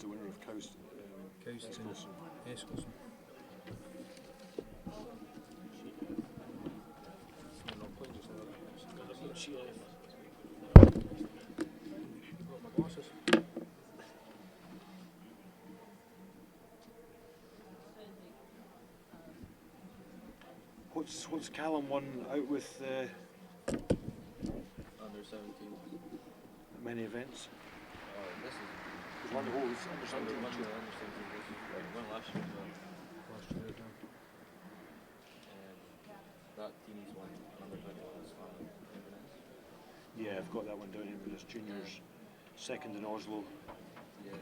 the winner of Coast. Escalson. What's Callum won out with Under 17. many events? This is He's won the whole under 17. under 17. Won last year as well. That team's won under 21 slam in Inverness. Yeah, I've got that one down here with his juniors. Second in Oslo. Yeah.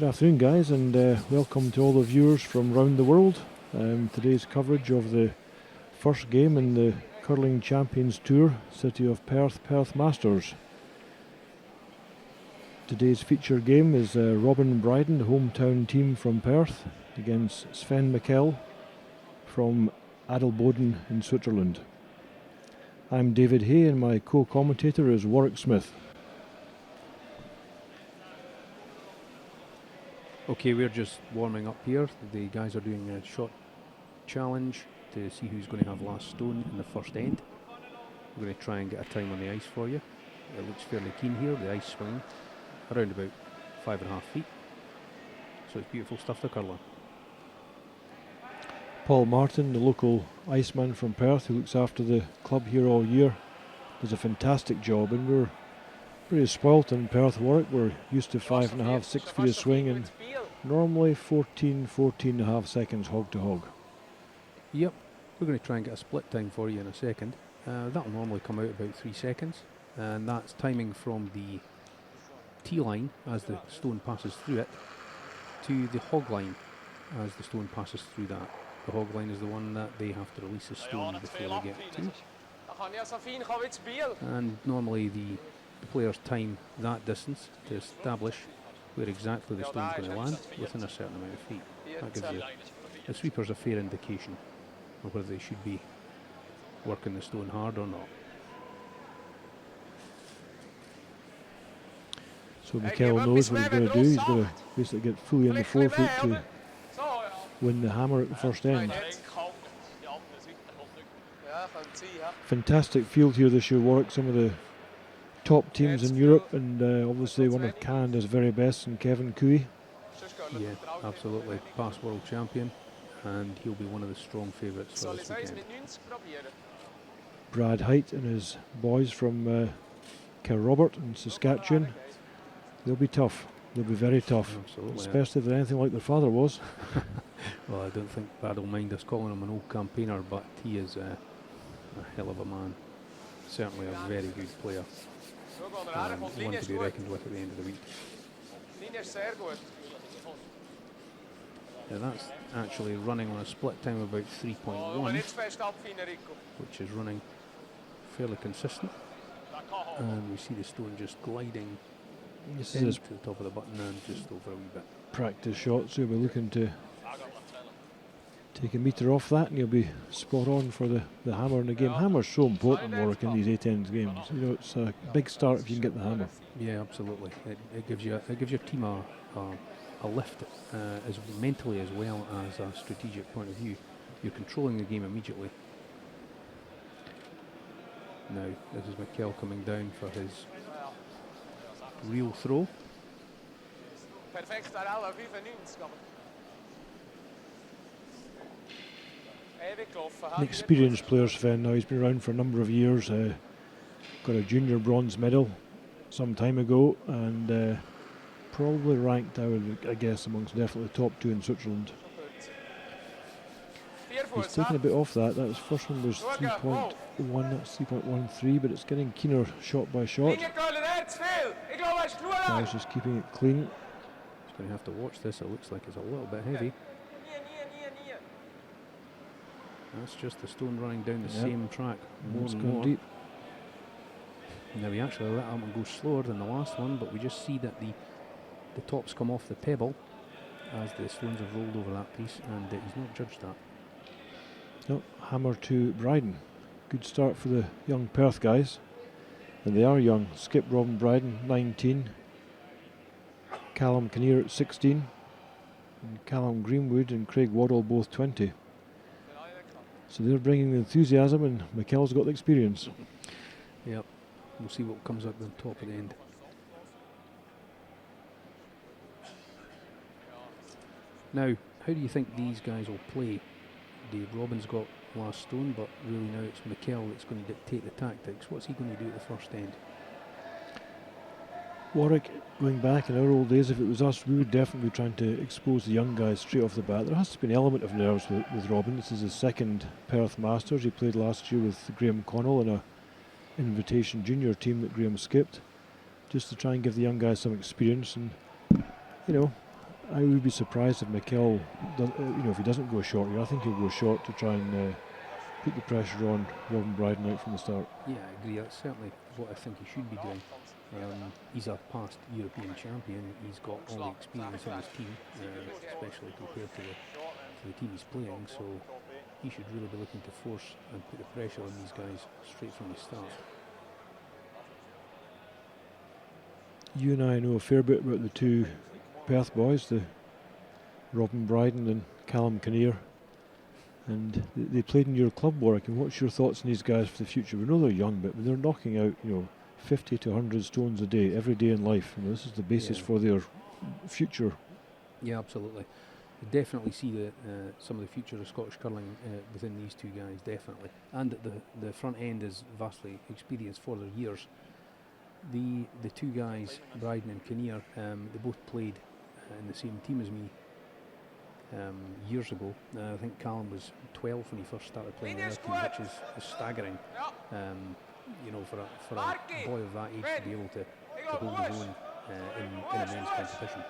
Good afternoon, guys, and welcome to all the viewers from around the world. Today's coverage of the first game in the Curling Champions Tour, City of Perth Masters. Today's featured game is R.Brydone, the hometown team from Perth, against S.Michel from R.Brydone in Switzerland. I'm David Hay and my co-commentator is Warwick Smith. Okay, we're just warming up here. The guys are doing a shot challenge to see who's going to have last stone in the first end. We're going to try and get a time on the ice for you. It looks fairly keen here, the ice swing around about 5.5 feet. So it's beautiful stuff, the curler. Paul Martin, the local iceman from Perth who looks after the club here all year, does a fantastic job, and we're pretty spoilt in Perth, Warwick. We're used to 5.5, 6 feet of swing and normally 14.5 seconds hog to hog. Yep, we're going to try and get a split time for you in a second. That'll normally come out about 3 seconds, and that's timing from the tee line as the stone passes through it to the hog line as the stone passes through that. The hog line is the one that they have to release the stone before they get to. And normally the players time that distance to establish where exactly the stone's going to land within a certain amount of feet. That gives you, the sweepers, a fair indication of whether they should be working the stone hard or not. So Mikel knows what he's going to do. He's going to basically get fully in the 4 feet to win the hammer at the first end. Fantastic field here this year, Warwick. Some of the top teams in Europe, and obviously one of Canada's very best, and Kevin Cooey. Yeah, absolutely. Past world champion, and he'll be one of the strong favourites for this weekend. Brad Height and his boys from Robert in Saskatchewan. They'll be tough. They'll be very tough. Absolutely, especially if they're anything like their father was. Well, I don't think Brad will mind us calling him an old campaigner, but he is a hell of a man. Certainly a very good player. And one to be reckoned with at the end of the week. Now that's actually running on a split time of about 3.1, which is running fairly consistent. And we see the stone just gliding This into is the top of the button and just over a wee bit. practice shot, so we'll be looking to take a metre off that and you'll be spot on for the hammer in the game. Hammer's so important, Warwick, in these 8-ends games. You know, it's a big start if you can get the hammer. Yeah, absolutely. It gives your team a lift as mentally as well as a strategic point of view. You're controlling the game immediately. Now this is Mikel coming down for his real throw. An experienced player, Sven. Now he's been around for a number of years. Got a junior bronze medal some time ago, and probably ranked, I guess, amongst definitely the top 2 in Switzerland. He's taken a bit off that. That was first one was 3.1, that's 3.13, but it's getting keener shot by shot. Now he's just keeping it clean. He's going to have to watch this. It looks like it's a little bit heavy. That's just the stone running down the same track more It's and gone more. deep. Now we actually let that one go slower than the last one, but we just see that the tops come off the pebble as the stones have rolled over that piece, and he's not judged that. No, hammer to Brydone. Good start for the young Perth guys. And they are young. Skip R.Brydone, 19. Callum Kinnear at 16. And Callum Greenwood and Craig Waddell both 20. So they're bringing the enthusiasm, and Mikel's got the experience. Yep, we'll see what comes up the top at the end. Now, how do you think these guys will play? Dave Robin's got last stone, but really now it's Mikel that's going to dictate the tactics. What's he going to do at the first end? Warwick, going back in our old days, if it was us, we would definitely be trying to expose the young guys straight off the bat. There has to be an element of nerves with Robin. This is his second Perth Masters. He played last year with Graham Connell in a invitation junior team that Graham skipped, just to try and give the young guys some experience. And, you know, I would be surprised if Mikel, if he doesn't go short here. I think he'll go short to try and put the pressure on R.Brydone out from the start. Yeah, I agree. That's certainly what I think he should be doing. He's a past European champion. He's got all the experience in his team, especially compared to the team he's playing. So he should really be looking to force and put the pressure on these guys straight from the start. You and I know a fair bit about the two Perth boys, the R.Brydone and Callum Kinnear, and they played in your club, Warwick. And what's your thoughts on these guys for the future? We know they're young, but when they're knocking out, 50 to 100 stones a day, every day in life, this is the basis for their future. Yeah, absolutely. You definitely see some of the future of Scottish curling within these two guys, definitely. And that the front end is vastly experienced for their years. The two guys, Brydone and Kinnear, they both played in the same team as me years ago. I think Callum was 12 when he first started playing in our team, which is staggering. For a boy of that age to be able to hold his own in a men's competition.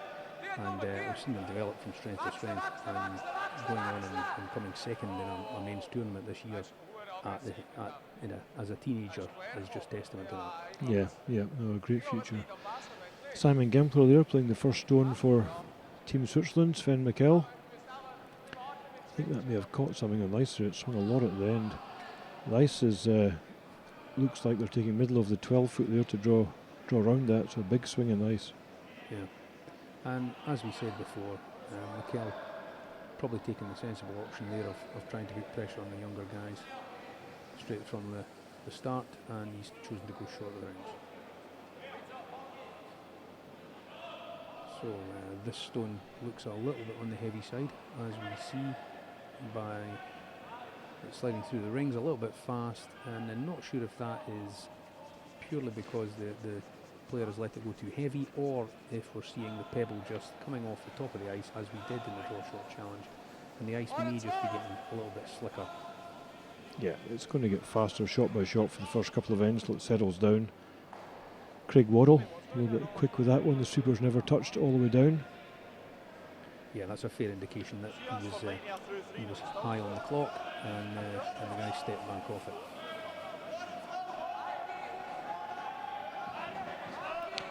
And we've seen them develop from strength to strength, and going on and coming second in a men's tournament this year as a teenager is just testament to that. Yeah, a great future. Simon Gempler there playing the first stone for Team Switzerland, S.Michel. I think that may have caught something on the ice there. It swung a lot at the end. The ice is looks like they're taking middle of the 12 foot there to draw around that, so a big swing in the ice. Yeah, and as we said before, Mikel probably taking the sensible option there of trying to put pressure on the younger guys straight from the start, and he's chosen to go short rounds. So this stone looks a little bit on the heavy side, as we see by it sliding through the rings a little bit fast, and I'm not sure if that is purely because the player has let it go too heavy, or if we're seeing the pebble just coming off the top of the ice as we did in the draw shot challenge, and the ice may just be getting a little bit slicker. Yeah, it's going to get faster shot by shot for the first couple of ends till it settles down. Craig Waddle, a little bit quick with that one. The super's never touched all the way down. Yeah, that's a fair indication that he was high on the clock, and the guy stepped back off it.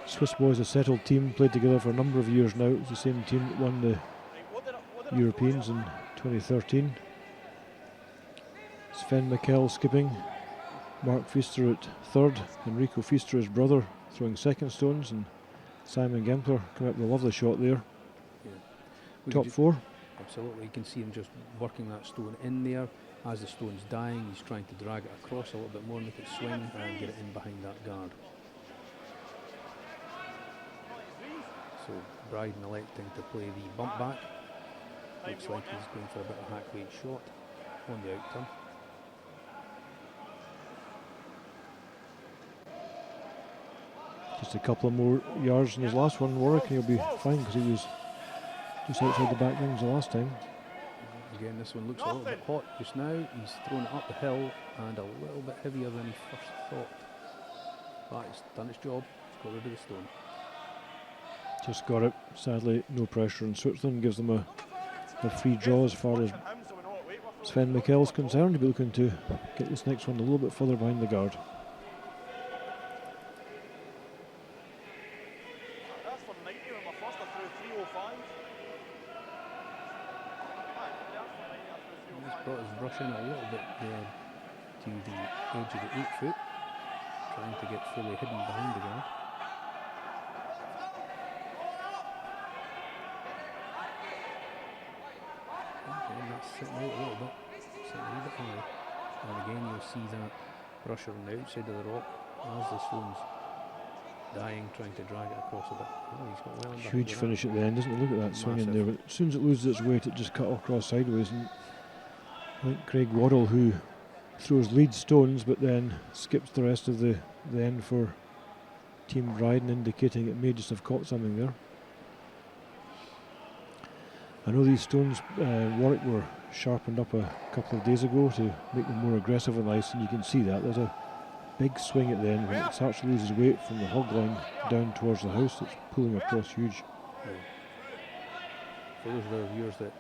Swiss boys, a settled team, played together for a number of years now. It's the same team that won the Europeans in 2013. S.Michel skipping, Mark Feaster at third, Enrico Feaster, his brother, throwing second stones, and Simon Gempler coming up with a lovely shot there. Yeah. Top four. Absolutely, you can see him just working that stone in there. As the stone's dying, he's trying to drag it across a little bit more, make it swing, and get it in behind that guard. So Brydone electing to play the bump back. Looks like he's going for a bit of hack weight shot on the out turn. Just a couple of more yards in his last one, Warwick, and he'll be fine because he was just outside the back rings the last time. Again, this one looks a little bit hot just now. He's thrown it up the hill and a little bit heavier than he first thought. But it's done its job. It's got rid of the stone. Just got it. Sadly, no pressure on Switzerland. Gives them a free draw as far as S.Michel's concerned. He'll be looking to get this next one a little bit further behind the guard. He's brought his brush in a little bit there to the edge of the 8 foot, trying to get fully hidden behind the guard. Okay, and that's sitting out a little bit, sitting a bit high. And again, you'll see that brusher on the outside of the rock as the stone's dying, trying to drag it across a bit. Oh, he's got well in Huge finish at the end, isn't it? Look at that swing in there. But as soon as it loses its weight, it just cut across sideways. And I think Craig Waddle, who throws lead stones but then skips the rest of the end for Team Brydone, indicating it may just have caught something there. I know these stones, Warwick, were sharpened up a couple of days ago to make them more aggressive on ice, and you can see that. There's a big swing at the end when it starts to lose its weight from the hog line down towards the house. It's pulling across huge. for those of our viewers that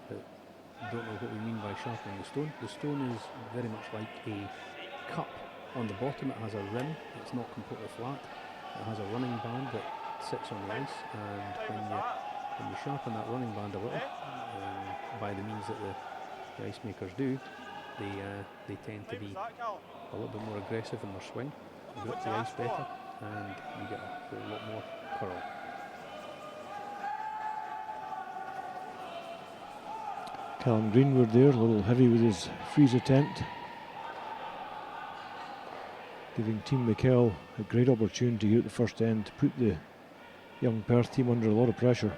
don't know what we mean by sharpening the stone is very much like a cup. On the bottom it has a rim, it's not completely flat. It has a running band that sits on the ice, and when you sharpen that running band a little, by the means that the ice makers do, they tend to be a little bit more aggressive in their swing, grip the ice better, and you get a whole lot more curl. Callum Greenwood there, a little heavy with his freeze attempt, giving Team Michel a great opportunity here at the first end to put the young Perth team under a lot of pressure.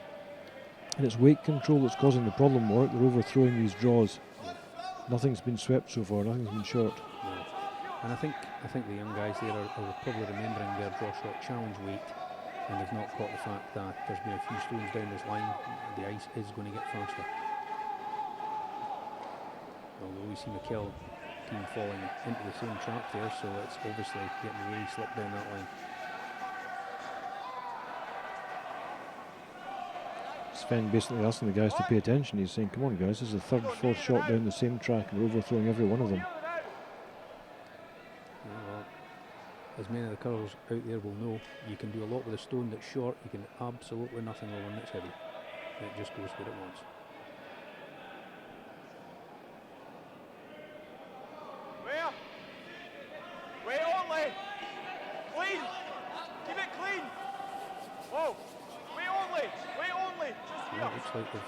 And it's weight control that's causing the problem, Warwick. They're overthrowing these draws. Nothing's been swept so far, nothing's been short. No. And I think the young guys there are probably remembering their draw shot challenge weight, and they've not caught the fact that there's been a few stones down this line, the ice is going to get faster. Although we see Michel team falling into the same trap there, so it's obviously getting really slipped down that line. Sven basically asking the guys to pay attention. He's saying, come on guys, this is the third, fourth shot down the same track and we're overthrowing every one of them. Yeah, well, as many of the curlers out there will know, you can do a lot with a stone that's short, you can do absolutely nothing with one that's heavy. And it just goes where it wants. Way only! Clean! Keep it clean! Whoa! Way only! Way only! Just here! Yeah, it looks like they've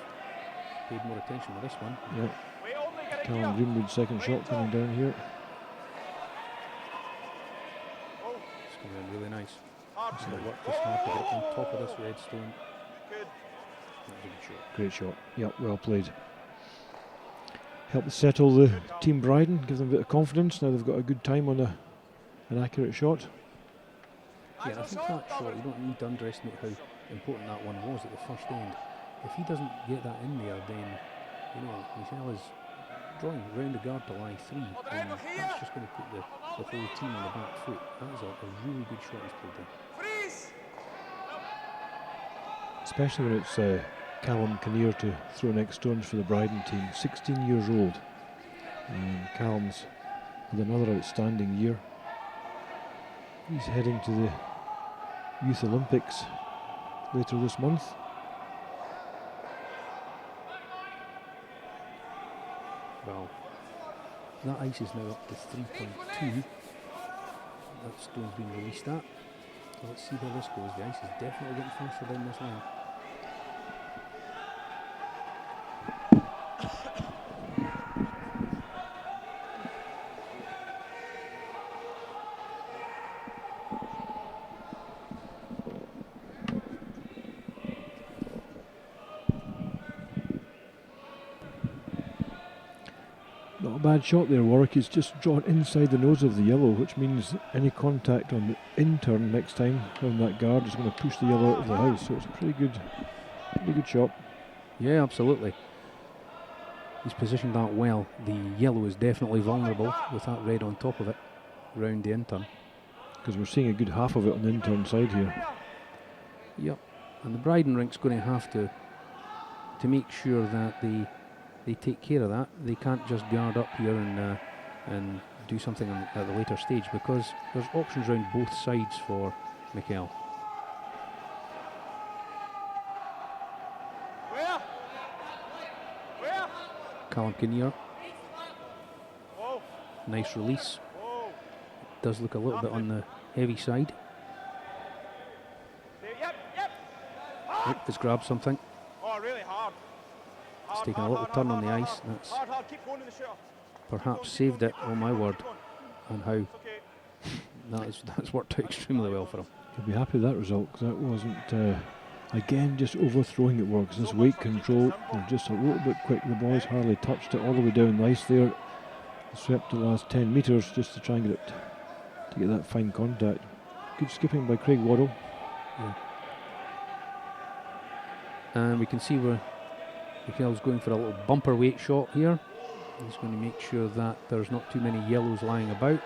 paid more attention with this one. Yeah. Way only! Get it Callum here! Greenwood's second shot coming down here. Oh, It's coming in really nice. hard. Just work this hard to get on top of this red stone. Good. That was a good shot. Great shot. Yep, well played. Help settle the Team Brydone, give them a bit of confidence. Now they've got a good time on an accurate shot. Yeah, I think that shot, you don't need to underestimate how important that one was at the first end. If he doesn't get that in there, then, you know, Michel is drawing round the guard to line 3, and that's just going to put the whole team on the back foot. That is a really good shot he's played there. Freeze! Especially when it's Callum Kinnear to throw next stones for the Brydone team. 16 years old. Callum's with another outstanding year. He's heading to the Youth Olympics later this month. Well, that ice is now up to 3.2. That stone's been released at. So let's see where this goes. The ice is definitely getting faster down this line. Not a bad shot there, Warwick. He's just drawn inside the nose of the yellow, which means any contact on the in-turn next time on that guard is going to push the yellow out of the house. So it's a pretty good shot. Yeah, absolutely. He's positioned that well. The yellow is definitely vulnerable with that red on top of it, round the in-turn. Because we're seeing a good half of it on the in-turn side here. Yep. And the Brydone rink's going to have to make sure that they take care of that. They can't just guard up here and do something at the later stage, because there's options around both sides for Michel. Where? Callum Kinnear, Whoa! nice release. Whoa! Does look a little bit on the heavy side. Yep! Oh, has grabbed something. Oh, really hard. It's taken a little turn on the ice. That's Hard. Keep going to the shooter. perhaps saved it. Oh my word! And how It's okay. that's worked out extremely well for him. He'll be happy with that result, because that wasn't, again, just overthrowing it works. This weight control, they're just a little bit quick. The boys hardly touched it all the way down the ice there. Swept the last 10 metres just to try and get that fine contact. Good skipping by Craig Waddle. Yeah. And we can see where Michel's going for a little bumper weight shot here. He's going to make sure that there's not too many yellows lying about,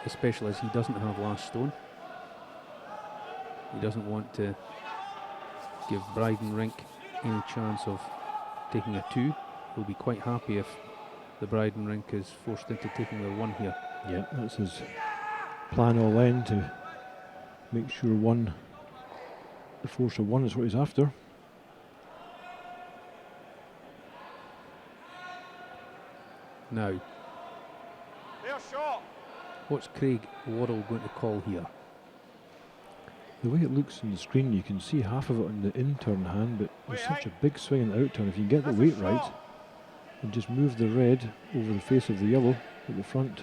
especially as he doesn't have last stone. He doesn't want to give Brydone Rink any chance of taking a 2. He'll be quite happy if the Brydone rink is forced into taking their 1 here. Yeah, that's his plan all end, to make sure the force of 1 is what he's after. Now, Their shot. what's Craig Waddle going to call here? The way it looks on the screen, you can see half of it on the in-turn hand, but there's such a big swing in the out-turn. If you can get the weight right and just move the red over the face of the yellow at the front,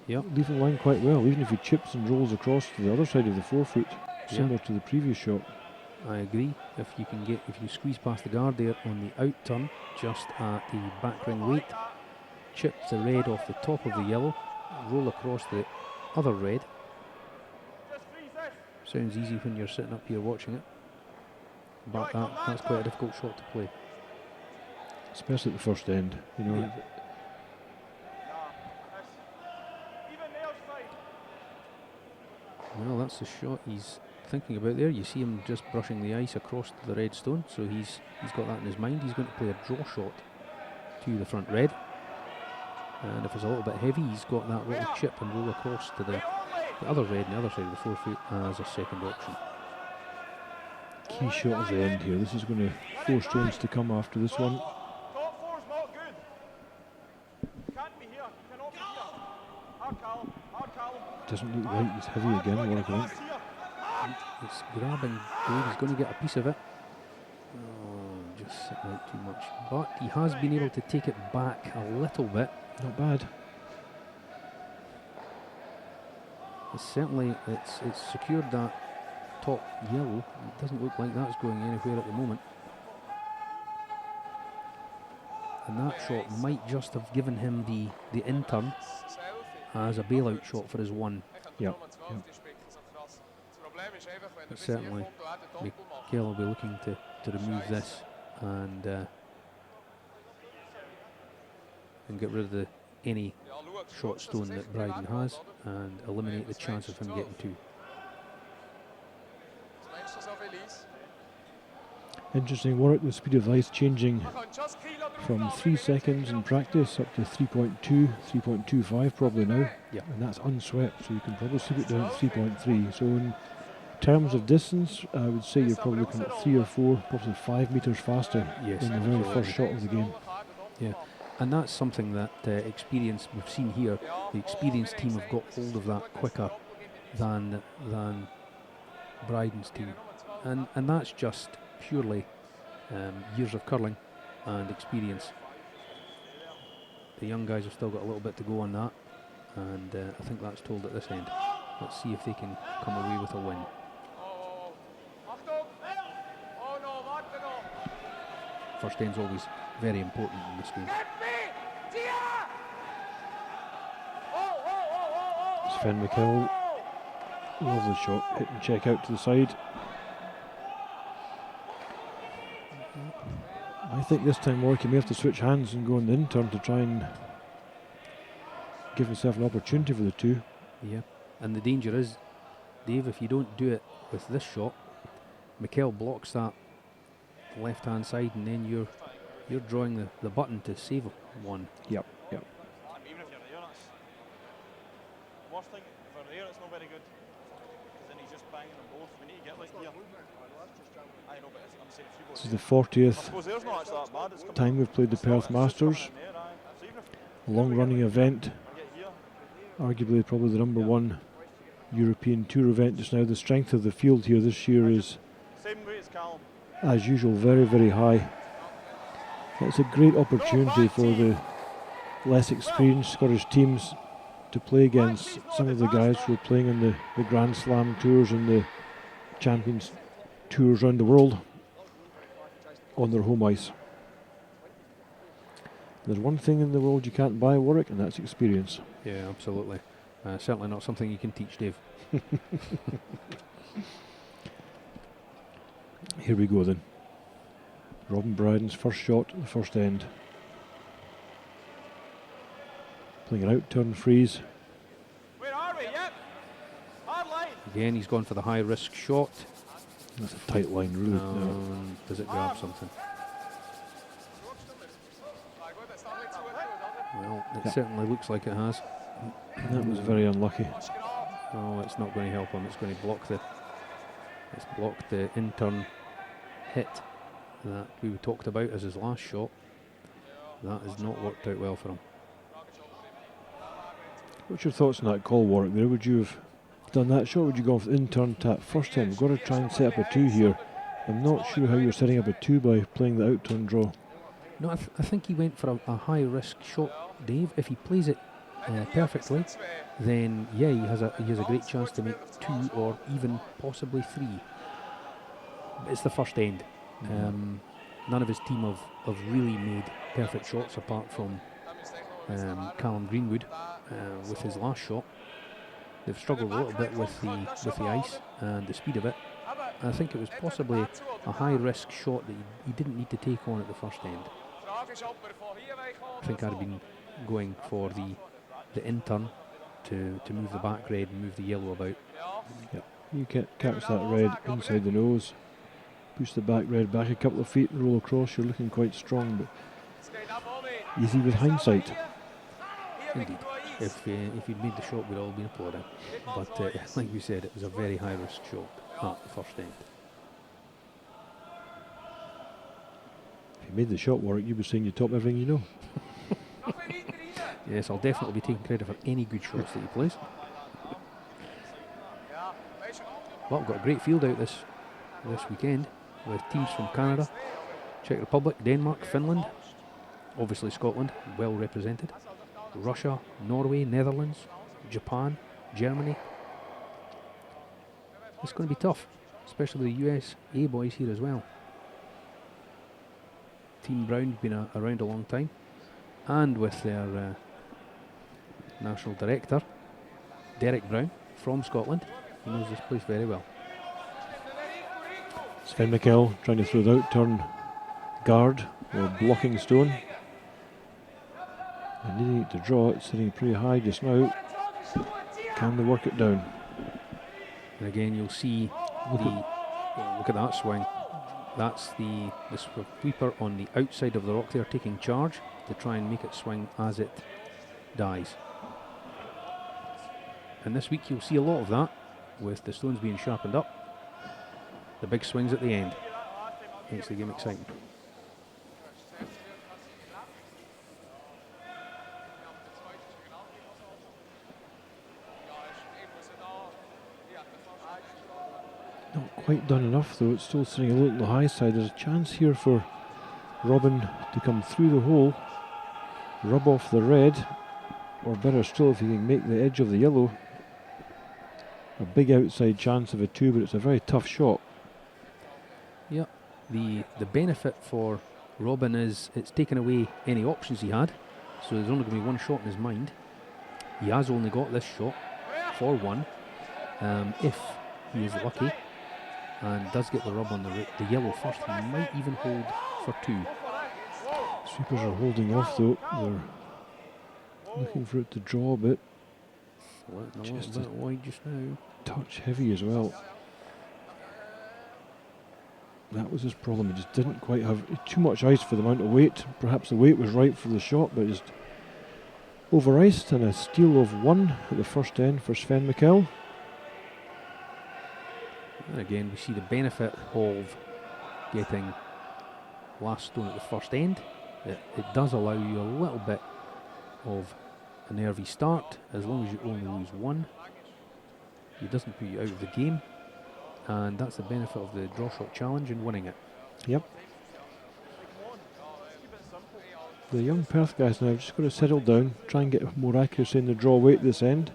Yep. leaving the line quite well, even if he chips and rolls across to the other side of the forefoot, similar to the previous shot. I agree. If you squeeze past the guard there on the out turn, just at the back ring weight, chip the red off the top of the yellow, roll across the other red. Sounds easy when you're sitting up here watching it, but that's quite a difficult shot to play. Especially at the first end, you know. Yeah. Well, that's the shot he's thinking about there. You see him just brushing the ice across the red stone, so he's got that in his mind. He's going to play a draw shot to the front red, and if it's a little bit heavy, he's got that little chip and roll across to the other red on the other side of the forefoot as a second option. Key shot at the end here. This is going to force stones to come after this one. Top four's not good. Can't be here. Cannot be here. Hard Callum. Hard Callum. Doesn't look like he's heavy again, Warwick, I think. It's grabbing Dave, he's going to get a piece of it. Oh, just sitting out too much. But he has been able to take it back a little bit. Not bad. It's certainly, it's secured that top yellow. It doesn't look like that's going anywhere at the moment. And that shot might just have given him the in-turn as a bailout shot for his 1. Yep. But certainly, Michel will be looking to remove this and get rid of any short stone that Brydone has and eliminate the chance of him getting 2. Interesting, Warwick, the speed of the ice changing from 3 seconds in practice up to 3.2, 3.25 probably now. Yeah. And that's unswept, so you can probably sleep it down at 3.3. So in terms of distance, I would say you're probably looking at 3 or 4, possibly 5 metres faster Yes, than the very first shot of the game. Yeah, and that's something that we've seen here. The experienced team have got hold of that quicker than Brydone's team, and that's just purely years of curling and experience. The young guys have still got a little bit to go on that, and I think that's told at this end. Let's see if they can come away with a win. First end's always very important in this game. Sven Michel, lovely shot, hit and check out to the side. I think this time, Warwick, you may have to switch hands and go on the in-turn to try and give himself an opportunity for the 2. Yeah, and the danger is, Dave, if you don't do it with this shot, Michel blocks that left-hand side, and then you're drawing the button to save 1. Yep, yep. Even if you're there, that's the worst thing. If you're there, it's not very good. Because then he's just banging them both. We need to get like here. I know, but I'm saying if you go This is the 40th suppose there's not actually that bad. It's coming time we've played the Perth Masters. in there, so even if A long-running event, I get here, arguably probably the number 1 European Tour event just now. The strength of the field here this year is, same weight as Callum. as usual, very, very high. It's a great opportunity for the less experienced Scottish teams to play against some of the guys who are playing on the Grand Slam tours and the Champions tours around the world on their home ice. There's one thing in the world you can't buy, Warwick, and that's experience. Yeah, absolutely. Certainly not something you can teach, Dave. Here we go then. Robin Bryden's first shot at the first end. Playing an out-turn freeze. Where are we? Yep. Hard line. Again, he's gone for the high-risk shot. That's a tight line, really. Yeah. Does it grab something? Well, it certainly looks like it has. That was very unlucky. Oh, it's not going to help him. It's going to block the in-turn hit that we talked about as his last shot. That has not worked out well for him. What's your thoughts on that call, Warwick? There, would you have done that shot? Would you go for in-turn tap first time? We've got to try and set up a 2 here. I'm not sure how you're setting up a 2 by playing the out-turn draw. No, I think he went for a high-risk shot, Dave. If he plays it perfectly, then yeah, he has a great chance to make 2 or even possibly 3. But it's the first end. None of his team have really made perfect shots apart from Callum Greenwood with his last shot. They've struggled a little bit with the ice and the speed of it. I think it was possibly a high-risk shot that he didn't need to take on at the first end. I think I'd have been going for the in-turn to move the back red and move the yellow about. Yep. You catch that red inside the nose, push the back red back a couple of feet and roll across. You're looking quite strong, but easy with hindsight. Indeed. If he'd made the shot, we'd all been applauding. But like we said, it was a very high-risk shot at the first end. If you made the shot, Warwick, you were saying you top everything you know. Yes, I'll definitely be taking credit for any good shots that he plays. Well, we've got a great field out this weekend with teams from Canada, Czech Republic, Denmark, Finland, obviously Scotland, well represented, Russia, Norway, Netherlands, Japan, Germany. It's going to be tough, especially the USA boys here as well. Team Brown been around a long time, and with their national director, Derek Brown, from Scotland. He knows this place very well. S.Michel trying to throw the out-turn guard or blocking stone. And needing it to draw, it's sitting pretty high just now. Can they work it down? And again, you'll see look at that swing. That's the sweeper on the outside of the rock there taking charge to try and make it swing as it dies. And this week you'll see a lot of that with the stones being sharpened up. The big swings at the end. Makes the game exciting. Not quite done enough though, it's still sitting a little on the high side. There's a chance here for Robin to come through the hole, rub off the red, or better still if he can make the edge of the yellow. A big outside chance of a 2, but it's a very tough shot. Yeah, the benefit for Robin is it's taken away any options he had, so there's only going to be one shot in his mind. He has only got this shot for 1. If he is lucky and does get the rub on the yellow first, he might even hold for 2. Sweepers are holding off though. They're looking for it to draw a bit. Just a bit wide just now. Touch heavy as well. That was his problem. He just didn't quite have too much ice for the amount of weight. Perhaps the weight was right for the shot, but just over iced, and a steal of 1 at the first end for S.Michel. And again, we see the benefit of getting last stone at the first end. It does allow you a little bit of a nervy start, as long as you only lose 1. It doesn't put you out of the game, and that's the benefit of the draw shot challenge and winning it. Yep. The young Perth guys now have just got to settle down, try and get more accuracy in the draw weight this end,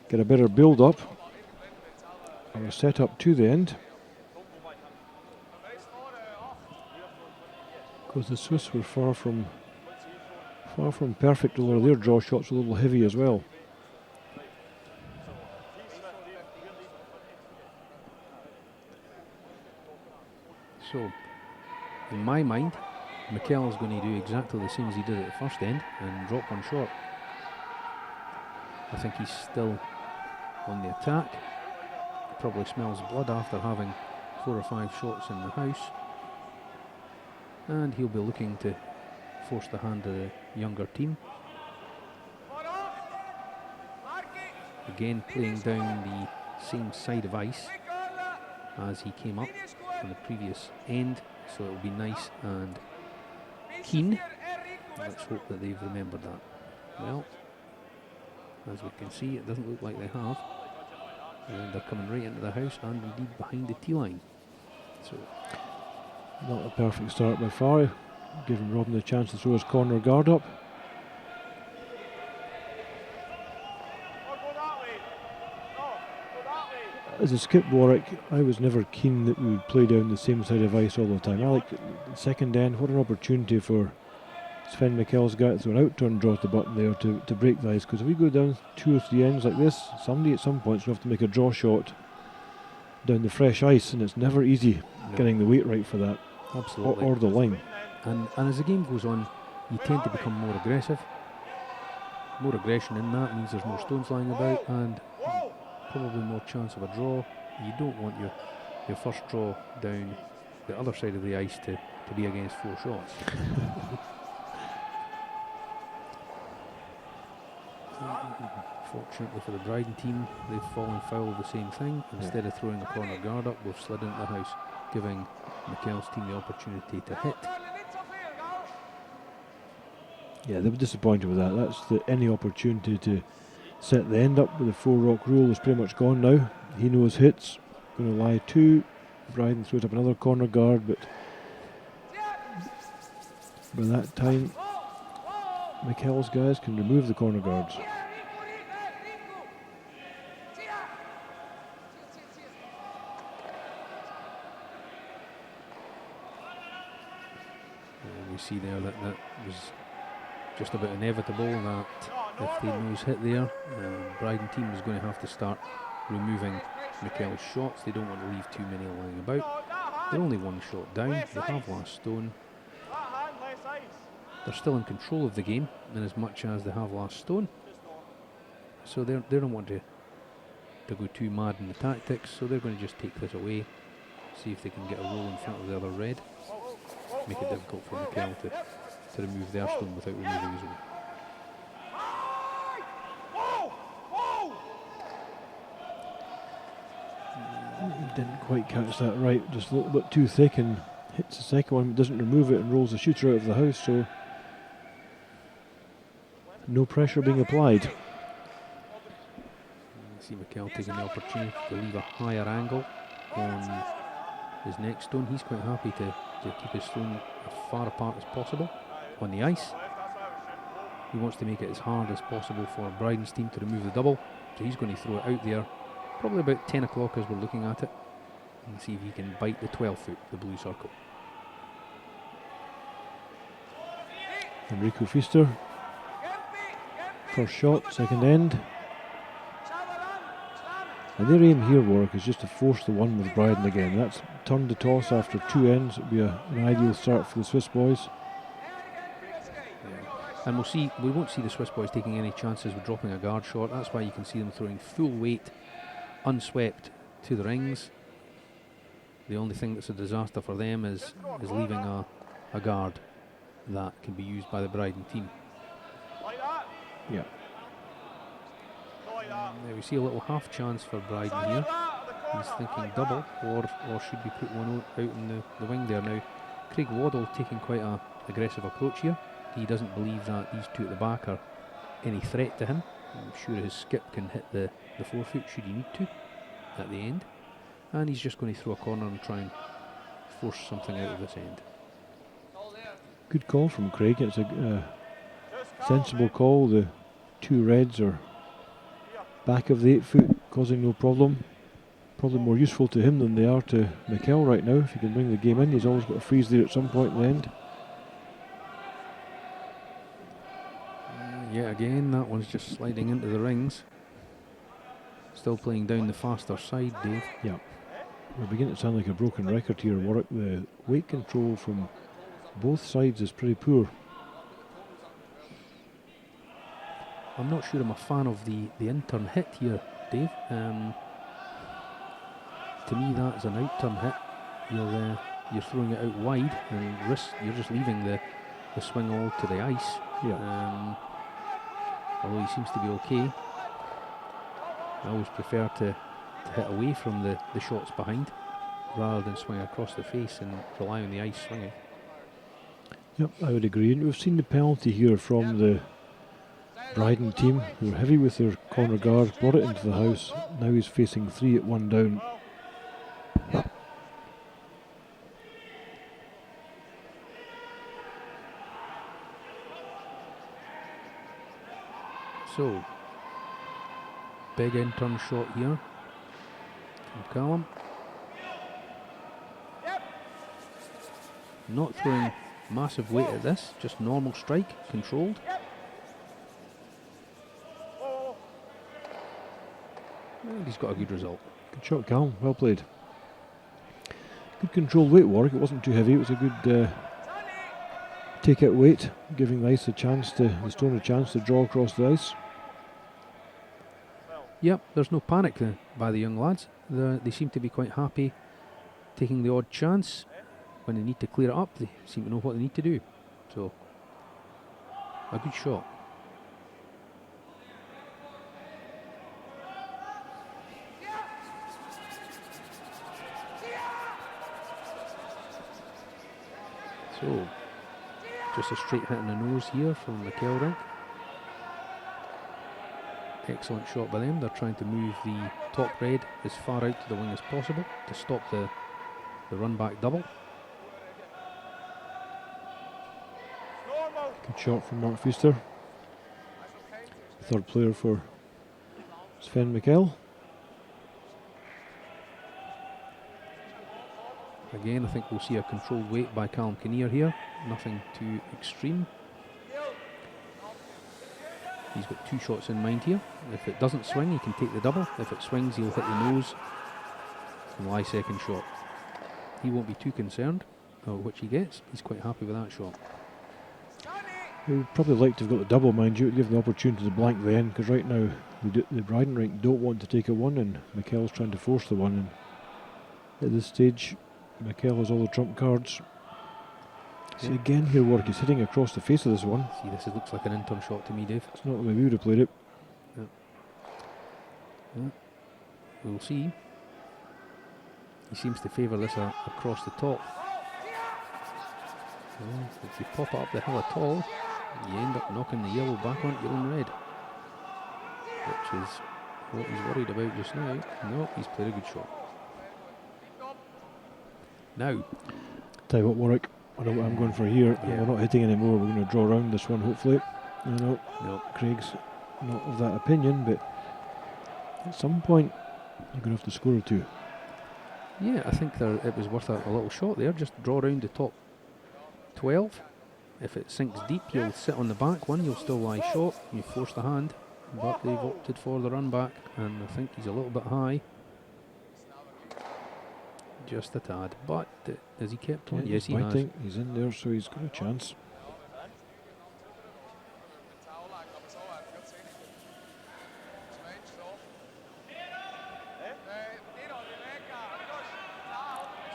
get a better build up, or a set up to the end. Because the Swiss were far from perfect, although their draw shots were a little heavy as well. So, in my mind, Mikel's going to do exactly the same as he did at the first end and drop 1 short. I think he's still on the attack. Probably smells blood after having 4 or 5 shots in the house. And he'll be looking to force the hand of the younger team. Again playing down the same side of ice as he came up on the previous end, so it'll be nice and keen. Let's hope that they've remembered that. Well, as we can see, it doesn't look like they have. And they're coming right into the house and indeed behind the tee line. So Not a perfect start by far, giving Robin the chance to throw his corner guard up. As a skip Warwick, I was never keen that we would play down the same side of ice all the time. I like the second end. What an opportunity for S.Michel's guy to throw an out-turn draw at the button there to break the ice, because if we go down 2 or 3 ends like this, somebody at some point will have to make a draw shot down the fresh ice, and it's never easy getting the weight right for that. absolutely. Or the line. And as the game goes on, you tend to become more aggressive. More aggression in that means there's more stones lying about and probably more chance of a draw. You don't want your first draw down the other side of the ice to be against 4 shots. Fortunately for the Brydone team, they've fallen foul of the same thing. Instead of throwing a corner guard up, we've slid into the house, giving Michel's team the opportunity to hit. Yeah, they were disappointed with that. That's any opportunity to set the end up with the 4-rock rule is pretty much gone now. He knows hits, going to lie 2. Brydone throws up another corner guard, but by that time, Michel's guys can remove the corner guards. We see there that was just about inevitable that if they nose hit there, Brydone team is going to have to start removing Michel's shots. They don't want to leave too many lying about. They're only 1 shot down. They have last stone. They're still in control of the game in as much as they have last stone. So they don't want to go too mad in the tactics. So they're going to just take this away, see if they can get a roll in front of the other red. Make it difficult for Michel to remove their stone without removing his own. Didn't quite catch that right, just a little bit too thick, and hits the second one, but doesn't remove it and rolls the shooter out of the house, so no pressure being applied. You see Michel taking the opportunity to leave a higher angle on his next stone. He's quite happy to keep his stone as far apart as possible on the ice. He wants to make it as hard as possible for Brydone's team to remove the double, so he's going to throw it out there probably about 10 o'clock as we're looking at it, and see if he can bite the 12 foot, the blue circle. Enrico Feaster, first shot, second end. And their aim here, Warwick, is just to force the one with Brydone again. That's turned the toss after 2 ends. It would be an ideal start for the Swiss boys. And we won't see the Swiss boys taking any chances with dropping a guard shot. That's why you can see them throwing full weight, unswept, to the rings. The only thing that's a disaster for them is leaving a guard that can be used by the Brydone team. Yeah. There we see a little half chance for Brydone here. He's thinking double, or should we put one out in the wing there now. Craig Waddle taking quite an aggressive approach here. He doesn't believe that these 2 at the back are any threat to him. I'm sure his skip can hit the 4 foot should he need to at the end. And he's just going to throw a corner and try and force something out of this end. Good call from Craig. It's a sensible call. The 2 reds are back of the 8 foot, causing no problem. Probably more useful to him than they are to Michel right now. If he can bring the game in, he's always got a freeze there at some point in the end. Yeah, again, that one's just sliding into the rings. Still playing down the faster side, Dave. Yeah. We're beginning to sound like a broken record here, Warwick. The weight control from both sides is pretty poor. I'm not sure I'm a fan of the in-turn hit here, Dave. To me, that is an out-turn hit. you're throwing it out wide and you're just leaving the swing all to the ice. Yeah. Although he seems to be okay. I always prefer to hit away from the shots behind rather than swing across the face and rely on the ice swinging. Yep, I would agree. And we've seen the penalty here from the Brydone team, who were heavy with their corner guard, brought it into the house. Now he's facing 3 at 1 down. So, big in-turn shot here from Callum. Not throwing massive weight at this, just normal strike, controlled. And he's got a good result. Good shot, Callum. Well played. Good controlled weight work. It wasn't too heavy. It was a good take out weight, giving the stone a chance to draw across the ice. Yep, there's no panic by the young lads. They seem to be quite happy taking the odd chance. When they need to clear it up, they seem to know what they need to do. So, a good shot. So, just a straight hit in the nose here from McElrink. Excellent shot by them. They're trying to move the top red as far out to the wing as possible to stop the run back double. Good shot from Mark Feaster. Third player for S.Michel. Again, I think we'll see a controlled weight by Callum Kinnear here. Nothing too extreme. He's got 2 shots in mind here. If it doesn't swing, he can take the double. If it swings, he'll hit the nose and lie second shot. He won't be too concerned about which he gets. He's quite happy with that shot. He would probably like to have got the double, mind you, to give the opportunity to blank the end, because right now the Brydone rink don't want to take a one, and McKell's trying to force the one. And at this stage, McKell has all the trump cards. See again here work, he's hitting across the face of this one. See, this looks like an in-turn shot to me, Dave. It's not the way we would have played it. We'll see. He seems to favour this across the top. Well, if you pop it up the hill at all, you end up knocking the yellow back onto your own red, which is what he's worried about just now. No, he's played a good shot. Now, Tell you what, Warwick, I know what I'm going for here. Yeah. We're not hitting anymore. We're going to draw around this one, hopefully. No, Craig's not of that opinion, but at some point you're going to have to score a 2. yeah, I think it was worth a little shot there. Just draw around the top 12. If it sinks deep, you'll sit on the back one. You'll still lie short. You force the hand, but they've opted for the run back, and I think he's a little bit high. Just a tad, but has he kept on? Yes, he has. He's in there, so he's got a chance.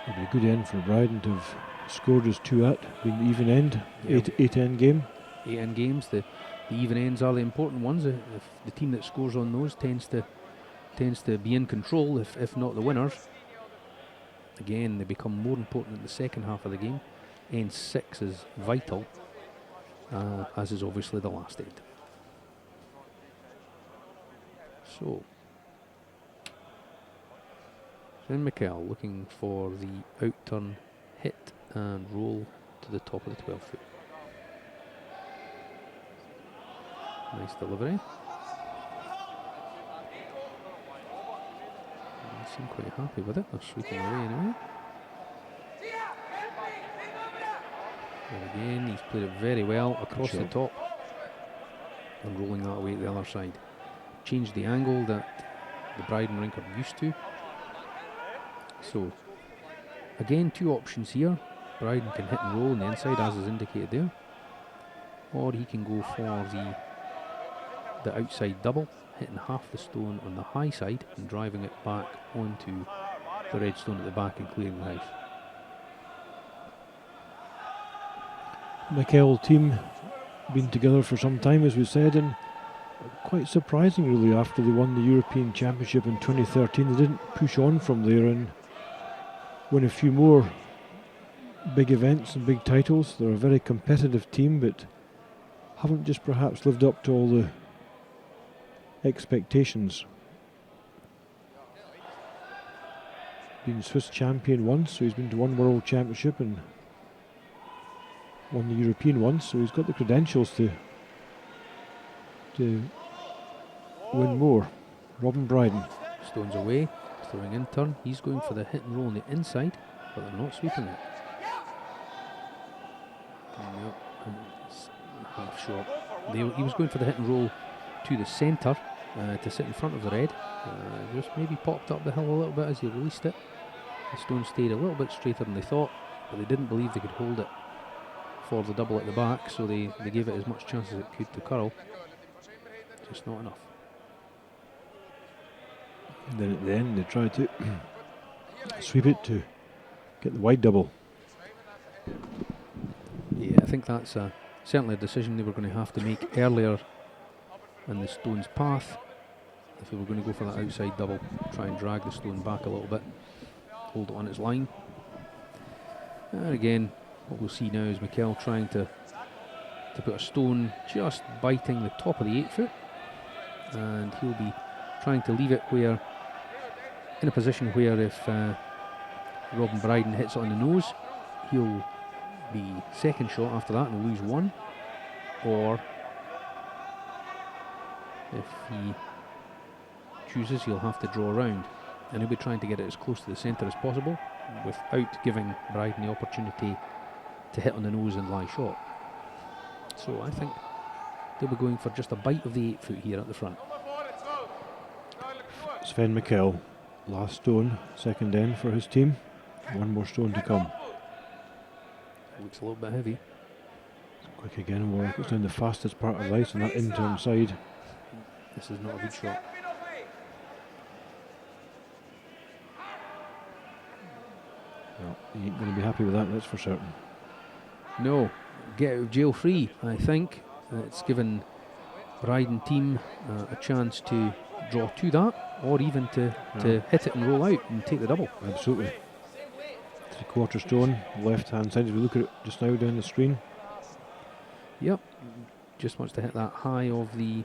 It'll be a good end for Brydone to have scored his 2 at, being the even end, 8-end game. 8 end games, the even ends are the important ones. If the team that scores on those tends to be in control, if not the winners. Again, they become more important in the second half of the game. End 6 is vital, as is obviously the last end. So, S.Michel looking for the out-turn hit and roll to the top of the 12 foot. Nice delivery. They seem quite happy with it. They're sweeping away anyway. And again, he's played it very well across the top and rolling that away to the other side. Changed the angle that the Brydone rink are used to. So, again, 2 options here. Brydone can hit and roll on the inside, as is indicated there, or he can go for the outside double, hitting half the stone on the high side and driving it back onto the red stone at the back and clearing the house. S.Michel team been together for some time, as we said, and quite surprising really after they won the European Championship in 2013. They didn't push on from there and win a few more big events and big titles. They're a very competitive team, but haven't just perhaps lived up to all the expectations. Been Swiss champion once, so he's been to one World Championship and won the European once, so he's got the credentials to win more. R.Brydone. Stones away, throwing in turn. He's going for the hit and roll on the inside, but they're not sweeping it. Nope, and it's half shot. He was going for the hit and roll to the centre to sit in front of the red. Just maybe popped up the hill a little bit as he released it. The stone stayed a little bit straighter than they thought, but they didn't believe they could hold it for the double at the back, so they gave it as much chance as it could to curl. Just not enough. And then at the end they tried to sweep it to get the wide double. Yeah, I think that's certainly a decision they were going to have to make earlier in the stone's path if they were going to go for that outside double. Try and drag the stone back a little bit, hold it on its line. And again, what we'll see now is Michel trying to put a stone just biting the top of the 8 foot, and he'll be trying to leave it where, in a position where if R.Brydone hits it on the nose, he'll be second shot after that and lose 1, or if he chooses, he'll have to draw around, and he'll be trying to get it as close to the centre as possible without giving Brydone the opportunity to hit on the nose and lie short. So I think they'll be going for just a bite of the 8 foot here at the front. S.Michel, last stone, second end for his team. One more stone to come. Looks a little bit heavy. Quick again, Warwick goes down the fastest part of the ice on that in-turn side. This is not a good shot. Well, he ain't going to be happy with that, that's for certain. No, get out of jail free, I think. It's given Brydone team a chance to draw to that, or even to hit it and roll out and take the double. Absolutely. 3/4 stone, left hand side as we look at it just now down the screen. Yep, just wants to hit that high of the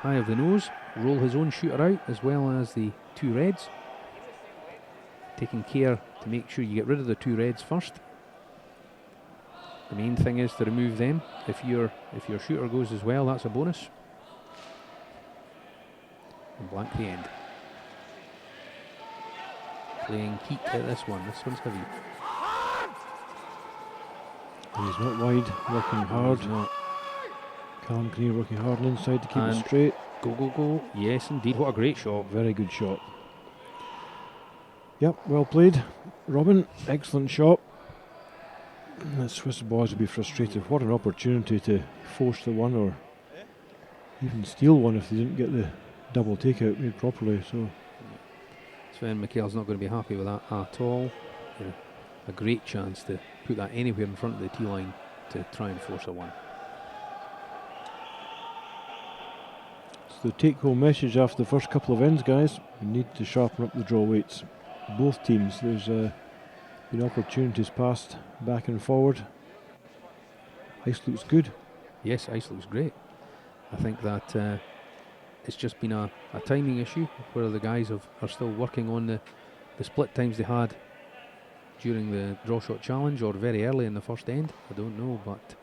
nose, roll his own shooter out as well as the 2 reds. Taking care to make sure you get rid of the 2 reds first. The main thing is to remove them. If your shooter goes as well, that's a bonus. And blank the end. Playing heat at this one. This one's heavy. And he's not wide, working hard. He's not. Callum Kinnear working hard on the inside to keep And it straight. Go, go, go. Yes, indeed. What a great shot. Very good shot. Yep, well played. Robin, excellent shot. The Swiss boys will be frustrated. What an opportunity to force the one or even steal one if they didn't get the double takeout made properly. So S.Michel's not going to be happy with that at all. Yeah, a great chance to put that anywhere in front of the tee line to try and force a one. it's the take-home message after the first couple of ends, guys. We need to sharpen up the draw weights. Both teams. There's been opportunities passed back and forward. Ice looks good. Yes, ice looks great. I think that it's just been a timing issue where the guys are still working on the split times they had during the draw shot challenge or very early in the first end. I don't know, but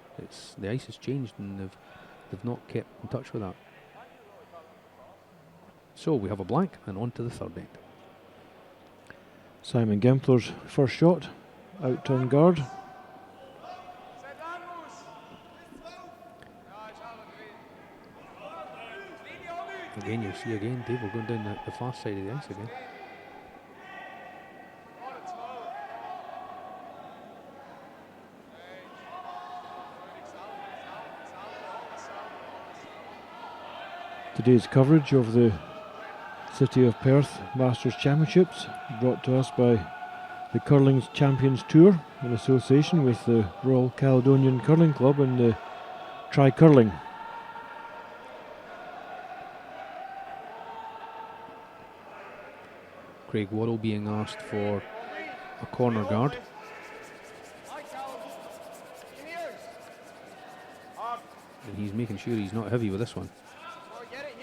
the ice has changed and they've not kept in touch with that. So we have a blank and on to the third end. Simon Gempler's first shot, out turn guard. Again, you'll see again, Dave, we're going down the fast side of the ice again. Today's coverage of the City of Perth Masters Championships brought to us by the Curling's Champions Tour in association with the Royal Caledonian Curling Club and the Tri-Curling. Craig Waddle being asked for a corner guard. And he's making sure he's not heavy with this one.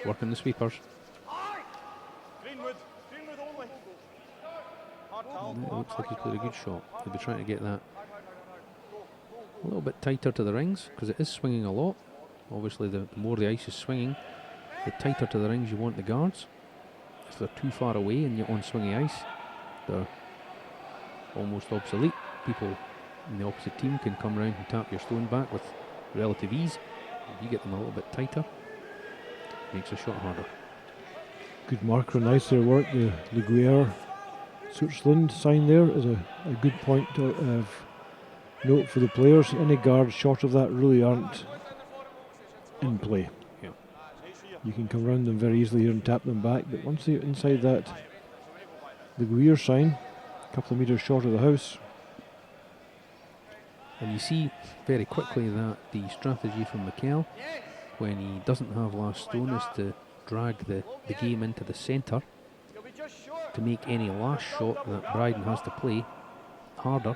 Working the sweepers. Greenwood only. And it looks like he's played a good shot. He'll be trying to get that a little bit tighter to the rings because it is swinging a lot. Obviously, the more the ice is swinging, the tighter to the rings you want the guards. If they're too far away and you're on swingy ice, they're almost obsolete. People in the opposite team can come round and tap your stone back with relative ease. If you get them a little bit tighter, makes a shot harder. Good marker, nicer work. The Liguier Switzerland sign there is a good point of note for the players. Any guards short of that really aren't in play. Yeah. You can come around them very easily here and tap them back, but once they're inside that Liguier sign, a couple of metres short of the house. And you see very quickly that the strategy from Michel, when he doesn't have last stone, is to drag the game into the centre to make any last shot that Brydone has to play harder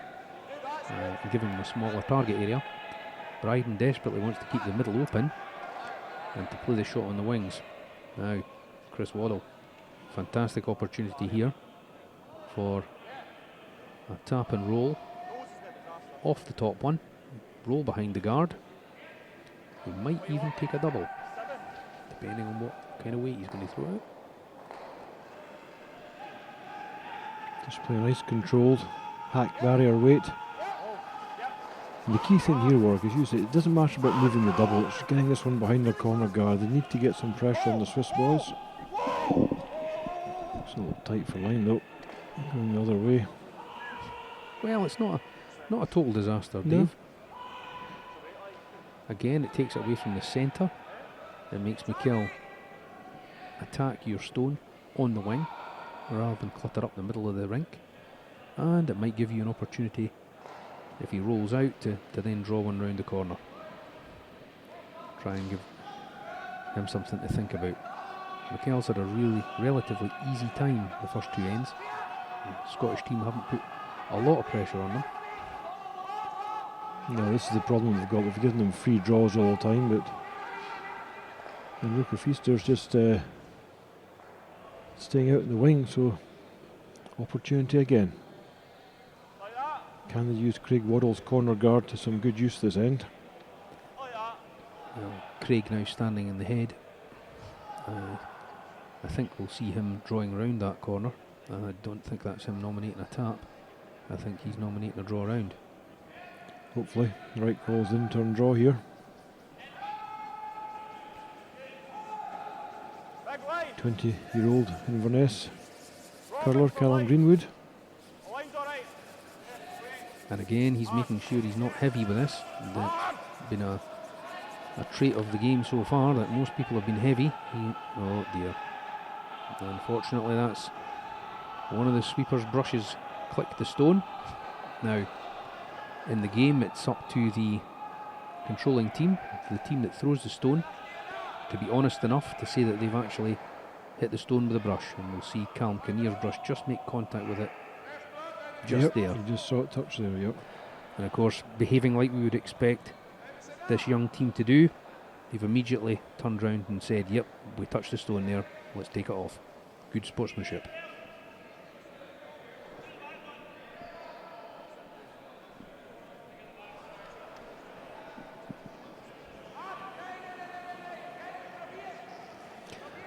and give him a smaller target area. Brydone desperately wants to keep the middle open and to play the shot on the wings. Now, Chris Waddle, fantastic opportunity here for a tap and roll off the top one, roll behind the guard. He might even take a double, depending on what kind of weight he's going to throw out. Just play a nice controlled hack barrier weight. And the key thing here, Warwick, as you say, it doesn't matter about moving the double, it's getting this one behind their corner guard. They need to get some pressure on the Swiss boys. It's a little tight for line though, going the other way. Well, it's not a total disaster, No. Dave. Again, it takes it away from the centre. It makes Michel attack your stone on the wing rather than clutter up the middle of the rink. And it might give you an opportunity, if he rolls out, to then draw one round the corner. Try and give him something to think about. Michel's had a really relatively easy time the first two ends. The Scottish team haven't put a lot of pressure on them. No, this is the problem we've got. We've given them free draws all the time, but Enrico Feaster's just staying out in the wing, so opportunity again. Can they use Craig Waddle's corner guard to some good use this end? Well, Craig now standing in the head. I think we'll see him drawing around that corner. I don't think that's him nominating a tap. I think he's nominating a draw round. Hopefully, the right calls in turn draw here. 20-year-old Inverness curler Callum Greenwood. And again, he's making sure he's not heavy with this. That's been a trait of the game so far, that most people have been heavy. Oh dear. Unfortunately, that's one of the sweeper's brushes clicked the stone. Now, in the game, it's up to the controlling team, the team that throws the stone, to be honest enough to say that they've actually hit the stone with a brush. And we'll see Callum Kinnear's brush just make contact with it just there. You just saw it touch there, yep. And of course, behaving like we would expect this young team to do, they've immediately turned round and said, yep, we touched the stone there, let's take it off. Good sportsmanship.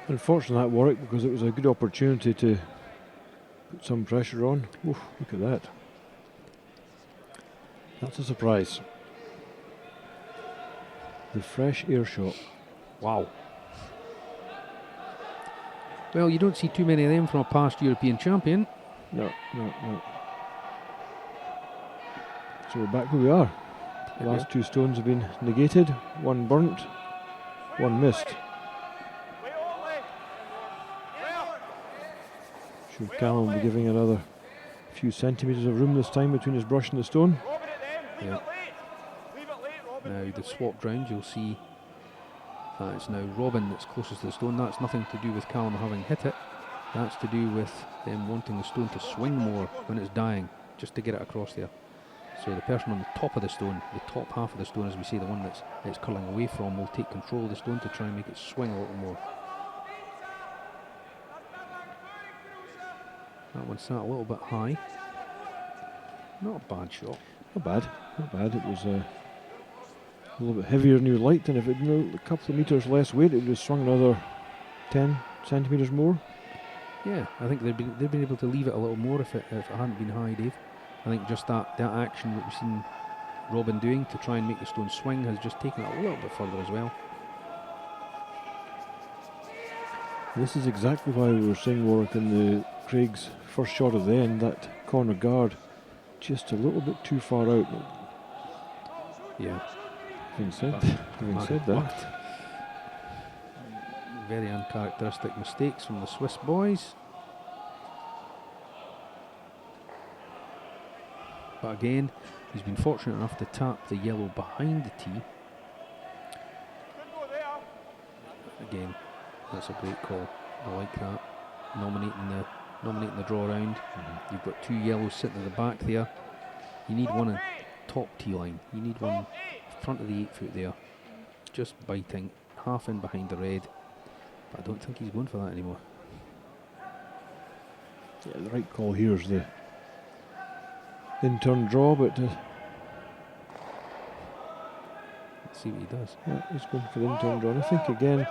Unfortunate that, Warwick, because it was a good opportunity to put some pressure on. Oof, look at that. That's a surprise. The fresh air shot. Wow. Well, you don't see too many of them from a past European champion. No. So we're back where we are. The Yeah. last two stones have been negated, one burnt, one missed. Should Callum be giving another A few centimetres of room this time between his brush and the stone. Robin at the end, leave Yeah. it late. Leave it late, Robin. Now leave they've it late. swapped round. You'll see that it's now Robin that's closest to the stone. That's nothing to do with Callum having hit it. That's to do with them wanting the stone to swing more when it's dying, just to get it across there. So the person on the top of the stone, the top half of the stone, as we say, the one that's it's curling away from, will take control of the stone to try and make it swing a little more. That one sat a little bit high. Not a bad shot. Not bad, not bad. It was a little bit heavier than you would like, and if it had a couple of metres less weight, it would have swung another 10 centimetres more. Yeah, I think they've been able to leave it a little more if it hadn't been high, Dave. I think just that action that we've seen Robin doing to try and make the stone swing has just taken it a little bit further as well. This is exactly why we were saying, Warwick, in the Craig's first shot of the end, that corner guard just a little bit too far out. Yeah. Having said that, But very uncharacteristic mistakes from the Swiss boys. But again, he's been fortunate enough to tap the yellow behind the tee. Good go there. Again, that's a great call. I like that. Nominating the draw round. You've got two yellows sitting at the back there. You need one on top tee line. You need one front of the 8 foot there. Just biting, half in behind the red. But I don't think he's going for that anymore. yeah, the right call here is the in-turn draw, but Let's see what he does. yeah, he's going for the in-turn draw. And I think again,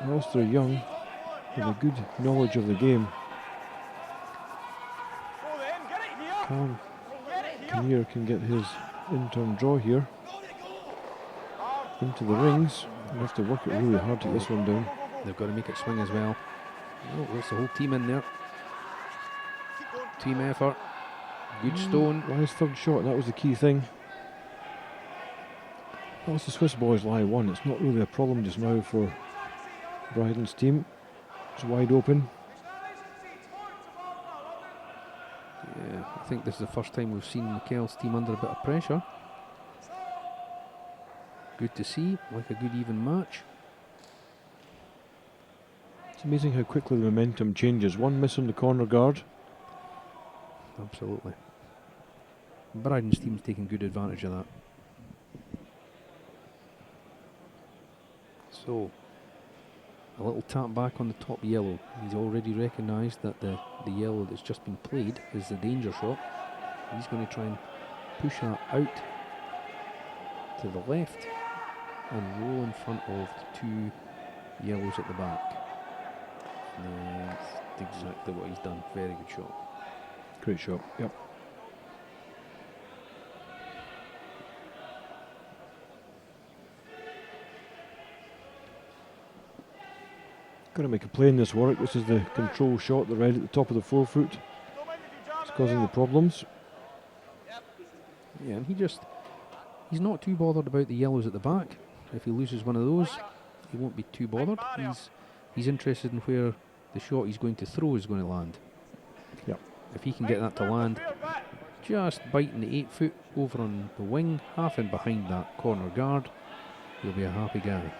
whilst they're young, with a good knowledge of the game, Go then, get it here. Callum Get it here. Kinnear can get his in-turn draw here into the rings. You have to work it really hard to get this one down. They've got to make it swing as well. Oh, there's the whole team in there. Keep going. Team effort. Good stone. Lye's third shot, that was the key thing. Whilst the Swiss boys lie one, it's not really a problem just now for Bryden's team. It's wide open. Yeah, I think this is the first time we've seen Mikel's team under a bit of pressure. Good to see, like a good even match. It's amazing how quickly the momentum changes. One miss on the corner guard. Absolutely. Bryden's team's taking good advantage of that. So, a little tap back on the top yellow. He's already recognised that the yellow that's just been played is the danger shot. He's going to try and push that out to the left and roll in front of the two yellows at the back. That's exactly what he's done. Very good shot. Great shot, yep. Got to make a play in this, Warwick. This is the control shot, the red at the top of the 4 foot. Don't mind if you jam It's it causing the there. problems. Yeah, and he's not too bothered about the yellows at the back. If he loses one of those, he won't be too bothered. He's interested in where the shot he's going to throw is going to land. Yep. If he can get that to land, just biting the 8 foot over on the wing, half in behind that corner guard, he'll be a happy guy.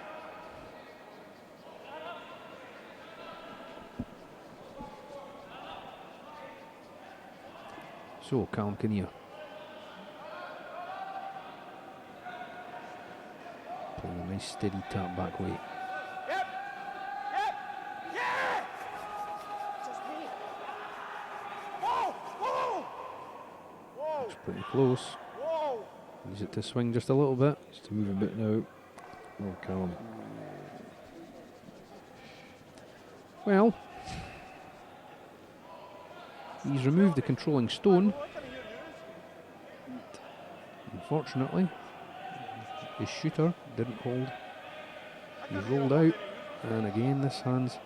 So, Callum Kinnear. Playing a nice steady tap back weight. Yep. Yep. Yeah. Just me. Whoa. Whoa. Whoa. It's pretty close. Whoa. Needs it to swing just a little bit. Just to move a bit now. Oh, Callum. Well, he's removed the controlling stone. Unfortunately, his shooter didn't hold. He rolled out, and again this hands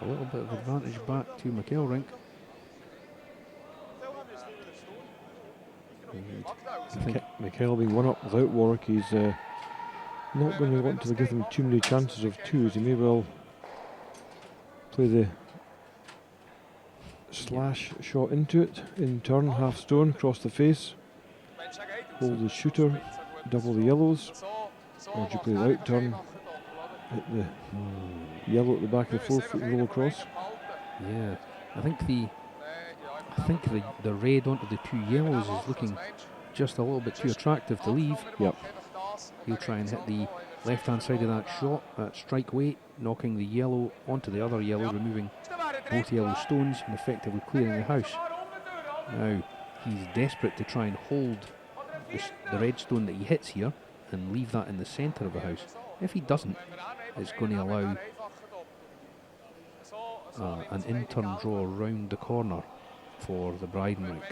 a little bit of advantage back to McElrink. And I think Mikel being one up without Warwick, he's not going to want to give him too many chances of twos. He may well play the slash shot into it, in turn, half stone, across the face. Hold the shooter, double the yellows. Or do you play the out turn, hit the yellow at the back of the 4 foot and roll across? Yeah, I think the red onto the 2 yellows is looking just a little bit too attractive to leave. Yep. He'll try and hit the left hand side of that shot at strike weight, knocking the yellow onto the other yellow, removing both yellow stones and effectively clearing the house. Now he's desperate to try and hold the red stone that he hits here and leave that in the centre of the house. If he doesn't, it's going to allow an in-turn draw round the corner for the Brydone rank.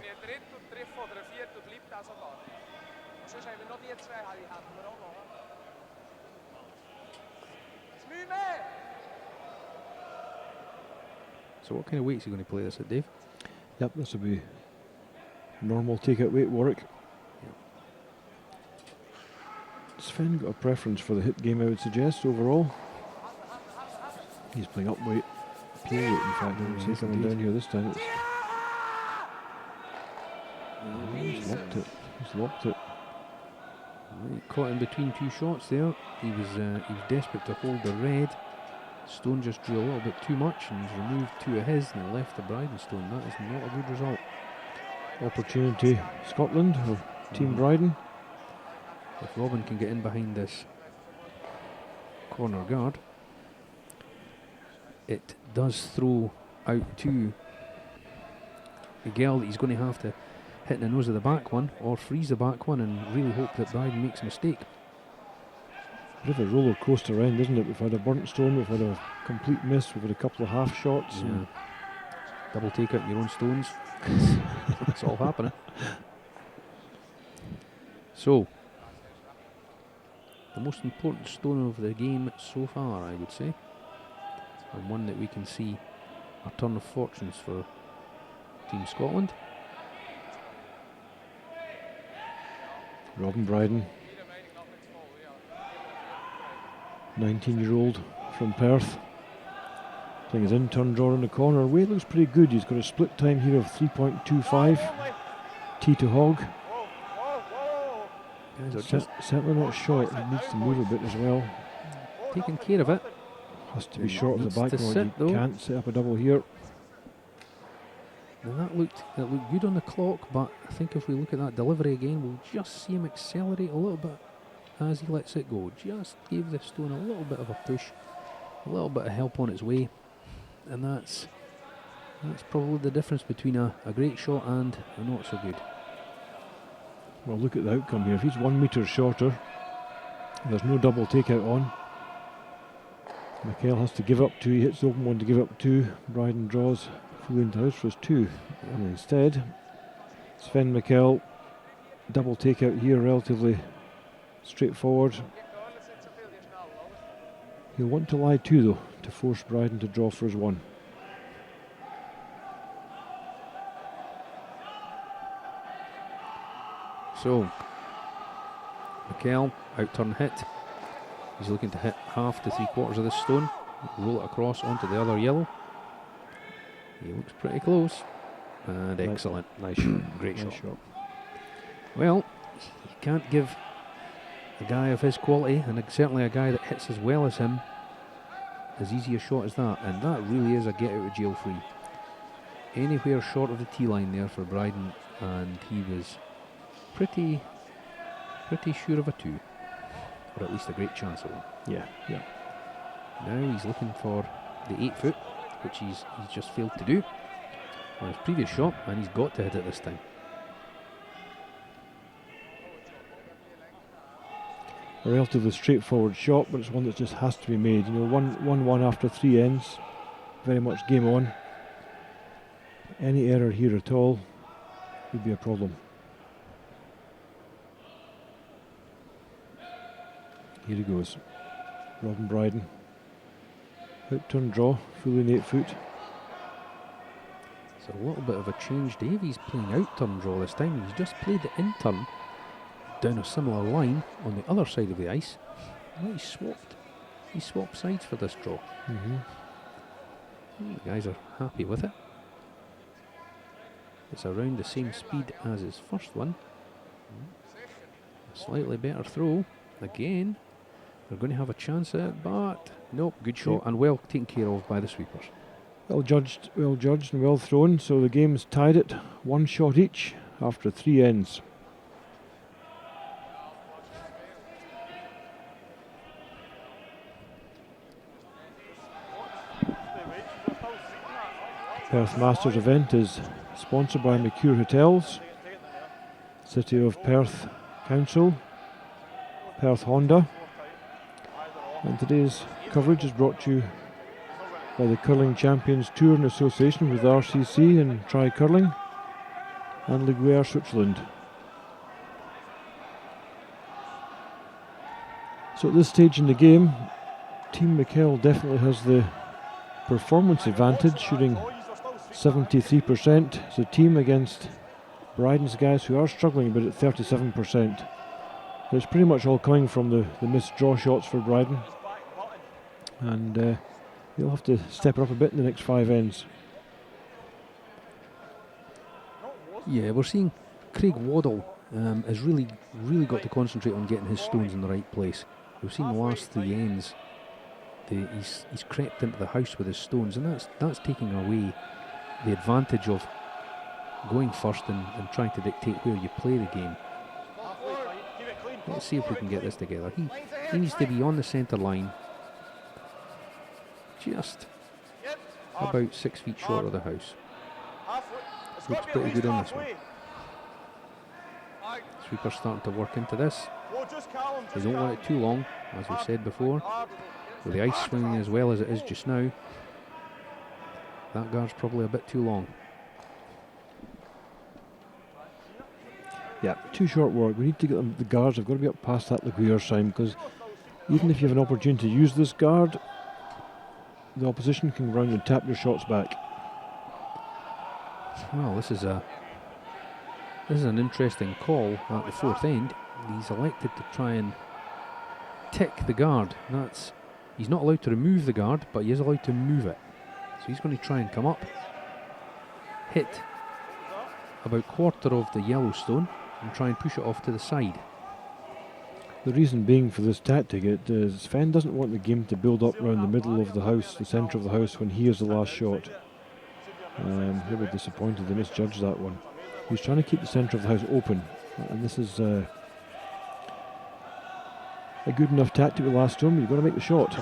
So what kind of weight is he going to play this at, Dave? Yep, this will be normal take-out weight, Warwick. Sven got a preference for the hit game, I would suggest, overall. He's playing up weight, pure weight, in fact, I would say, coming down here this time. He's locked it. He's locked it. He caught in between 2 shots there. He was desperate to hold the red. Stone just drew a little bit too much and he's removed 2 of his and left the Brydone stone. That is not a good result. Opportunity Scotland, or Team Brydone. If Robin can get in behind this corner guard, it does throw out to Miguel that he's going to have to hit in the nose of the back one or freeze the back one and really hope that Brydone makes a mistake. Bit of a roller coaster end, isn't it? We've had a burnt stone, we've had a complete miss, we've had a couple of half shots. Yeah. Double take out your own stones. It's all happening. So, the most important stone of the game so far, I would say, and one that we can see a turn of fortunes for Team Scotland. Robin Brydone, 19-year-old from Perth, playing his in-turn draw in the corner. Weight looks pretty good. He's got a split time here of 3.25. Tee to hog. Guys are just Certainly not short. He needs to move a bit as well. taking care of it. Has to be short of the Needs to backboard. sit, You though. can't set up a double here. Now that looked good on the clock, but I think if we look at that delivery again, we'll just see him accelerate a little bit as he lets it go. Just gave the stone a little bit of a push, a little bit of help on its way, and that's probably the difference between a great shot and a not so good. Well, look at the outcome here. If he's 1 metre shorter, there's no double takeout on. Michael has to give up 2. He hits the open one to give up 2. Brydone draws fully into house for his 2. And instead, Sven Michael, double takeout here, relatively straightforward. He'll want to lie 2 though, to force Brydone to draw for his 1. So, Michael, out turn hit. He's looking to hit half to 3/4 of this stone, roll it across onto the other yellow. He looks pretty close. And excellent. Nice shot. Great Nice shot. Well, you can't give a guy of his quality, and certainly a guy that hits as well as him, as easy a shot as that. And that really is a get out of jail free. Anywhere short of the tee line there for Brydone, and he was pretty sure of a 2, or at least a great chance of one. Yeah, yeah. Now he's looking for the 8 foot, which he's just failed to do on his previous shot, and he's got to hit it this time. A relatively straightforward shot, but it's one that just has to be made. You know, 1-1 after 3 ends, very much game on. Any error here at all would be a problem. Here he goes. Robin Brydone. Out turn draw, fully in 8 foot. It's a little bit of a change, Dave. He's playing out turn draw this time. He's just played the in turn down a similar line on the other side of the ice. Well, he swapped sides for this draw. The guys are happy with it. It's around the same speed as his first one. A slightly better throw. Again, they're going to have a chance at it, but nope, good shot and well taken care of by the sweepers. Well judged and well thrown. So the game's tied at 1 shot each after 3 ends. Perth Masters event is sponsored by Mercure Hotels, City of Perth Council, Perth Honda, and today's coverage is brought to you by the Curling Champions Tour in association with RCC and Tri Curling and Liguer, Switzerland. So at this stage in the game, Team Michel definitely has the performance advantage, shooting 73% as a team against Brydone's guys who are struggling a bit at 37%. It's pretty much all coming from the missed draw shots for Brydone, and he'll have to step it up a bit in the next 5 ends. Yeah, we're seeing Craig Waddle has really got to concentrate on getting his stones in the right place. We've seen the last 3 ends, he's crept into the house with his stones, and that's taking away the advantage of going first and trying to dictate where you play the game. Let's see if we can get this together. He needs to be on the centre line, just about 6 feet short of the house. Looks pretty good on this one. Sweeper's starting to work into this. They don't want it too long, as we said before. With the ice swinging as well as it is just now, that guard's probably a bit too long. Yeah, too short work. We need to get them. The guards have got to be up past that Liguer sign, because even if you have an opportunity to use this guard, the opposition can round and tap your shots back. Well, this is an interesting call at the 4th end. He's elected to try and tick the guard. He's not allowed to remove the guard, but he is allowed to move it. So he's going to try and come up, hit about quarter of the yellow stone, and try and push it off to the side. The reason being for this tactic, Sven doesn't want the game to build up around the middle of the house, the centre of the house, when he is the last shot. He'll be disappointed they misjudged that one. He's trying to keep the centre of the house open, and this is a good enough tactic with last stone, but you've got to make the shot.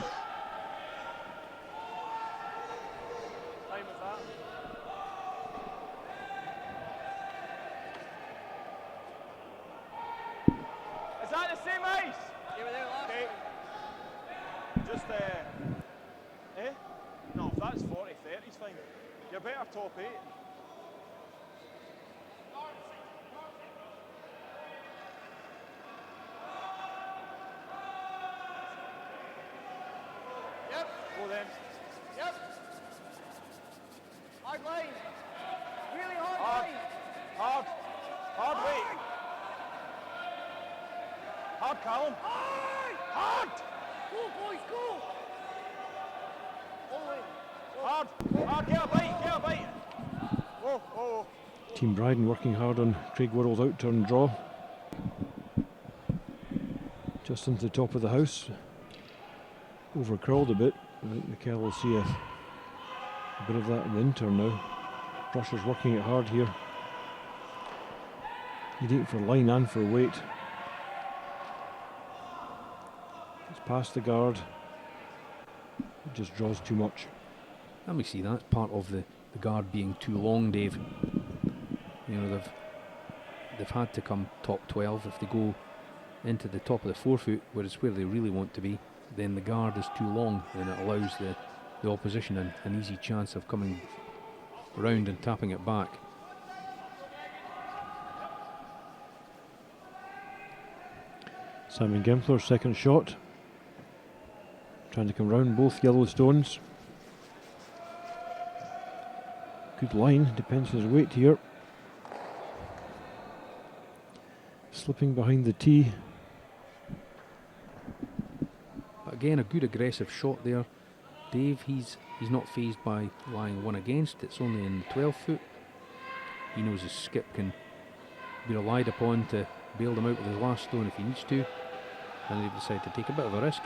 Top 8. Yep. Go then. Yep. Hard line. Really hard line. Hard weight. Hard, Callum. Hard. Go, boys, go. All the way. Hard, get a bite. Whoa. Team Brydone working hard on Craig Waddle's out-turn draw. Just into the top of the house. Overcurled a bit. I think Michel will see a bit of that in the in-turn now. Brusher's working it hard here. He's eating for line and for weight. It's past the guard. It just draws too much. And we see that's part of the guard being too long, Dave. You know, they've had to come top 12. If they go into the top of the 4 foot, where it's where they really want to be, then the guard is too long, and it allows the opposition an easy chance of coming round and tapping it back. Simon Gempler's second shot. Trying to come round both yellow stones. Good line, depends on his weight here. Slipping behind the tee. Again, a good aggressive shot there. Dave, he's not fazed by lying one against. It's only in the 12 foot. He knows his skip can be relied upon to bail them out with his last stone if he needs to, and they've decided to take a bit of a risk,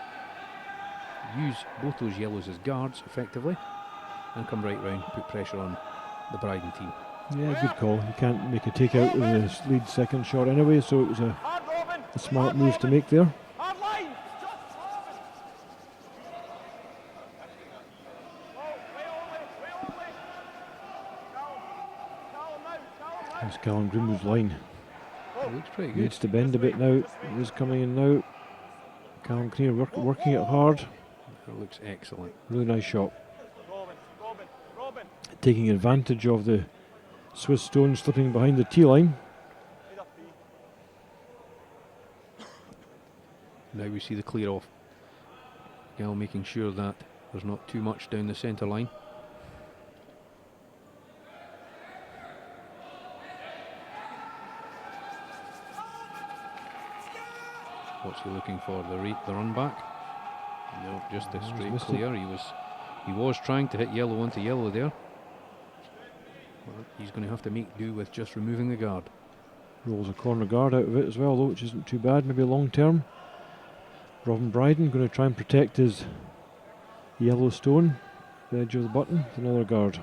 use both those yellows as guards effectively, and come right round, put pressure on the Brydone team. Yeah, good call. You can't make a take out with the lead second shot anyway, so it was a smart move to make there. Hard line! That's Callum Greenwood's line. It looks pretty good. Needs to bend a bit now. It is coming in now. Callum Kinnear working it hard. That looks excellent. Really nice shot. Robin. Taking advantage of the Swiss stone slipping behind the tee line. Now we see the clear off. Gal making sure that there's not too much down the centre line. What's he looking for? The run back? No, just a straight missed clear. He was trying to hit yellow onto yellow there. Well, he's going to have to make do with just removing the guard. Rolls a corner guard out of it as well, though, which isn't too bad, maybe long term. R.Brydone going to try and protect his yellow stone, the edge of the button, with another guard.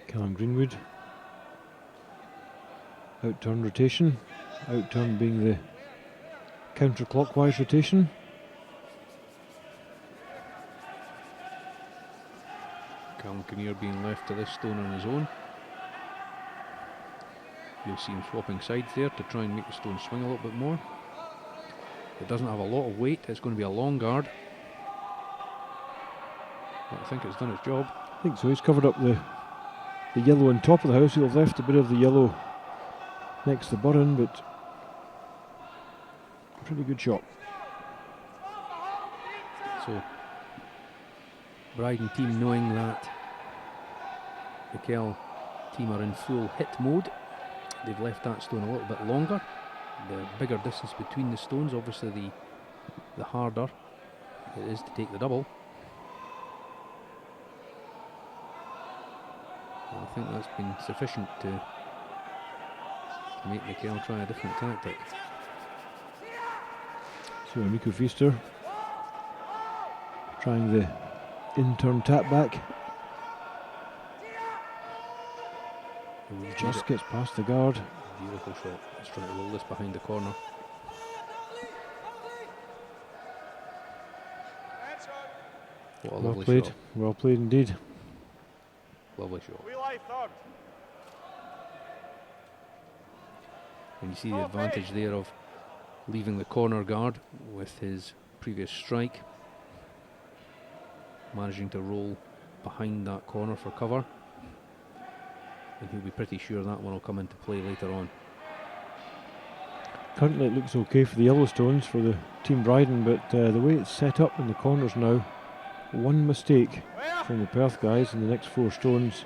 Callum Greenwood. Out-turn rotation. Out-turn being the counterclockwise rotation. Callum Kinnear being left to this stone on his own. You'll see him swapping sides there to try and make the stone swing a little bit more. It doesn't have a lot of weight. It's going to be a long guard. But I think it's done its job. I think so. He's covered up the yellow on top of the house. He'll have left a bit of the yellow next to the button, but pretty good shot. So, Brydone team knowing that Michel team are in full hit mode, they've left that stone a little bit longer. The bigger distance between the stones, obviously the harder it is to take the double. And I think that's been sufficient to make Michel try a different tactic. So Nico Feaster trying the in-turn tap back. Just gets past the guard. Beautiful shot. He's trying to roll this behind the corner. What a Well lovely played. shot. Well played indeed. Lovely shot. We lie third. And you see the advantage there of leaving the corner guard with his previous strike, managing to roll behind that corner for cover, and he'll be pretty sure that one will come into play later on. Currently it looks okay for the Yellowstones, for the Team Brydone, but the way it's set up in the corners now, one mistake from the Perth guys in the next 4 stones,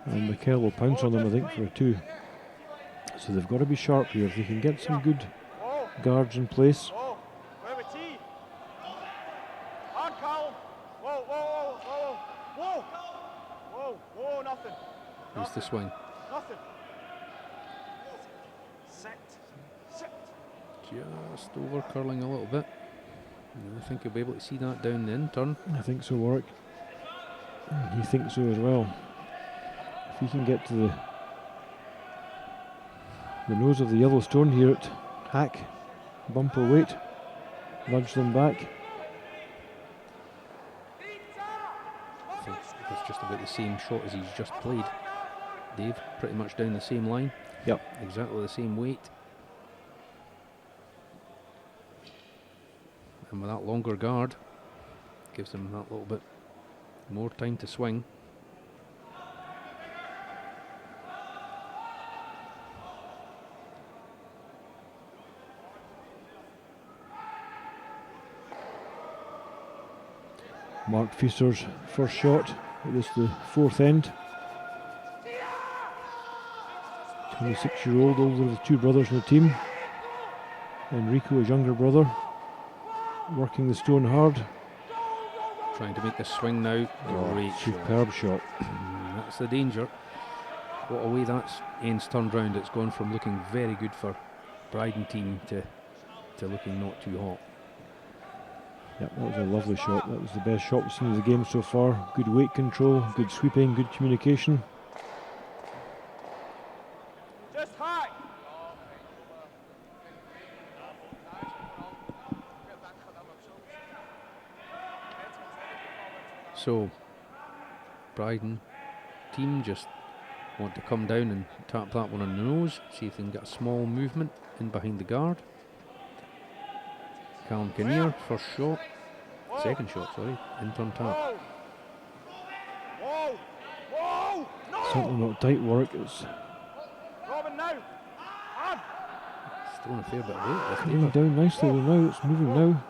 and Michel will pounce on them, I think, for a 2. So they've got to be sharp here. If they can get some good guards in place. Whoa, where we tee? Hard Callum. Whoa, whoa, whoa, whoa, whoa, whoa, whoa, nothing. Here's the swing. Nothing. Sit. Just over curling a little bit. I think you'll be able to see that down the in turn. I think so, Warwick. He thinks so as well. If he can get to the nose of the Yellowstone here at Hack, bumper weight, nudge them back. I think it's just about the same shot as he's just played. Dave, pretty much down the same line. Yep. Exactly the same weight. And with that longer guard, gives him that little bit more time to swing. Mark Feaster's first shot. It is the 4th end. 26-year-old, older of the two brothers in the team. Enrico, his younger brother, working the stone hard. Trying to make the swing now. Great shot. Superb shot. That's the danger. What a way that's ends turned round. It's gone from looking very good for Brydone team to looking not too hot. Yep, that was a lovely shot. That was the best shot we've seen of the game so far. Good weight control, good sweeping, good communication. Just high. So, Brydone team just want to come down and tap that one on the nose, see if they can get a small movement in behind the guard. Callum Kinnear, first shot, second shot, sorry, in turn tap. Whoa! Whoa! No! Certainly not tight work. It's Robin now. On. It's thrown a fair bit of weight. This coming lever. down nicely now. It's moving now.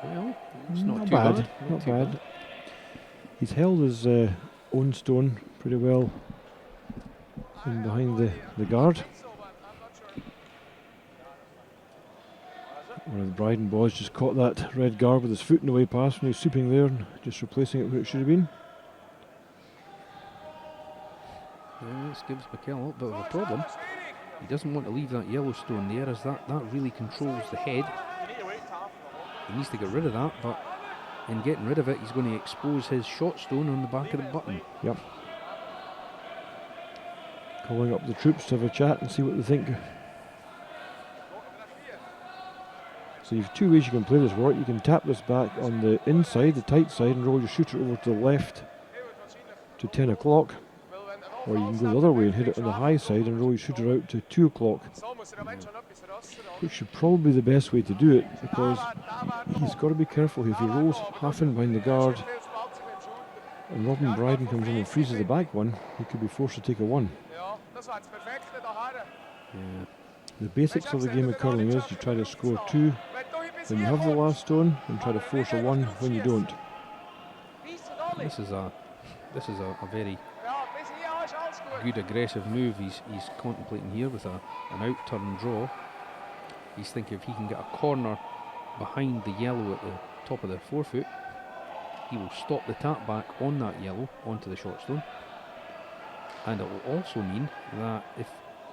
Well, it's not too bad. bad. Not too bad. He's held his own stone pretty well in behind the guard. One of the Brydone boys just caught that red guard with his foot in the way past when he was sweeping there and just replacing it where it should have been. Yeah, this gives Mikel a little bit of a problem. He doesn't want to leave that yellow stone there, as that really controls the head. You need to wait to half. He needs to get rid of that, but in getting rid of it, he's going to expose his shot stone on the back of the button. Yep. Calling up the troops to have a chat and see what they think. So you've two ways you can play this work. You can tap this back on the inside, the tight side, and roll your shooter over to the left to 10 o'clock. Or you can go the other way and hit it on the high side and roll your shooter out to 2 o'clock. Which should probably be the best way to do it, because he's got to be careful here. If he rolls half in behind the guard and Robin Brydone comes in and freezes the back one, he could be forced to take a 1. Yeah. The basics of the game of curling is you try to score 2 when you have the last stone and try to force a 1 when you don't. This is a very good aggressive move he's contemplating here with an out turn draw. He's thinking if he can get a corner behind the yellow at the top of the forefoot, he will stop the tap back on that yellow onto the short stone. And it will also mean that if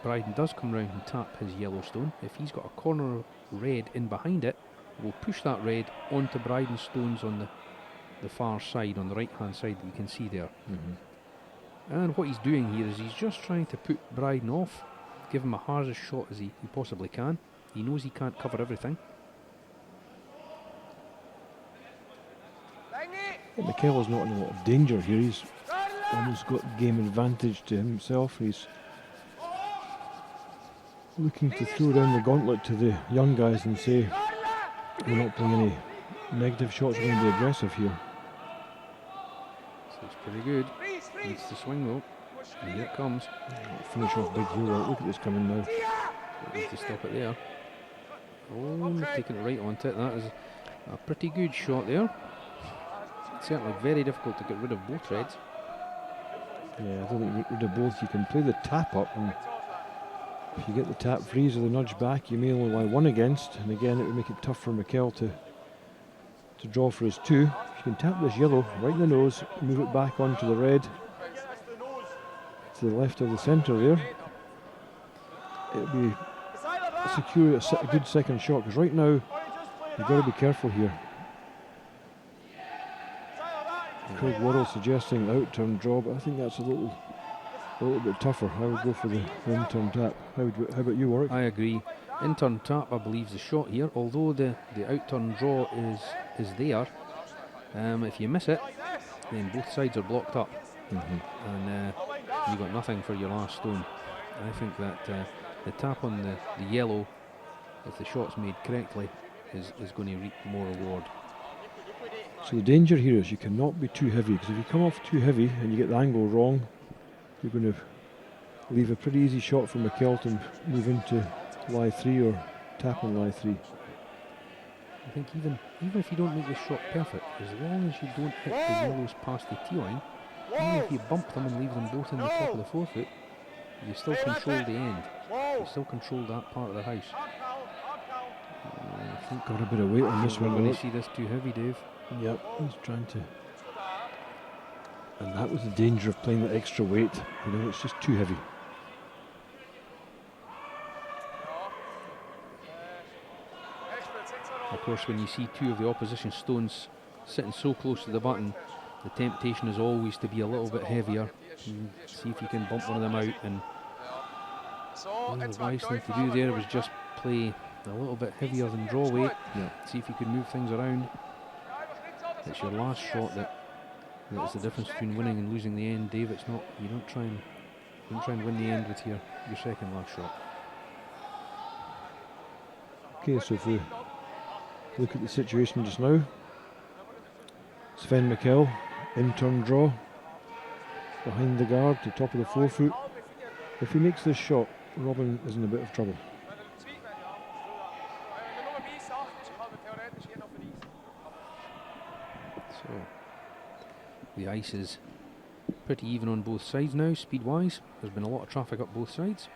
Brydone does come round and tap his yellow stone, if he's got a corner red in behind it, we'll push that red onto Brydone's stones on the far side, on the right hand side that you can see there. And what he's doing here is he's just trying to put Brydone off, give him a hardest shot as he possibly can. He knows he can't cover everything. Mikel is not in a lot of danger here. He's almost got game advantage to himself. He's looking to throw down the gauntlet to the young guys and say, we're not playing any negative shots, we're going to be aggressive here. So it's pretty good. Needs to swing though. And here it comes. Finish off big here. Look at this coming now. Need to stop it there. Oh, taking it right onto it. That is a pretty good shot there. It's certainly very difficult to get rid of both reds. Yeah, I don't think get rid of both. You can play the tap up, and if you get the tap freeze or the nudge back, you may only lie 1 against, and again it would make it tough for Mikel to draw for his 2. If you can tap this yellow right in the nose, move it back onto the red to the left of the centre there, it'll be secure a good second shot, because right now you've got to be careful here. Craig Worrell suggesting the out turn draw, but I think that's a little bit tougher. I would go for the in turn tap. How about you, Warwick? I agree. In turn tap, I believe, is the shot here. Although the out turn draw is there, if you miss it, then both sides are blocked up, and you got nothing for your last stone. I think that the tap on the yellow, if the shot's made correctly, is going to reap more reward. So the danger here is you cannot be too heavy, because if you come off too heavy and you get the angle wrong, you're going to leave a pretty easy shot for Mikel to move into lie 3 or tap on lie 3. I think even if you don't make the shot perfect, as long as you don't hit the yellows past the tee line, even if you bump them and leave them both in the top of the forefoot, you still control the end. You still control that part of the house. I think Got a bit of weight on this we're one. going Look. to see this too heavy, Dave. Yep, he's trying to. And that was the danger of playing that extra weight. You know, it's just too heavy. Of course, when you see two of the opposition stones sitting so close to the button, the temptation is always to be a little bit heavier. And see if you can bump one of them out. And the wise thing to do there was just play a little bit heavier than draw weight. Yeah. See if you can move things around. It's your last shot that's the difference between winning and losing the end, Dave. It's not. You don't try and win the end with your second last shot. Okay, so if we look at the situation just now, S.Michel, in-turn draw, behind the guard to top of the forefoot. If he makes this shot, Robin is in a bit of trouble. So the ice is pretty even on both sides now, speed-wise. There's been a lot of traffic up both sides.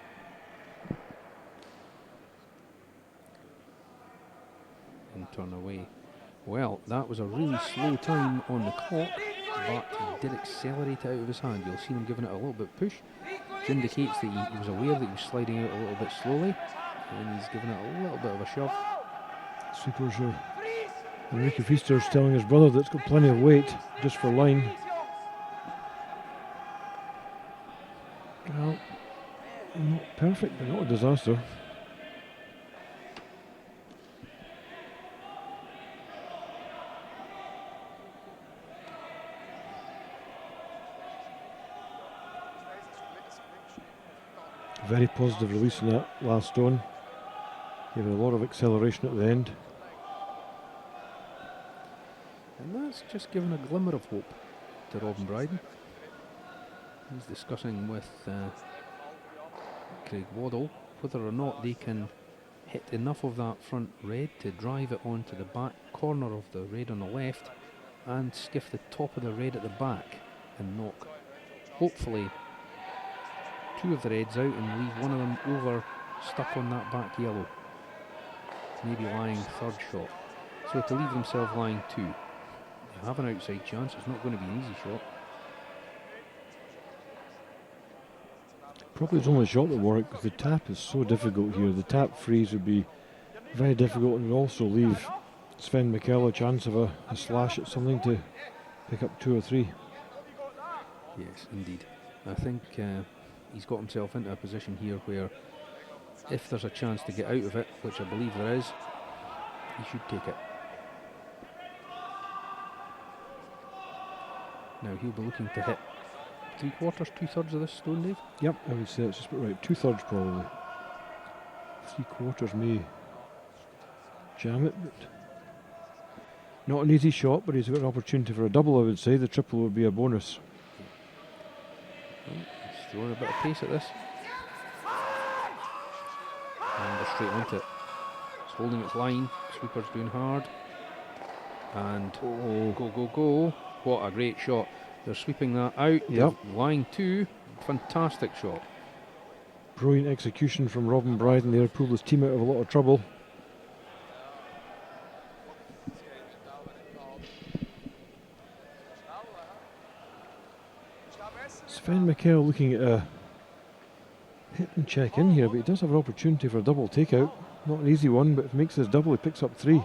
And turn away. Well, that was a really slow time on the clock, but he did accelerate it out of his hand. You'll see him giving it a little bit push, which indicates that he was aware that he was sliding out a little bit slowly, and he's giving it a little bit of a shove. Sweepers are. Enrique Feaster's telling his brother that it's got plenty of weight just for line. Well, not perfect, but not a disaster. Very positive release on that last stone. Gave it a lot of acceleration at the end. And that's just given a glimmer of hope to R.Brydone. He's discussing with Craig Waddle whether or not they can hit enough of that front red to drive it onto the back corner of the red on the left and skiff the top of the red at the back and knock, hopefully, two of the reds out and leave one of them over stuck on that back yellow. Maybe lying third shot. So to leave themselves lying two. They have an outside chance. It's not going to be an easy shot. Probably his only shot that worked because the tap is so difficult here. The tap freeze would be very difficult and would also leave S.Michel a chance of a slash at something to pick up 2 or 3. Yes, indeed. I think he's got himself into a position here where if there's a chance to get out of it, which I believe there is, he should take it. Now he'll be looking to hit 3/4, 2/3 of this stone, Dave? Yep, I would say it's just about right. 2/3 probably. 3/4 may jam it, but not an easy shot, but he's got an opportunity for a double, I would say. The triple would be a bonus. Well, he's throwing a bit of pace at this. And they're straight onto it. It's holding its line. Sweeper's doing hard. And go. What a great shot. They're sweeping that out. Yep. Line 2. Fantastic shot. Brilliant execution from R.Brydone there. Pulled his team out of a lot of trouble. S.Michel looking at a hit and check in here, but he does have an opportunity for a double takeout. Not an easy one, but if he makes this double, he picks up 3.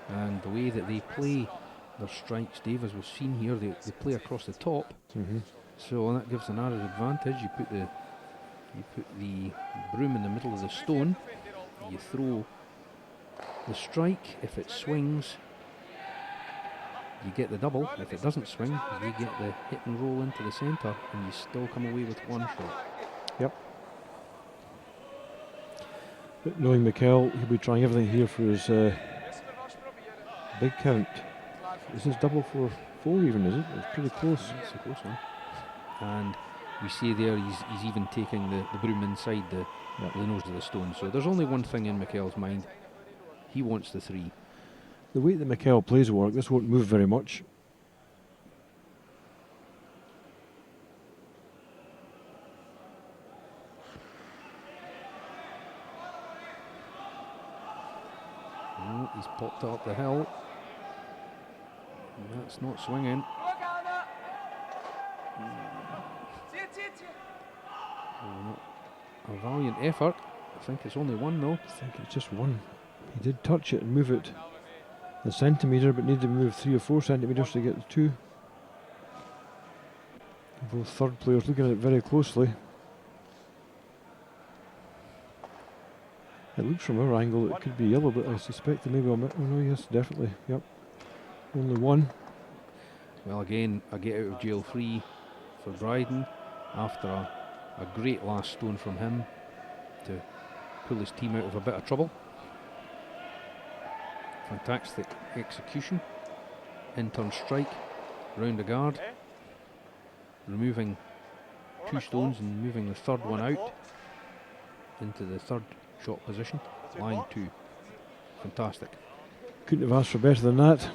And the way that they play their strikes, Dave, as we've seen here, they play across the top. So that gives an added advantage. You put the broom in the middle of the stone. You throw the strike. If it swings, you get the double. If it doesn't swing, you get the hit and roll into the centre, and you still come away with one shot. Yep. But knowing Michel, he'll be trying everything here for his big count. Is this double for 4 even, is it? It's pretty close. It's a close one. And we see there he's even taking the broom inside the nose of the stone. So there's only one thing in Michel's mind. He wants the 3. The way that Michel plays work, this won't move very much. Oh, he's popped it up the hill. That's not swinging. Oh, a valiant effort. I think it's only one though. I think it's just one. He did touch it and move it a centimetre, but needed to move 3 or 4 centimetres to get the 2. Both third players looking at it very closely. It looks from our angle it could be yellow, but I suspect that maybe oh no, yes, definitely, yep. Only one. Well, again, a get out of jail free for Brydone after a great last stone from him to pull his team out of a bit of trouble. Fantastic execution. In-turn strike, round the guard, removing 2 stones and moving the third one out into the third shot position. Line 2. Fantastic. Couldn't have asked for better than that.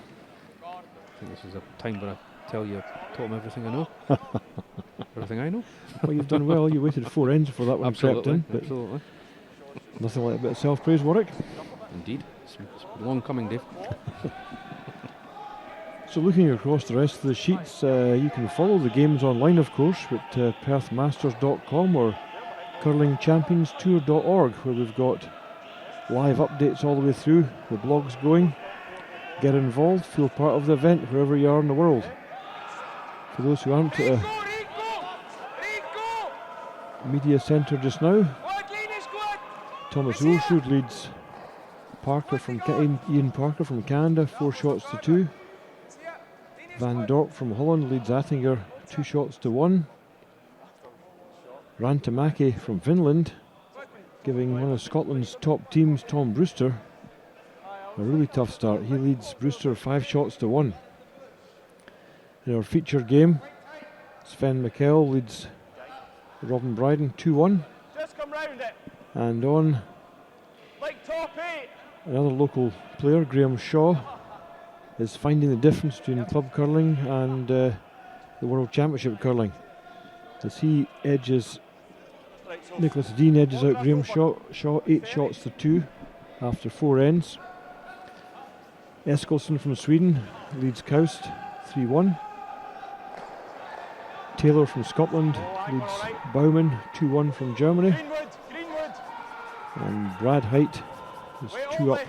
I think this is a time where I tell you I've taught him everything I know. Everything I know. Well, you've done well. You waited 4 ends for that one crept in. But Absolutely. nothing like a bit of self-praise, Warwick. Indeed. It's long coming, Dave. So looking across the rest of the sheets, you can follow the games online, of course, at perthmasters.com or curlingchampionstour.org, where we've got live updates all the way through, the blogs going. Get involved, feel part of the event wherever you are in the world. For those who aren't at a media centre just now, Thomas Ulsrud leads Ian Parker from Canada 4 shots to 2. Van Dorp from Holland leads Attinger 2 shots to 1. Rantamäki from Finland giving one of Scotland's top teams, Tom Brewster, a really tough start. He leads Brewster 5 shots to 1. In our featured game, S.Michel leads R.Brydone 2-1. And on another local player, Graham Shaw, is finding the difference between club curling and the World Championship curling. As he edges, Nicholas Dean edges out Graham Shaw 8 shots to 2 after 4 ends. Eskilsson from Sweden leads Kaust 3-1. Taylor from Scotland leads Baumann 2-1 from Germany. And Brad Height is 2 up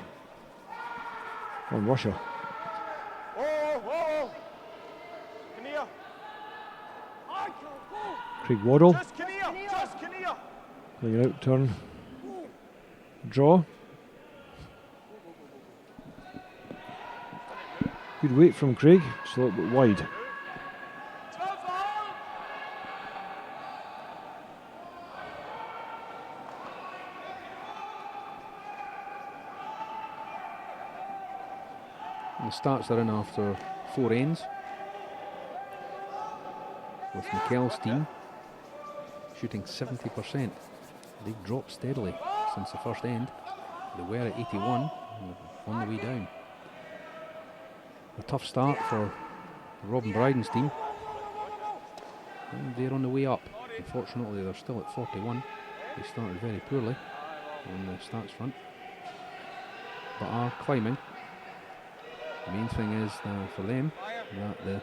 on Russia. Craig Waddle playing out turn draw. Good weight from Craig, just a little bit wide. And the starts are in after 4 ends, with Michel's team shooting 70%. They've dropped steadily since the first end. They were at 81 and on the way down. A tough start for R.Brydone's team, and they're on the way up. Unfortunately, they're still at 41. They started very poorly on the stats front, but are climbing. The main thing is for them that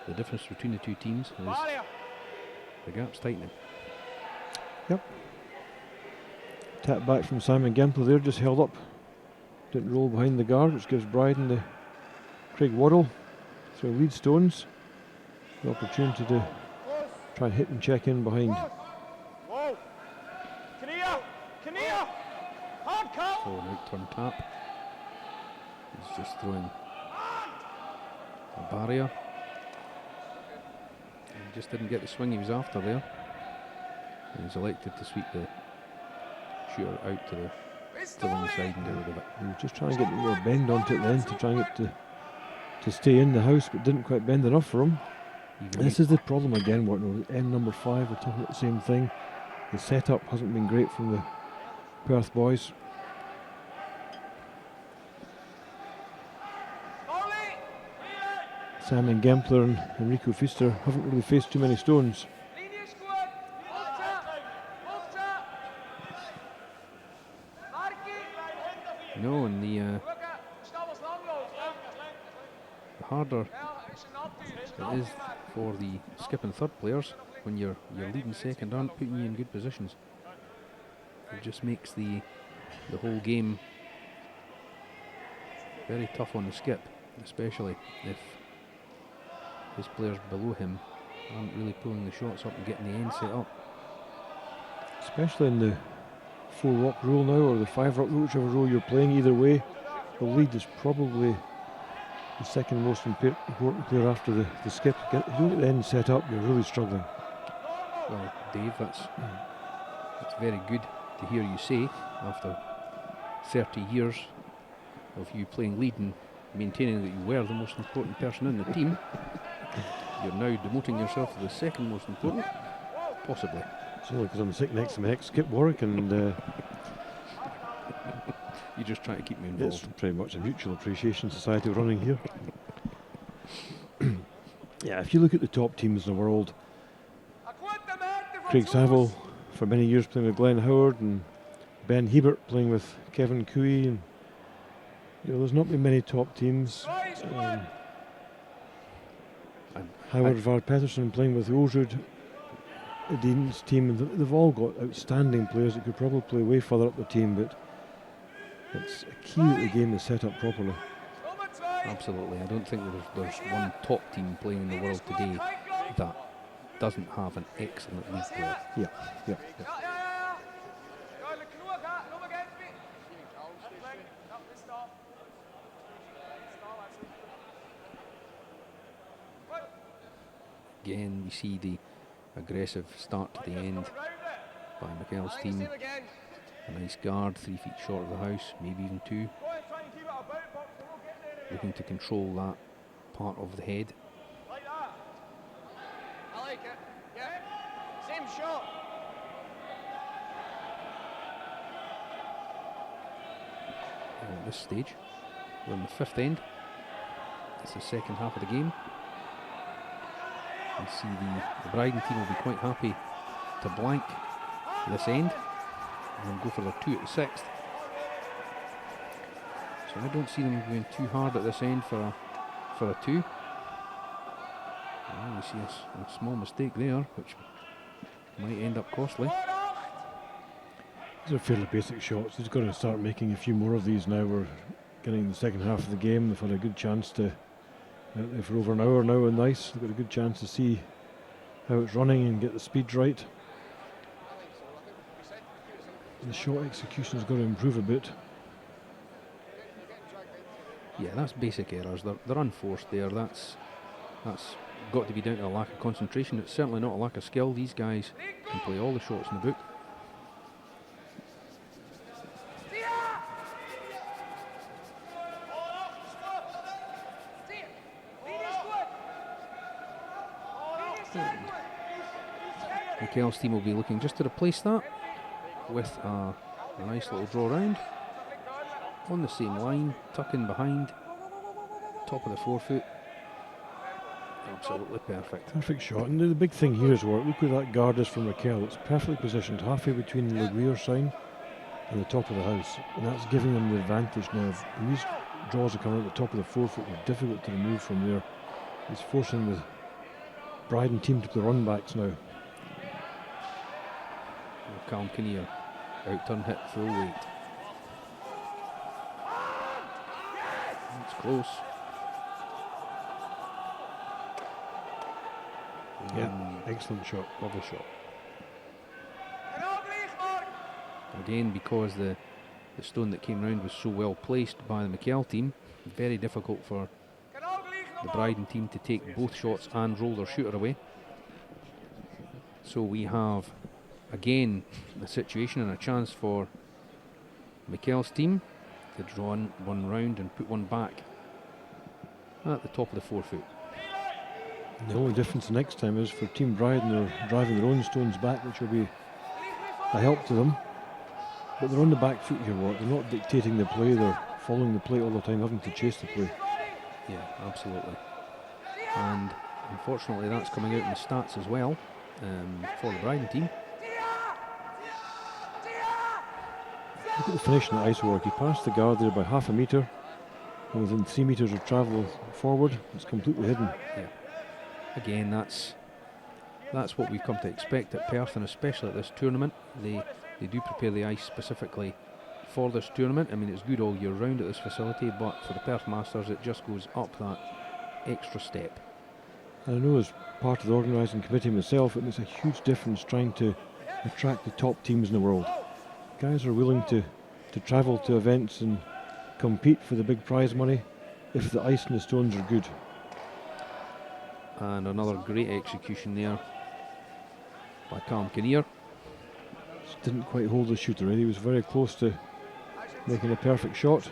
the difference between the two teams is the gap's tightening. Yep. Tap back from Simon Gempler there, just held up. Didn't roll behind the guard, which gives Brydone the Craig Waddle through lead stones the opportunity to try and hit and check in behind. So an out turn tap. He's just throwing a barrier. He just didn't get the swing he was after there. And he's elected to sweep the shooter out to the wing side and get rid of it. He was just trying to get a little bend onto it then to try and get to stay in the house, but didn't quite bend enough for him. This is the problem again, end number 5, we're talking about the same thing. The setup hasn't been great from the Perth boys. Simon Gempler and Enrico Pfister haven't really faced too many stones. No, and harder it is for the skip and third players when your lead and second aren't putting you in good positions. It just makes the whole game very tough on the skip, especially if his players below him aren't really pulling the shots up and getting the end set up. Especially in the 4-rock rule now, or the 5-rock rule, whichever rule you're playing. Either way, the lead is probably the second most important player after the skip. If you don't get the end set up, you're really struggling. Well, Dave, that's very good to hear you say after 30 years of you playing lead and maintaining that you were the most important person in the team. You're now demoting yourself to the second most important, possibly. It's only because I'm sitting next to my ex-skip Warwick, and you just try to keep me involved. it's pretty much a mutual appreciation society running here. Yeah, if you look at the top teams in the world, Craig Saville for many years playing with Glenn Howard, and Ben Hebert playing with Kevin Cooey, and there's not been many top teams. Howard Var Pettersson playing with Ojud, Dean's team, and they've all got outstanding players that could probably play way further up the team, but it's a key that the game is set up properly. Absolutely. I don't think there's one top team playing in the world today that doesn't have an excellent lead player. Yeah. Again, we see the aggressive start to the end by Mikel's team. A nice guard, 3 feet short of the house, maybe even 2. Looking to control that part of the head. Like that. I like it. Yeah. Same shot. And at this stage, we're in the 5th end. It's the second half of the game. You see the Brydone team will be quite happy to blank this end and then go for their 2 at the 6th. So I don't see them going too hard at this end for a 2. Well, you see a small mistake there, which might end up costly. These are fairly basic shots. He's got to start making a few more of these now. We're getting the second half of the game. They've had a good chance to, for over an hour now, and nice. They've got a good chance to see how it's running and get the speed right. The shot execution's got to improve a bit. Yeah, that's basic errors. They're unforced there. That's got to be down to a lack of concentration. It's certainly not a lack of skill. These guys can play all the shots in the book. Mikel's team will be looking just to replace that with a nice little draw round on the same line, tuck in behind, top of the forefoot. Absolutely perfect. Perfect shot. And the big thing here is, look where that guard is from Mikel. It's perfectly positioned halfway between the rear sign and the top of the house, and that's giving them the advantage now. When these draws are coming at the top of the forefoot, they're difficult to remove from there. He's forcing the Brydone team to play run backs now. Callum Kinnear, out turn hit, full weight. It's close. Yeah, excellent shot. Lovely shot. Again, because the stone that came round was so well placed by the Mikel team, very difficult for the Brydone team to take both shots and roll their shooter away. So we have again a situation and a chance for Mikel's team to draw one round and put one back at the top of the forefoot. The only difference next time is for Team Brydone, they're driving their own stones back, which will be a help to them. But they're on the back foot here, they're not dictating the play, they're following the play all the time, having to chase the play. Yeah, absolutely. And unfortunately that's coming out in the stats as well for the Brydone team. Look at the finish in the ice work. He passed the guard there by half a metre, Within 3 metres of travel forward, it's completely hidden. Yeah. Again, that's what we've come to expect at Perth, and especially at this tournament. They do prepare the ice specifically for this tournament. I mean, it's good all year round at this facility, but for the Perth Masters, it just goes up that extra step. And I know as part of the organising committee myself, it makes a huge difference trying to attract the top teams in the world. Guys are willing to travel to events and compete for the big prize money if the ice and the stones are good. And another great execution there by Callum Kinnear. Just didn't quite hold the shooter. He was very close to making a perfect shot.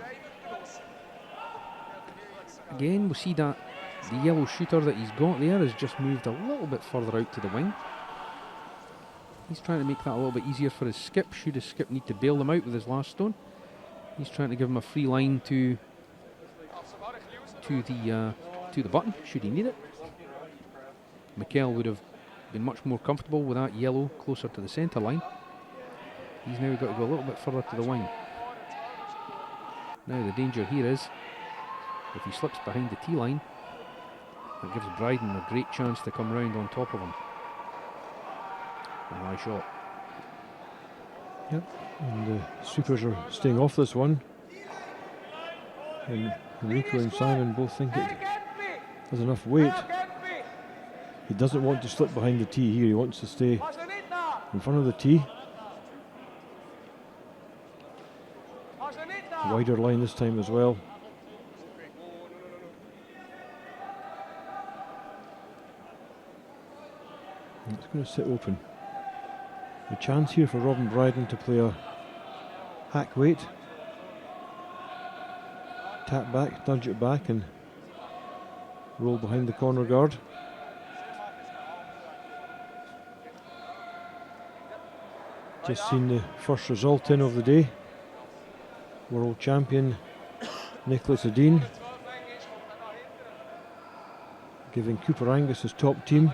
Again, we see that the yellow shooter that he's got there has just moved a little bit further out to the wing. He's trying to make that a little bit easier for his skip. Should his skip need to bail them out with his last stone, he's trying to give him a free line to the button, should he need it. Michel would have been much more comfortable with that yellow closer to the centre line. He's now got to go a little bit further to the wing. Now the danger here is, if he slips behind the tee line, it gives Brydone a great chance to come round on top of him. A high shot. Yep, and the sweepers are staying off this one. And Enrico and Simon both think it has enough weight. He doesn't want to slip behind the tee here, he wants to stay in front of the tee. Wider line this time as well. And it's going to sit open. A chance here for R.Brydone to play a hack weight. Tap back, nudge it back and roll behind the corner guard. Just seen the first result in of the day. World champion Nicholas Edin giving Cooper Angus his top team.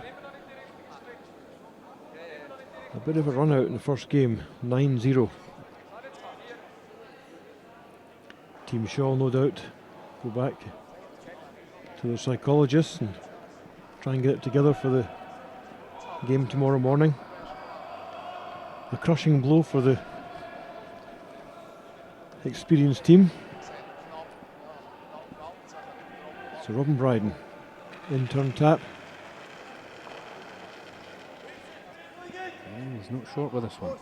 A bit of a run out in the first game, 9-0. Team Shaw, no doubt, go back to their psychologists and try and get it together for the game tomorrow morning. A crushing blow for the experienced team. So R.Brydone, in turn tap. He's not short with this one.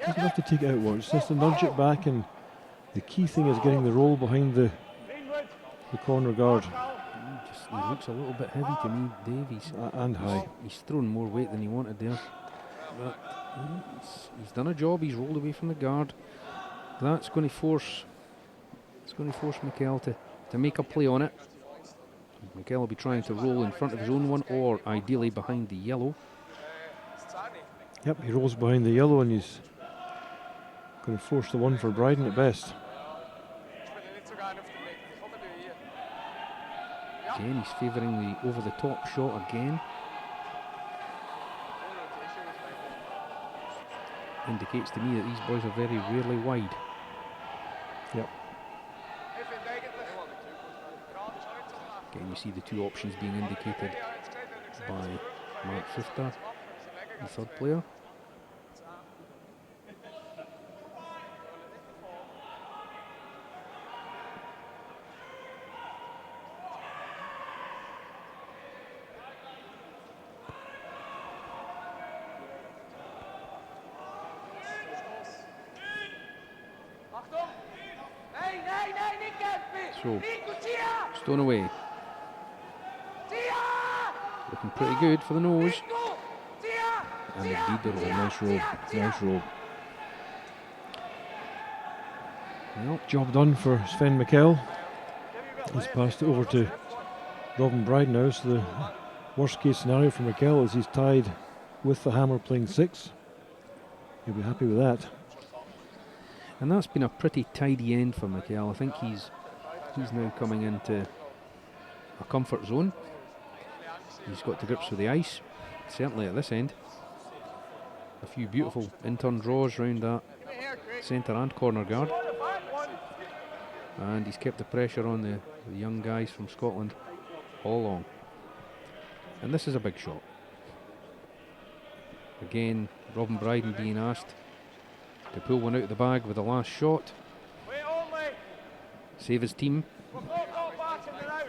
Doesn't have to take it outwards, just to nudge it back, and the key thing is getting the roll behind the corner guard. He looks a little bit heavy to me, Dave. And high. He's thrown more weight than he wanted there. But he's done a job. He's rolled away from the guard. That's going to force. It's going to force Michel to make a play on it. Michel will be trying to roll in front of his own one, or ideally behind the yellow. Yep, he rolls behind the yellow and he's going to force the one for Brydone at best. Again, he's favouring the over-the-top shot again. Indicates to me that these boys are very rarely wide. Yep. Again, you see the two options being indicated by Mark Fifter, the third player. So, stone away. Looking pretty good for the nose. And indeed there was a nice roll. Nice roll. Well, job done for Sven Michel. He's passed it over to R.Brydone now, so the worst case scenario for Michel is he's tied with the hammer playing 6. He'll be happy with that. And that's been a pretty tidy end for Michel. I think he's now coming into a comfort zone. He's got to grips with the ice, certainly at this end. A few beautiful in-turn draws round that centre and corner guard. And he's kept the pressure on the young guys from Scotland all along. And this is a big shot. Again, R.Brydone being asked to pull one out of the bag with the last shot. Wait only. Save his team. We're not back in the now.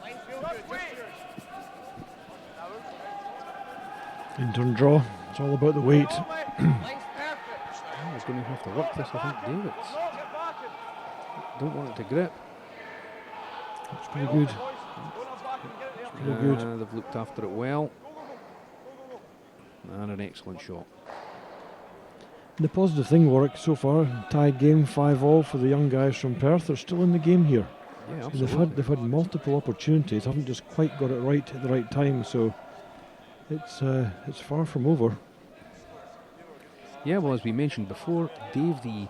Line feel Just good. wait. Now, In turn draw. It's all about the weight. line's perfect. Oh, he's going to have to work this, I think, David. Not get back in. Don't want it to grip. It's pretty good. Boys, don't have back and get it there. Pretty good. They've looked after it well. Go, go, go. Go, go, go. And an excellent shot. The positive thing, Warwick, so far, tied game 5-all for the young guys from Perth. They're still in the game here. Yeah, And absolutely. they've had multiple opportunities, haven't just quite got it right at the right time. So it's far from over. Yeah, well, as we mentioned before, Dave, the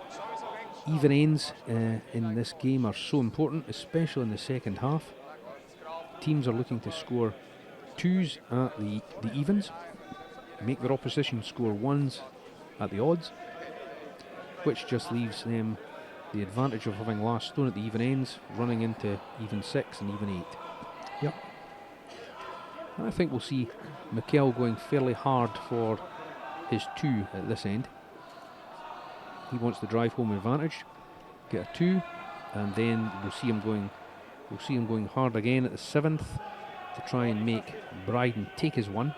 even ends in this game are so important, especially in the second half. Teams are looking to score 2s at the evens, make their opposition score 1s at the odds, which just leaves them the advantage of having last stone at the even ends, running into even 6 and even 8. Yep. And I think we'll see Michel going fairly hard for his 2 at this end. He wants to drive home advantage, get a 2, and then we'll see him going hard again at the 7th to try and make Brydone take his 1,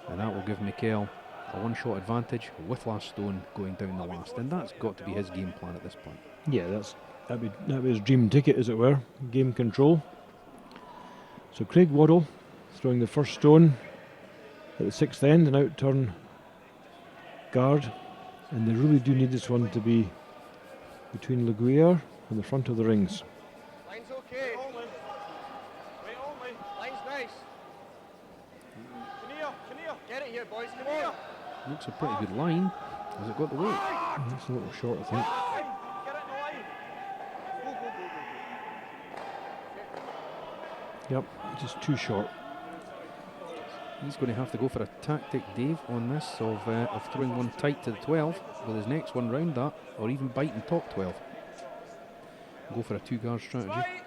and that will give Michel a 1-shot advantage with last stone going down the last, and that's got to be his game plan at this point. Yeah, that'd be his dream ticket, as it were. Game control. So Craig Waddle throwing the first stone at the 6th end, an out turn guard, and they really do need this one to be between Le Guillard and the front of the rings. Line's okay. Wait only. Wait only. Line's nice. Kinnear. Get it here, boys. Come on. Looks a pretty good line. Has it got the weight? That's a little short, I think. Get it in the line. Go, go, go, go, go. Yep, just too short. He's going to have to go for a tactic, Dave, on this of throwing one tight to the 12 with his next one round that, or even biting top 12. Go for a 2-guard strategy. Right.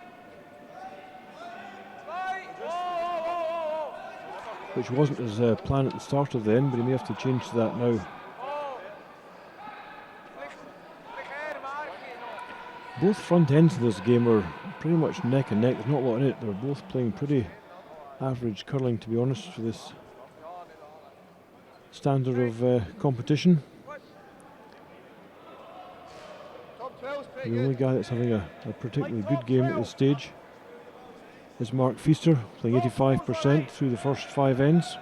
Which wasn't his plan at the start of the end, but he may have to change to that now. Both front ends of this game are pretty much neck and neck. There's not a lot in it. They're both playing pretty average curling, to be honest, for this standard of competition. Top 12's pretty The only good. guy that's having a particularly good game at this stage is Mark Feaster, playing 85% through the first 5 ends.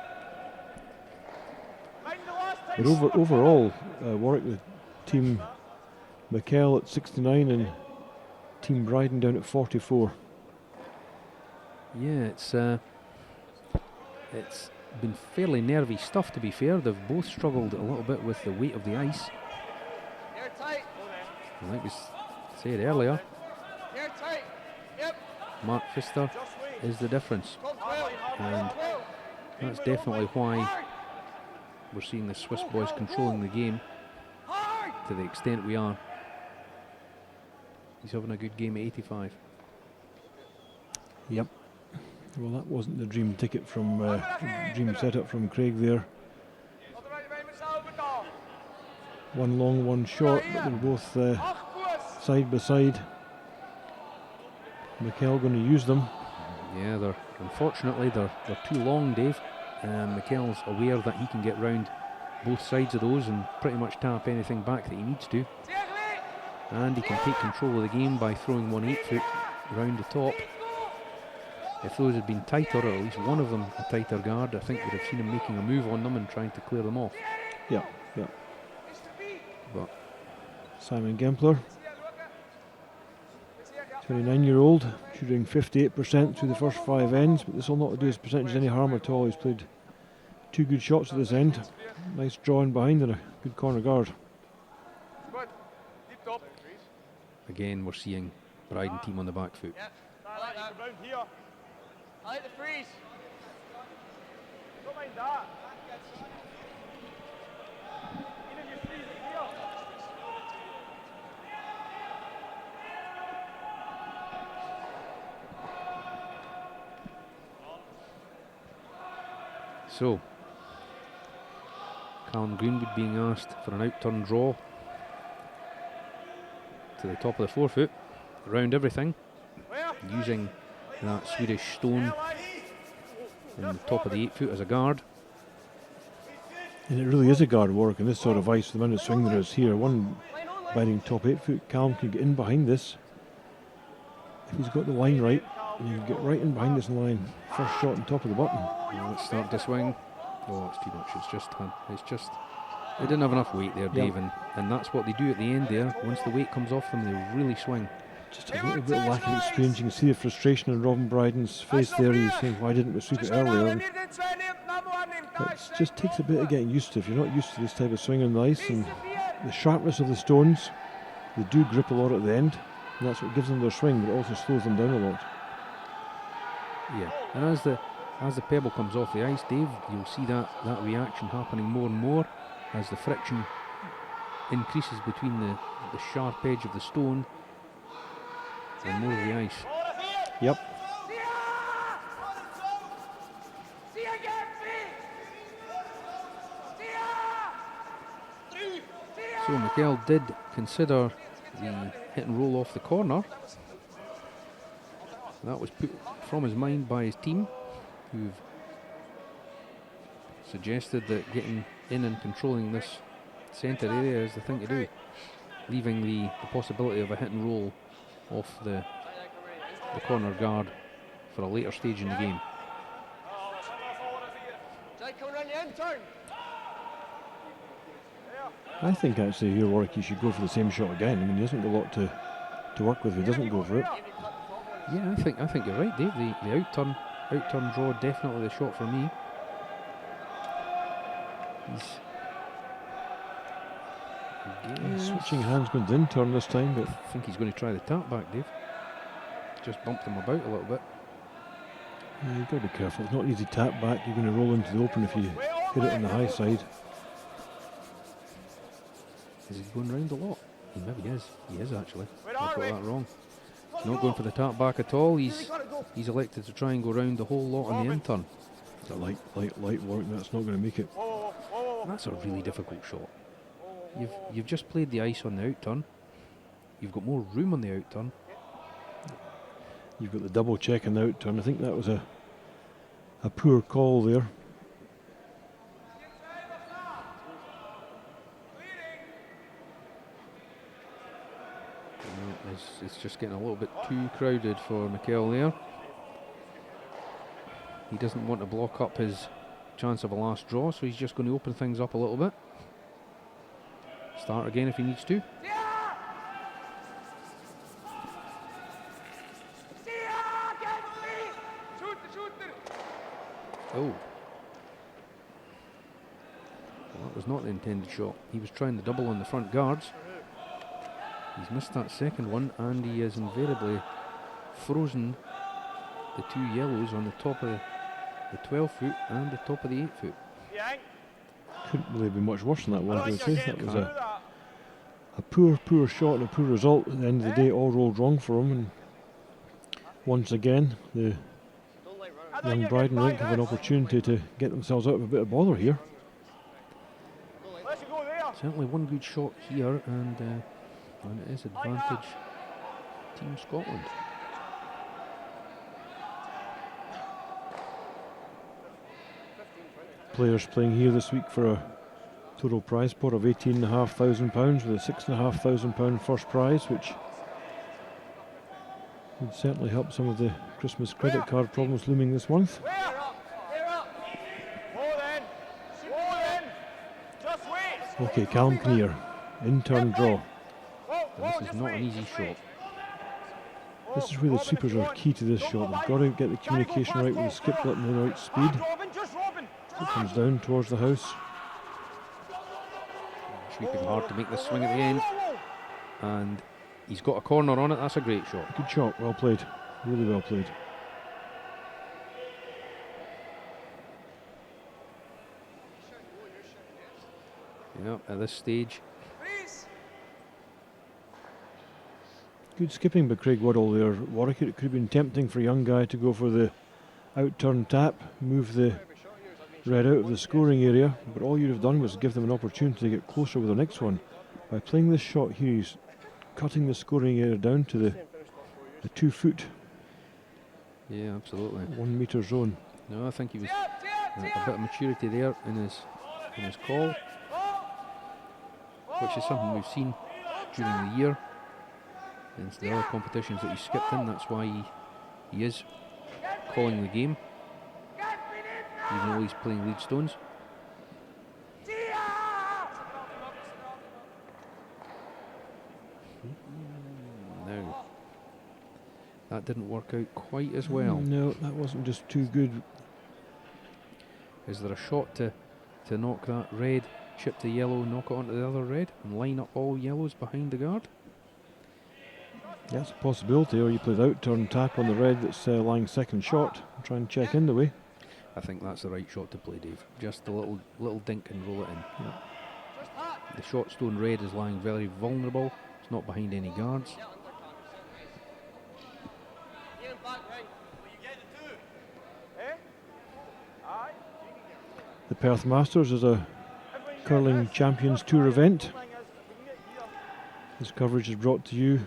But overall, Warwick, the team Michel at 69 and team Brydone down at 44. Yeah, it's been fairly nervy stuff, to be fair. They've both struggled a little bit with the weight of the ice. Here tight. Like we said earlier, Here tight. Yep. Mark Pfister is the difference, Top 12. and that's definitely why we're seeing the Swiss boys controlling the game to the extent we are. He's having a good game at 85. Yep. Well, that wasn't the dream ticket from dream setup from Craig there. One long, one short, but they're both side by side. Michel going to use them. Yeah, unfortunately they're too long, Dave. Michel's aware that he can get round both sides of those and pretty much tap anything back that he needs to. And he can take control of the game by throwing one 8-foot round the top. If those had been tighter, or at least one of them a tighter guard, I think we'd have seen him making a move on them and trying to clear them off. Yeah. But Simon Gempler, 29-year-old, shooting 58% through the first 5 ends, but this will not do his percentage any harm at all. He's played 2 good shots at this end. Nice draw in behind and a good corner guard. again, we're seeing Brydone team on the back foot. Yeah, I like that. I like the freeze. Don't mind that. Even you freeze it here. So, Callum Greenwood being asked for an out-turn draw to the top of the 4-foot, around everything, using that Swedish stone in the top of the 8-foot as a guard. And it really is a guard work in this sort of ice. The amount of swing there is here. One biting top 8-foot. Callum can get in behind this. If he's got the line right, and you can get right in behind this line. First shot on top of the button. Now let's start to swing. Oh, it's too much. They didn't have enough weight there, Dave, and that's what they do at the end there. Once the weight comes off them, they really swing. Just a little bit of lack of experience. You can see the frustration on R.Brydone's face there. He's saying, why didn't we sweep it earlier? And it just takes a bit of getting used to. If you're not used to this type of swing on the ice, and the sharpness of the stones, they do grip a lot at the end, and that's what gives them their swing, but it also slows them down a lot. Yeah, and as the pebble comes off the ice, Dave, you'll see that reaction happening more and more as the friction increases between the sharp edge of the stone and more of the ice. Yep. So Miguel did consider the hit and roll off the corner. That was put from his mind by his team, who've suggested that getting in and controlling this centre area is the thing to do, leaving the possibility of a hit and roll off the corner guard for a later stage in the game. I think actually here, Warwick, he should go for the same shot again. I mean, he hasn't got a lot to work with if he doesn't go for it. Yeah, I think you're right, Dave. The out-turn draw, definitely the shot for me. He's switching hands, going to in-turn this time, but I think he's going to try the tap back, Dave. Just bumped him about a little bit. yeah, you've got to be careful. It's not an easy tap back. You're going to roll into the open if you hit it on the high side. Is he going round a lot? He maybe is. He is actually. I got that wrong. He's not going for the tap back at all. He's elected to try and go round the whole lot on the in-turn. It's a light work. That's not going to make it. That's a really difficult shot. You've just played the ice on the out-turn. You've got more room on the out-turn. You've got the double check and the out-turn. I think that was a poor call there. It's just getting a little bit too crowded for Mikel there. He doesn't want to block up his chance of a last draw, so he's just going to open things up a little bit. Start again if he needs to. Oh. Well, that was not the intended shot. He was trying the double on the front guards. He's missed that second one, and he has invariably frozen the two yellows on the top of the 12-foot and the top of the 8-foot. Couldn't really be much worse than that one, I would say. That was a poor shot and a poor result. At the end of the day, it all rolled wrong for him. And once again, the young Brydone Rink have an opportunity to get themselves out of a bit of bother here. Certainly one good shot here, and it is advantage Team Scotland. Players playing here this week for a total prize pot of £18,500 with a £6,500 first prize, which would certainly help some of the Christmas credit card problems looming this month. Okay, Callum Kinnear, in-turn draw. And this is not an easy shot. This is where the sweepers are key to this shot. They've got to get the communication right with the skip letting the right speed. It comes down towards the house. Sweeping hard to make this swing at the end. And he's got a corner on it. That's a great shot. Good shot, well played. Really well played. Yeah, at this stage. Good skipping by Craig Waddle there. Warwick, it could have been tempting for a young guy to go for the out-turn tap, move the red out of the scoring area, but all you'd have done was give them an opportunity to get closer with the next one. By playing this shot here, he's cutting the scoring area down to the 2 foot, Yeah, absolutely. 1 metre zone. No, I think he was a bit of maturity there in his call, which is something we've seen during the year in the other competitions that he skipped in. That's why he is calling the game, even though he's playing lead stones. Now, that didn't work out quite as well. No, that wasn't just too good. Is there a shot to knock that red, chip the yellow, knock it onto the other red, and line up all yellows behind the guard? That's a possibility, or you play the out-turn tap on the red that's lying second shot and try and check in the way. I think that's the right shot to play, Dave. Just a little dink and roll it in. Yeah. The short stone red is lying very vulnerable. It's not behind any guards. The Perth Masters is a curling champions tour event. This coverage is brought to you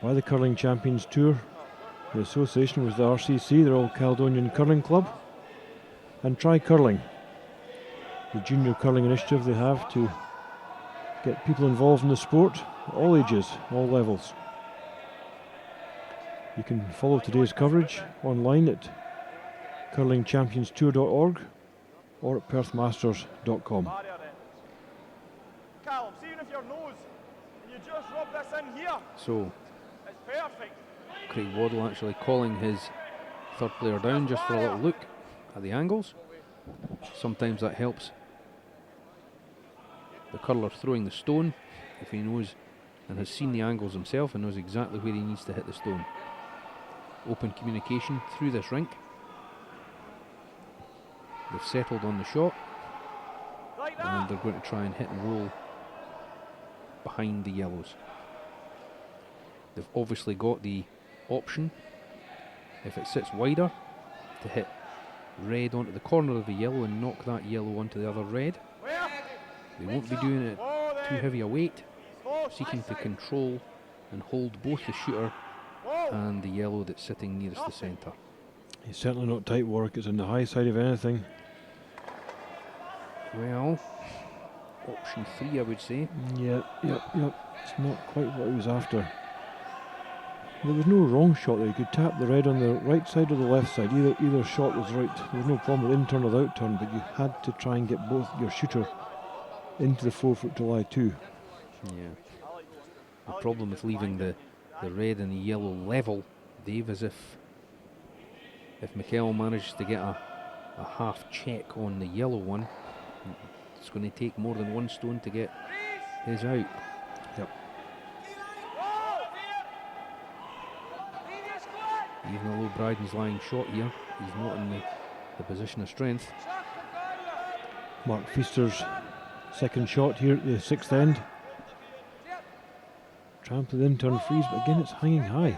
by the Curling Champions Tour, the association with the RCC, the Royal Caledonian Curling Club, and Try Curling, the junior curling initiative they have to get people involved in the sport at all ages, all levels. You can follow today's coverage online at curlingchampionstour.org or at perthmasters.com. Callum, see even if your nose and you just rub this in here, So it's perfect. Craig Waddle actually calling his third player down just for a little look at the angles. Sometimes that helps the curler throwing the stone if he knows and has seen the angles himself and knows exactly where he needs to hit the stone. Open communication through this rink. They've settled on the shot and they're going to try and hit and roll behind the yellows. They've obviously got the option, if it sits wider, to hit red onto the corner of the yellow and knock that yellow onto the other red. They won't be doing it too heavy a weight, seeking to control and hold both the shooter and the yellow that's sitting nearest the centre. He's certainly not tight work, it's on the high side of anything. Well, option 3 I would say. Yep. It's not quite what he was after. There was no wrong shot there. You could tap the red on the right side or the left side. Either shot was right. There was no problem with in-turn or the out-turn, but you had to try and get both your shooter into the 4 foot to lie too. Yeah. The problem with leaving the red and the yellow level, Dave, is if Michel manages to get a half check on the yellow one, it's going to take more than one stone to get his out. Yep. Even although Bryden's lying short here, he's not in the position of strength. Mark Feaster's second shot here at the 6th end. Trampled in-turn freeze, but again it's hanging high.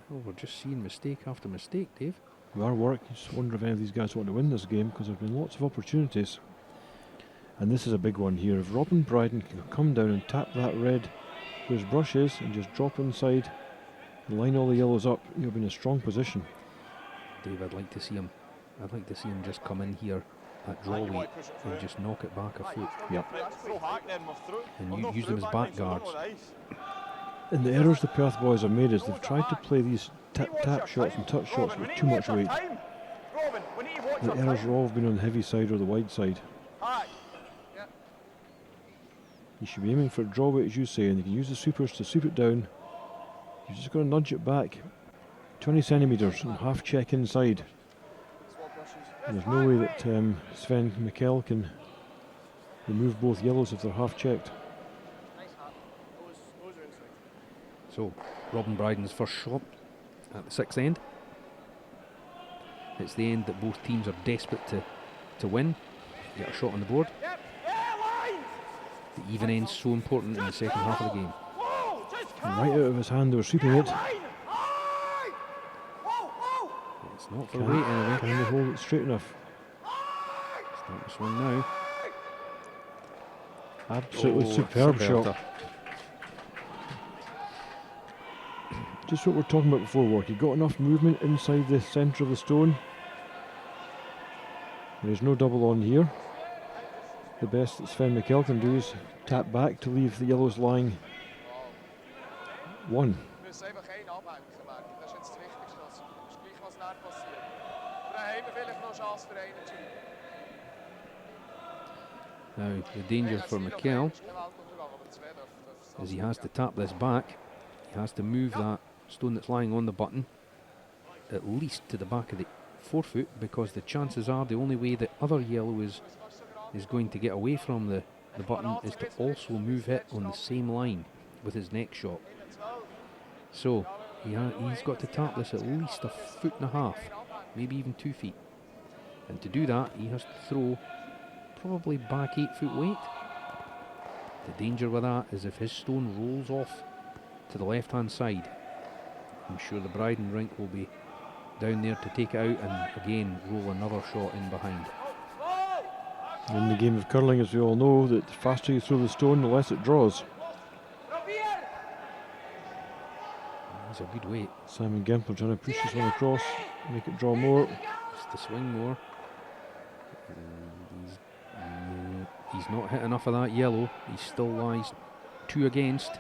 Well, we're just seeing mistake after mistake, Dave. We are working. Just wonder if any of these guys want to win this game, because there's been lots of opportunities. And this is a big one here. If R.Brydone can come down and tap that red where his brush is and just drop inside and line all the yellows up, he'll be in a strong position. Dave, I'd like to see him just come in here at draw weight and just knock it back a foot. Yep. And use them as back guards. And the errors the Perth boys have made is they've tried to play these tap shots and touch shots with too much weight. The errors have all been on the heavy side or the wide side. You should be aiming for draw weight, as you say, and you can use the supers to soup it down. You're just going to nudge it back 20 centimetres and half check inside. And there's no way that S.Michel can remove both yellows if they're half checked. So, R.Brydone's first shot at the 6th end. It's the end that both teams are desperate to win. Get a shot on the board. The even end's so important in the second half of the game. And right out of his hand, they were sweeping it. It's Not for weight anyway. Can they hold it straight enough? Start to swing now. Absolutely Oh, superb superb. shot. Just what we're talking about before, Wark. He got enough movement inside the centre of the stone. There's no double on here. The best that S.Michel can do is tap back to leave the yellows lying 1. Wir müssen einfach einen abhängen, merke ich. Das ist jetzt das Wichtigste. Das ist gleich, was nachher passiert. Dann haben wir vielleicht noch eine Chance für einen zu. Now the danger for Michel is he has to tap this back. He has to move that stone that's lying on the button at least to the back of the forefoot, because the chances are the only way the other yellow is going to get away from the button is to also move it on the same line with his next shot. So he's got to tap this at least 1.5 feet, maybe even 2 feet. And to do that, he has to throw probably back 8 foot weight. The danger with that is if his stone rolls off to the left hand side, I'm sure the Brydone rink will be down there to take it out and again roll another shot in behind. In the game of curling, as we all know, that the faster you throw the stone, the less it draws. He's a good weight. Simon Gempel trying to push this one across, make it draw more. Just to swing more. He's not hit enough of that yellow. He still lies 2 against.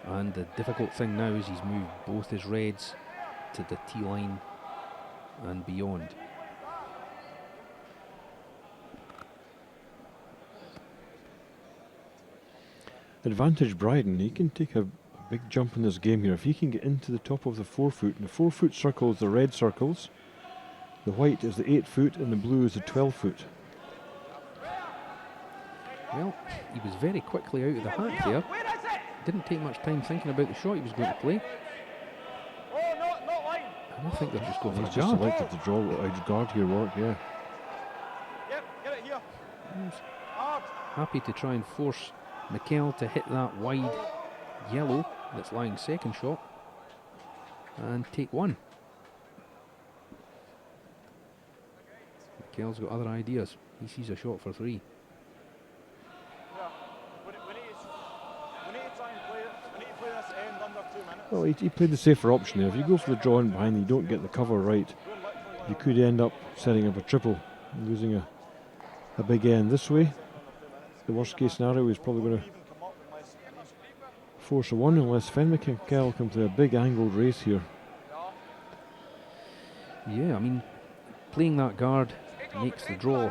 And the difficult thing now is he's moved both his reds to the tee line and beyond. Advantage Brydone, he can take a big jump in this game here. If he can get into the top of the 4 foot, and the 4 foot circle is the red circles, the white is the 8 foot, and the blue is the 12 foot. Well, he was very quickly out of the hat there. Didn't take much time thinking about the shot he was going to play. And I think they're just going for He's a just guard. selected to draw out guard here, Wark, yeah. Yep, get it here. He's happy to try and force Michel to hit that wide yellow that's lying second shot and take 1. Michel's got other ideas. He sees a shot for 3. Yeah. We need to try and play it. We need to play this end under 2 minutes. Well, he played the safer option there. If you go for the draw in behind and you don't get the cover right, you could end up setting up a triple and losing a big end this way. The worst case scenario is probably going to force a 1 unless S.Michel can play a big angled race here. Yeah, I mean, playing that guard makes the draw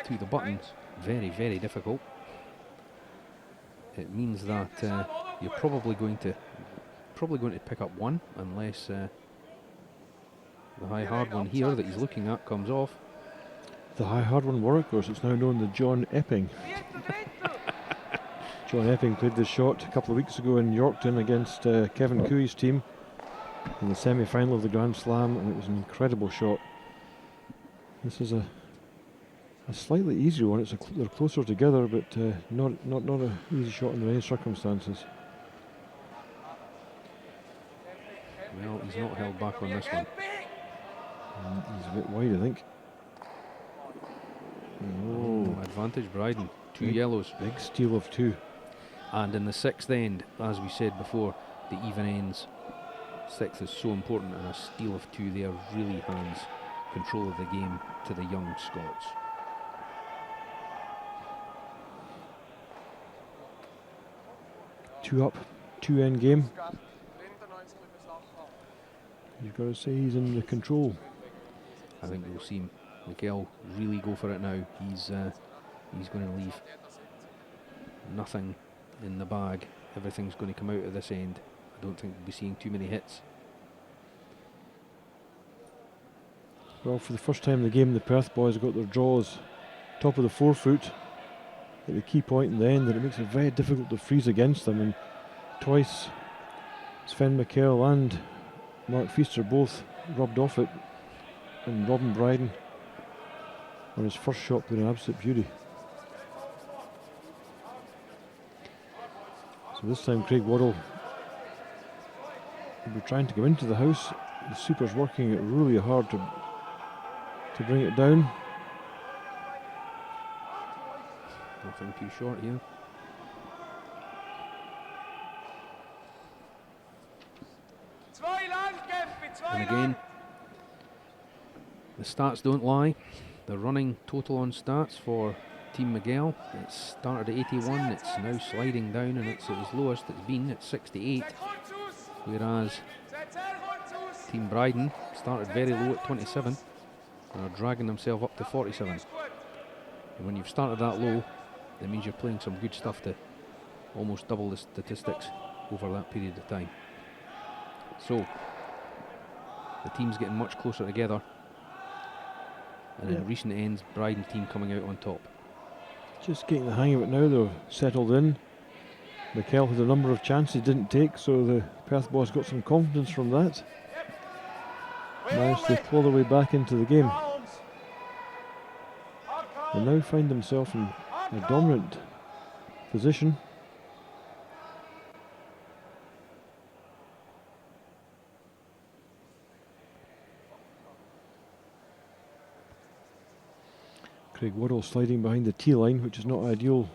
to the buttons very, very difficult. It means that you're probably going to pick up 1 unless the high hard one here that he's looking at comes off. The high hard one Warwick course, it's now known the John Epping. John Epping played this shot a couple of weeks ago in Yorkton against Kevin Cooey's team in the semi-final of the Grand Slam, and it was an incredible shot. This is a slightly easier one. They're closer together, but not an easy shot under any circumstances. Well, he's not held back on this one. He's a bit wide, I think. Oh, advantage Brydone. 2 yellows. Big steal of 2. And in the 6th end, as we said before, the even ends. 6th is so important, and a steal of 2 there really hands control of the game to the young Scots. Two up, 2 end game. You've got to say he's in the control. I think we'll see Michel really go for it now. He's going to leave nothing in the bag. Everything's going to come out of this end. I don't think we'll be seeing too many hits. Well, for the first time in the game, the Perth boys got their draws top of the 4 foot at the key point in the end, and it makes it very difficult to freeze against them. And twice, S.Michel and Mark Feaster both rubbed off it, and Robin Brydone on his first shot played an absolute beauty. So this time Craig Waddle will be trying to go into the house. The Super's working it really hard to to bring it down. Nothing too short here. And again, the stats don't lie. The running total on stats for Team Miguel, it started at 81, it's now sliding down and it's at its lowest it's been at 68. Whereas Team Brydone started very low at 27 and are dragging themselves up to 47. And when you've started that low, that means you're playing some good stuff to almost double the statistics over that period of time. So, the team's getting much closer together. And in recent ends, Brydone team coming out on top. Just getting the hang of it now, they're settled in. Mikel had a number of chances he didn't take, so the Perth boys got some confidence from that. Managed to claw their way back into the game. They now find themselves in a dominant position. Craig Waddle sliding behind the tee line, which is not ideal.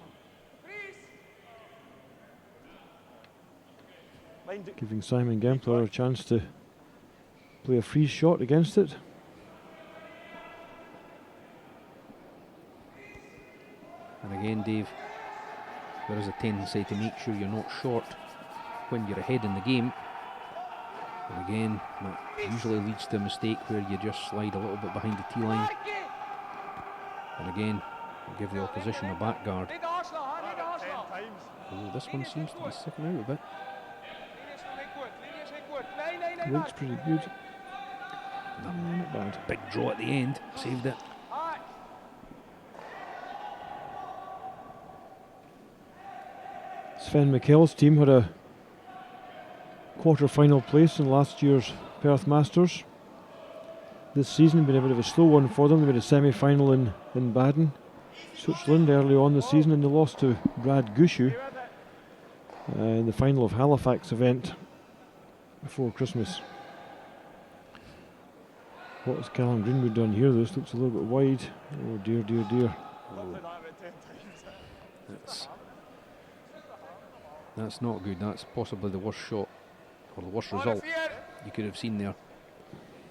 Giving Simon Gempler a chance to play a free shot against it. And again, Dave, there is a tendency to make sure you're not short when you're ahead in the game. And again, that usually leads to a mistake where you just slide a little bit behind the tee line. And again, give the opposition a back guard. Although this one seems to be sticking out a bit. Looks pretty good. Not bad. Big draw at the end, saved it. Sven Mikkel's team had a quarter-final place in last year's Perth Masters. This season been a bit of a slow one for them. They made a semi-final in Baden, Switzerland early on this season, and they lost to Brad Gushu in the final of Halifax event before Christmas. What has Callum Greenwood done here? This looks a little bit wide. Oh dear, dear, dear. That's not good. That's possibly the worst shot, or the worst result you could have seen there.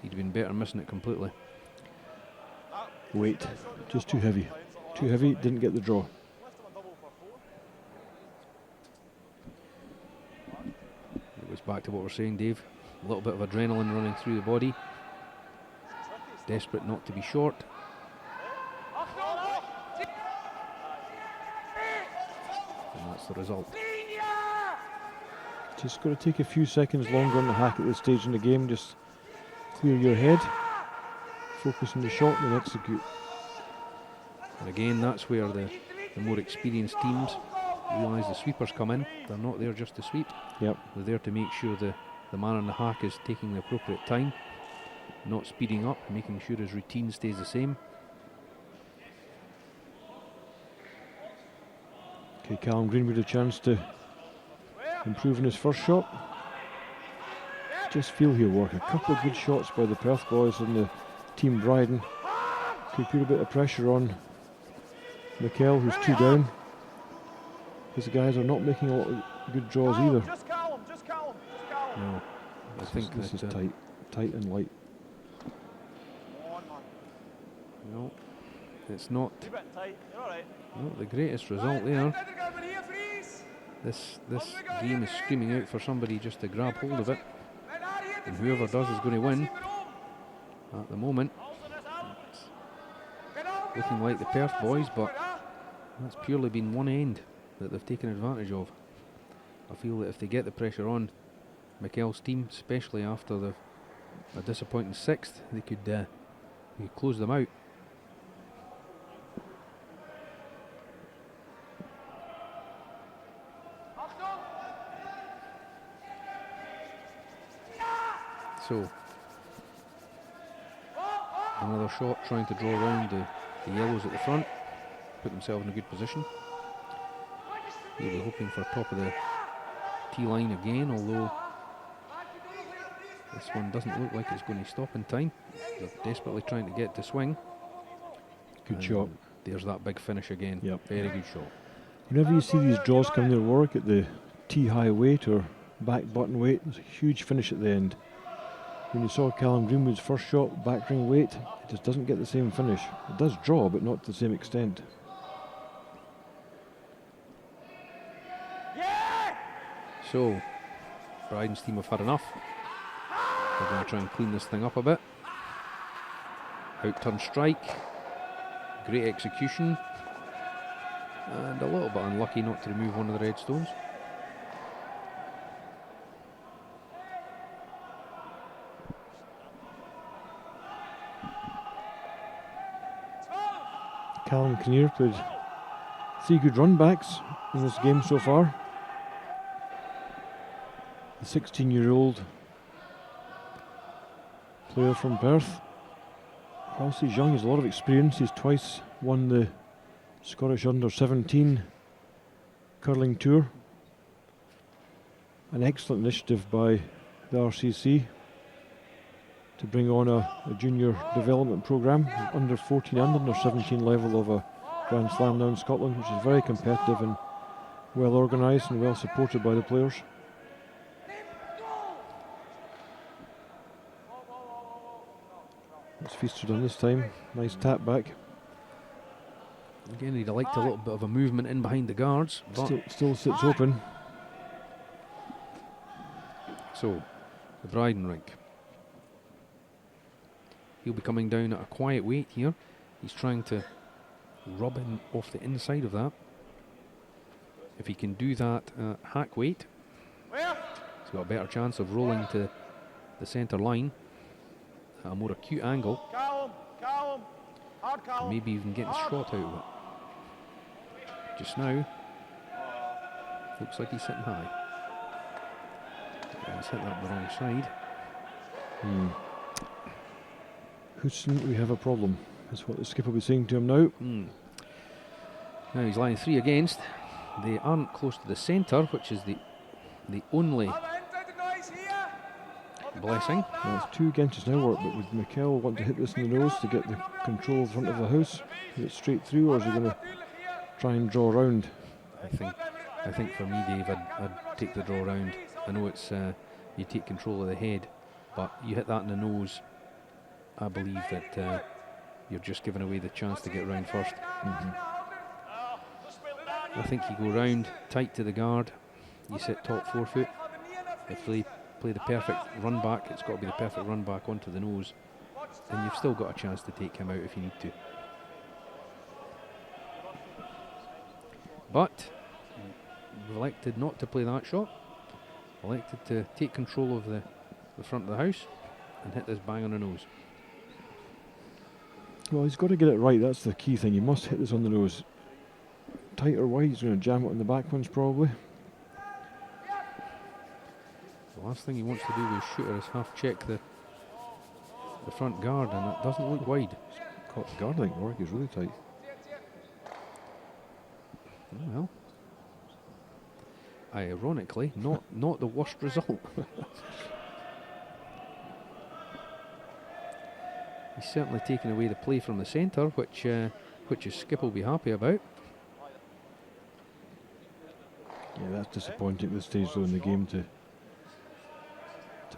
He'd been better missing it completely. Weight, just too heavy. Too heavy, didn't get the draw. It goes back to what we're saying, Dave. A little bit of adrenaline running through the body. Desperate not to be short. And that's the result. Just got to take a few seconds longer on the hack at this stage in the game. Just clear your head, focus on the shot and then execute. And again, that's where the more experienced teams realise the sweepers come in. They're not there just to sweep. Yep. They're there to make sure the man on the hack is taking the appropriate time, not speeding up, making sure his routine stays the same. Okay, Callum Greenwood a chance to improve in his first shot. Just feel he'll work. A couple of good shots by the Perth boys and the Team Brydone. Could put a bit of pressure on Mikel, who's 2 down. Because the guys are not making a lot of good draws either. Just Callum. No, I think this is that, tight and light. no, it's not, A bit tight, you're alright. not the greatest result there. This game is screaming out for somebody just to grab hold of it, and whoever does is going to win. At the moment, it's looking like the Perth boys, but that's purely been one end that they've taken advantage of. I feel that if they get the pressure on Mikel's team, especially after a disappointing 6th, they could close them out. So, another shot trying to draw around the yellows at the front, put themselves in a good position. They'll be hoping for top of the tee line again, although This one doesn't look like it's going to stop in time. They're desperately trying to get to swing. Good And shot. There's that big finish again. Yep. Very good shot. Whenever you see these draws come to work at the tee-high weight or back button weight, there's a huge finish at the end. When you saw Callum Greenwood's first shot, back ring weight, it just doesn't get the same finish. It does draw, but not to the same extent. So, Bryden's team have had enough. They're going to try and clean this thing up a bit. Out turn strike. Great execution. And a little bit unlucky not to remove one of the red stones. Callum Kinnear played 3 good run backs in this game so far. The 16-year-old player from Perth. Whilst he's young, he has a lot of experience. He's twice won the Scottish Under-17 curling tour. An excellent initiative by the RCC to bring on a junior development programme, under 14 and under 17 level of a Grand Slam now in Scotland, which is very competitive and well organised and well supported by the players. It's feasted on this time. Nice tap back. Again, he'd have liked a little bit of a movement in behind the guards. But Still sits open. so, the Bryden rink. He'll be coming down at a quiet weight here. He's trying to rub in off the inside of that. If he can do that at hack weight, he's got a better chance of rolling to the centre line at a more acute angle. And maybe even getting a shot out of it. Just now, looks like he's sitting high. He's hit that the wrong side. Houston, we have a problem. That's what the skipper will be saying to him now. Now he's lying 3 against. They aren't close to the centre, which is the only blessing. Well, it's 2 against his now work, but would Michel want to hit this in the nose to get the control front of the house? Hit it straight through, or is he going to try and draw round? I think for me, Dave, I'd take the draw round. I know it's you take control of the head, but you hit that in the nose, I believe that you're just giving away the chance to get round first. I think you go round tight to the guard, you sit top 4 foot. If they play the perfect run back, it's got to be the perfect run back onto the nose, and you've still got a chance to take him out if you need to. But elected not to play that shot, elected to take control of the front of the house and hit this bang on the nose. Well, he's got to get it right, that's the key thing. He must hit this on the nose. Tight or wide, he's going to jam it on the back ones probably. The last thing he wants to do with his shooter is half check the front guard, and that doesn't look wide. Caught the guard, I think, work is really tight. Oh, well, ironically, not the worst result. He's certainly taken away the play from the centre, which his skip will be happy about. Yeah, that's disappointing at this stage though in the game to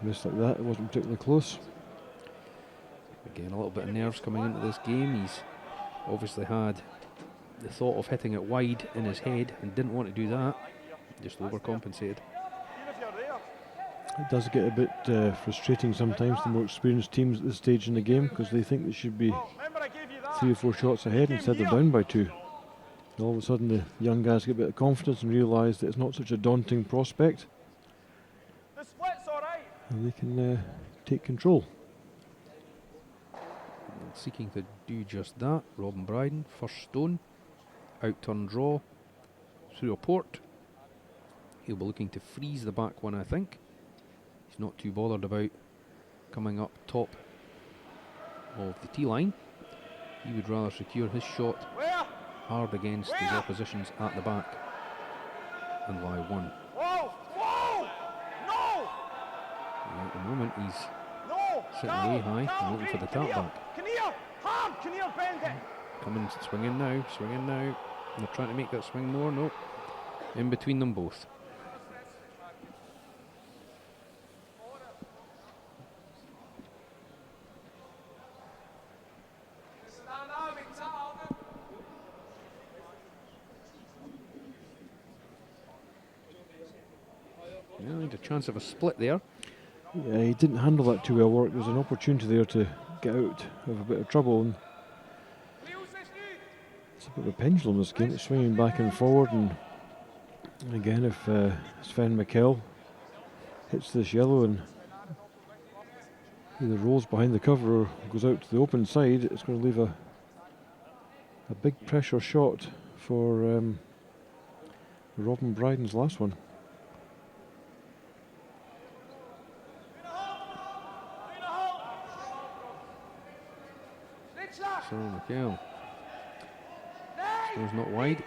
miss like that. It wasn't particularly close. Again, a little bit of nerves coming into this game. He's obviously had the thought of hitting it wide in his head and didn't want to do that. Just overcompensated. It does get a bit frustrating sometimes, the more experienced teams at this stage in the game, because they think they should be 3 or 4 shots ahead, instead they're down by 2. And all of a sudden the young guys get a bit of confidence and realise that it's not such a daunting prospect. And they can take control. Seeking to do just that, R.Brydone, first stone, out turn draw, through a port. He'll be looking to freeze the back one, I think. He's not too bothered about coming up top of the tee line. He would rather secure his shot hard against his oppositions at the back and lie 1. At the moment, he's No! sitting way high and looking for the tap back. Kinnear! Hard! Kinnear, bend it! Coming, swinging now, swinging now. And they're trying to make that swing more. No. In between them both. Well, had a chance of a split there. Yeah, he didn't handle that too well. Work. There's an opportunity there to get out of a bit of trouble. And it's a bit of a pendulum this game. It's swinging back and forward. And again, if S.Michel hits this yellow and either rolls behind the cover or goes out to the open side, it's going to leave a big pressure shot for R.Brydone's last one. So Michel. Score's not wide.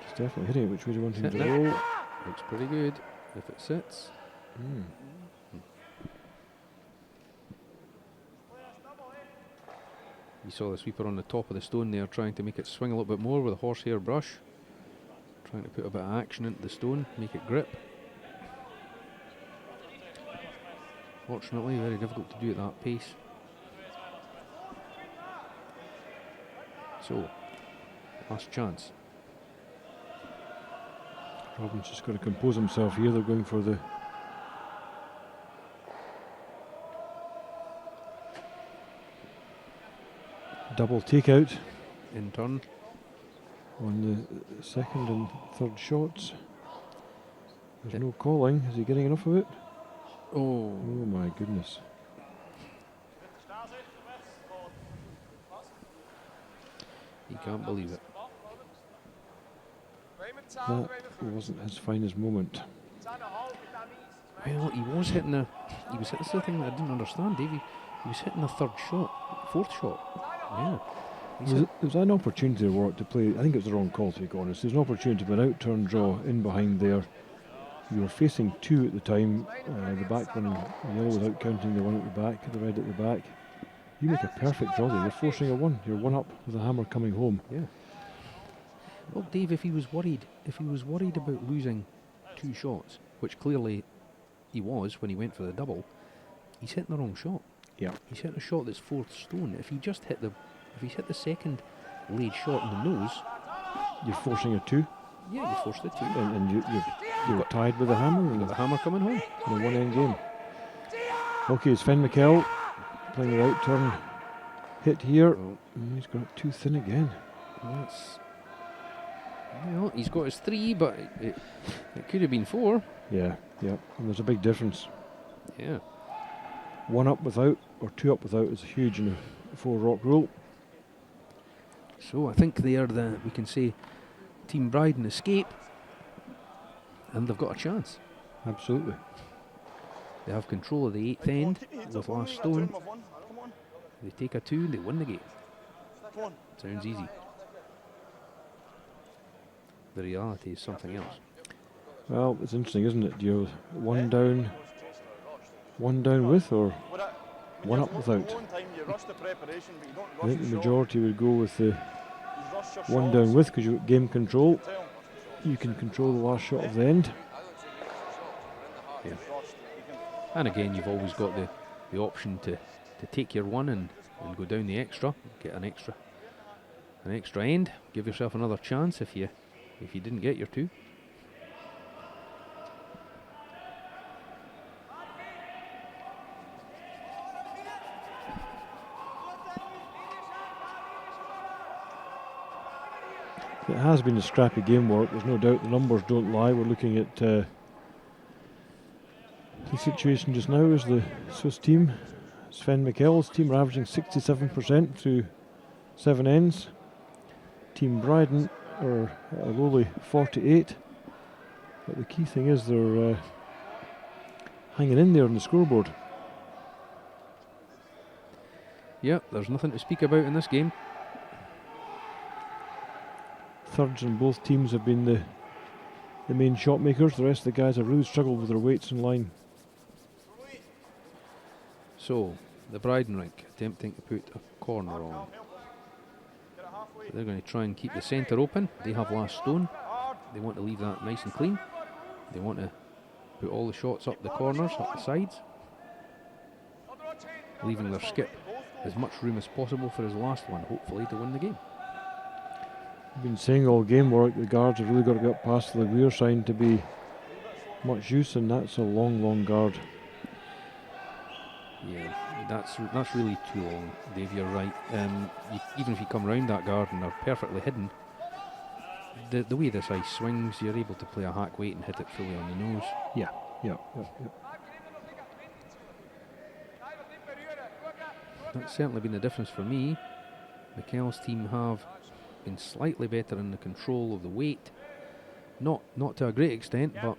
He's definitely hitting it which way do you want him to Hitting it. roll. Looks pretty good if it sits. You saw the sweeper on the top of the stone there trying to make it swing a little bit more with a horsehair brush. Trying to put a bit of action into the stone, make it grip. Fortunately, very difficult to do at that pace. So, last chance. Robin's just got to compose himself here. They're going for the double takeout In turn. on the second and third shots. There's no calling. Is he getting enough of it? Oh, Oh my goodness. he can't believe it. That wasn't his finest moment. Well, he was hitting this is the thing that I didn't understand, Davey. He was hitting the third shot, fourth shot. Yeah. There was an opportunity to work to play. I think it was the wrong call, to be honest. There's an opportunity to an out-turn draw in behind there. You were facing two at the time, the back one yellow without counting the one at the back, the red at the back. You make a perfect draw there. You're forcing a one. You're one up with the hammer coming home. Yeah. Well, Dave, if he was worried about losing two shots, which clearly he was when he went for the double, he's hitting the wrong shot. Yeah. He's hitting a shot that's fourth stone. If he's hit the second laid shot in the nose, You're forcing a two, yeah, you forced it to. and you're tied with the hammer. Got And the hammer coming home. in a one-end game. Okay, it's S.Michel playing the out-turn hit here. Oh. He's got it too thin again. Well, he's got his three, but it could have been four. Yeah, and there's a big difference. Yeah. One up without or two up without is huge in a four-rock rule. So I think they are we can say, Team Brydone escape, and they've got a chance. Absolutely. They have control of the eighth end with last stone. Come on. They take a two, they win the game. Come on. Sounds easy. The reality is something else. Well, it's interesting, isn't it? Do you have one down with, or one up without? I think the majority would go with the one down with, because you've got game control. You can control the last shot of the end. Yeah. And again, you've always got the option to take your one and go down the extra, get an extra end, give yourself another chance if you didn't get your two. It has been a scrappy game work, there's no doubt. The numbers don't lie. We're looking at the situation just now is the Swiss team, S.Michel's team, are averaging 67% through 7 ends. Team Brydone are a lowly 48. But the key thing is they're hanging in there on the scoreboard. Yeah, there's nothing to speak about in this game. Thirds on both teams have been the main shot makers. The rest of the guys have really struggled with their weights in line. So, the Brydone rink attempting to put a corner on. Help. Get it halfway. So they're going to try and keep the centre open. They have last stone. Hard. They want to leave that nice and clean. They want to put all the shots up the corners, up the sides, leaving their skip as much room as possible for his last one, hopefully to win the game. I've been saying all game work, the guards have really got to get past the rear sign to be much use, and that's a long guard. Yeah, that's really too long, Dave, you're right. Even if you come round that guard and they're perfectly hidden, the way this ice swings, you're able to play a hack weight and hit it fully on the nose. Yeah. That's certainly been the difference for me. Mikel's team have been slightly better in the control of the weight. Not to a great extent, but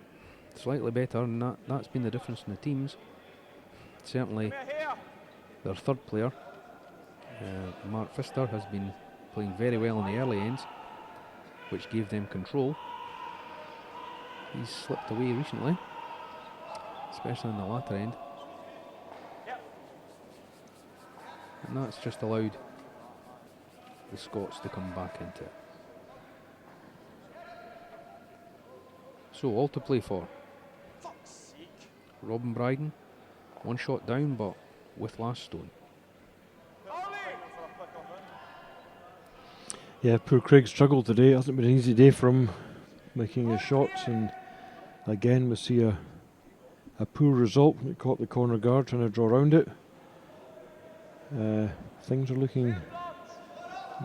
slightly better, and that's been the difference in the teams. Certainly their third player, Mark Pfister, has been playing very well in the early ends, which gave them control. He's slipped away recently, especially in the latter end. And that's just allowed the Scots to come back into it. So all to play for. R.Brydone, one shot down, but with last stone. Yeah, poor Craig struggled today. It hasn't been an easy day for him making his shots, and again we see a poor result. It caught the corner guard trying to draw around it. Things are looking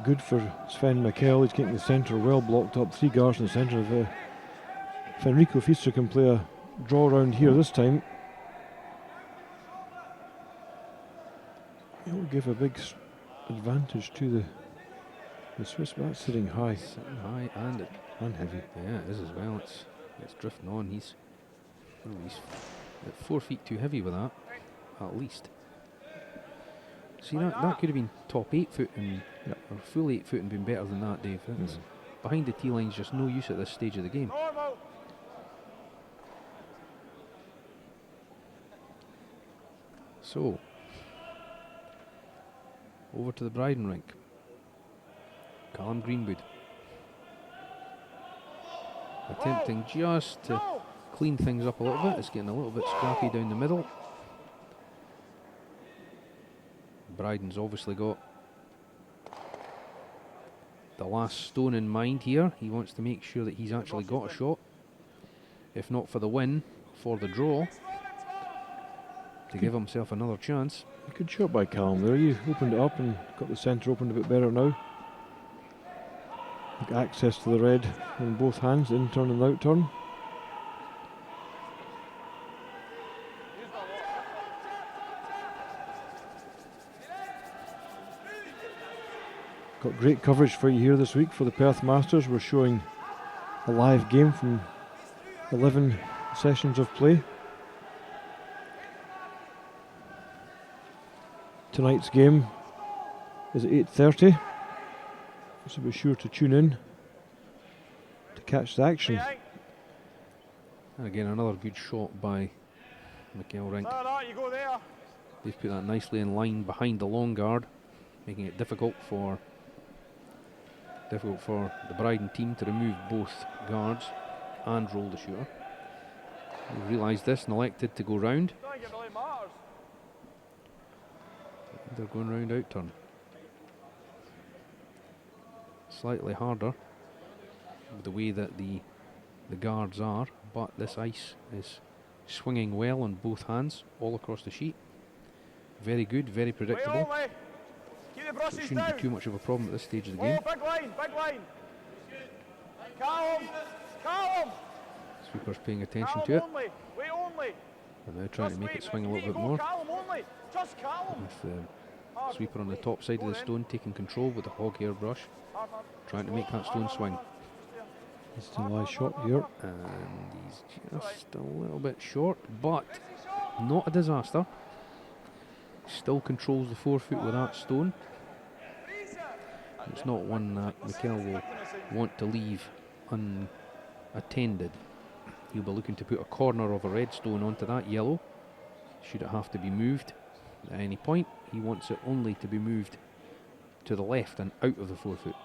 good for S.Michel. He's getting the centre well blocked up. 3 guards in the centre. If Enrico Pfister can play a draw around here this time, it will give a big advantage to the Swiss. But that's sitting high. Sitting high and heavy. Yeah, it is as well. It's drifting on. He's at 4 feet too heavy with that, at least. See, that could have been top 8 foot or full 8 foot and been better than that, Dave. Behind the tee line's just no use at this stage of the game. So, over to the Brydone rink. Callum Greenwood attempting just to clean things up a little bit. It's getting a little bit scrappy down the middle. Bryden's obviously got the last stone in mind here. He wants to make sure that he's actually got a shot, if not for the win, for the draw, to give himself another chance. A good shot by Callum there. You opened it up and got the centre opened a bit better now. Got access to the red in both hands, in turn and out turn. Got great coverage for you here this week for the Perth Masters. We're showing a live game from 11 sessions of play. Tonight's game is at 8:30, so be sure to tune in to catch the action. And again, another good shot by Mikel Rink. You go there. They've put that nicely in line behind the long guard, making it difficult for the Brydone team to remove both guards and roll the shooter. They realised this and elected to go round. I don't think it really matters. They're going round out turn. Slightly harder with the way that the guards are, but this ice is swinging well on both hands all across the sheet. Very good, very predictable. Keep the It brushes shouldn't down. be too much of a problem at this stage of the game. Big line. Callum. Sweeper's paying attention Callum to it. only. Wait only. They're now trying to make it swing a little bit Go, more. Callum only. Just Callum. With the sweeper on the top side of the stone taking control with the hog hair brush, trying to make that stone swing. It's still a nice shot here. And he's just a little bit short, but not a disaster. Still controls the 4 foot with that stone. It's not one that Mikel will want to leave unattended. He'll be looking to put a corner of a red stone onto that yellow, should it have to be moved. At any point, he wants it only to be moved to the left and out of the forefoot,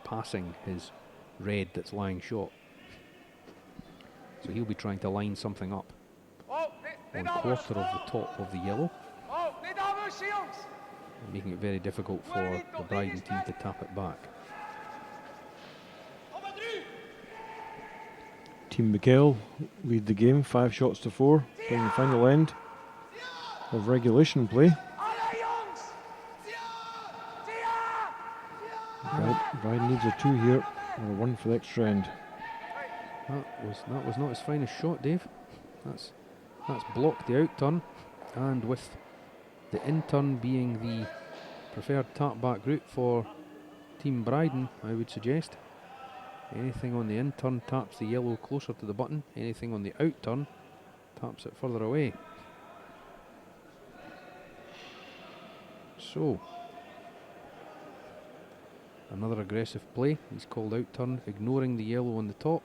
passing his red that's lying short. So he'll be trying to line something up on quarter of the top of the yellow, making it very difficult for the Brydone team to tap it back. Team Michel lead the game 5 shots to 4 during the final end of regulation play. Brydone needs a 2 here or a 1 for the extra end. That was not his finest shot, Dave. That's blocked the out turn, and with the in turn being the preferred tap back route for Team Brydone, I would suggest anything on the in turn taps the yellow closer to the button, anything on the out turn taps it further away. So another aggressive play. He's called out turn, ignoring the yellow on the top,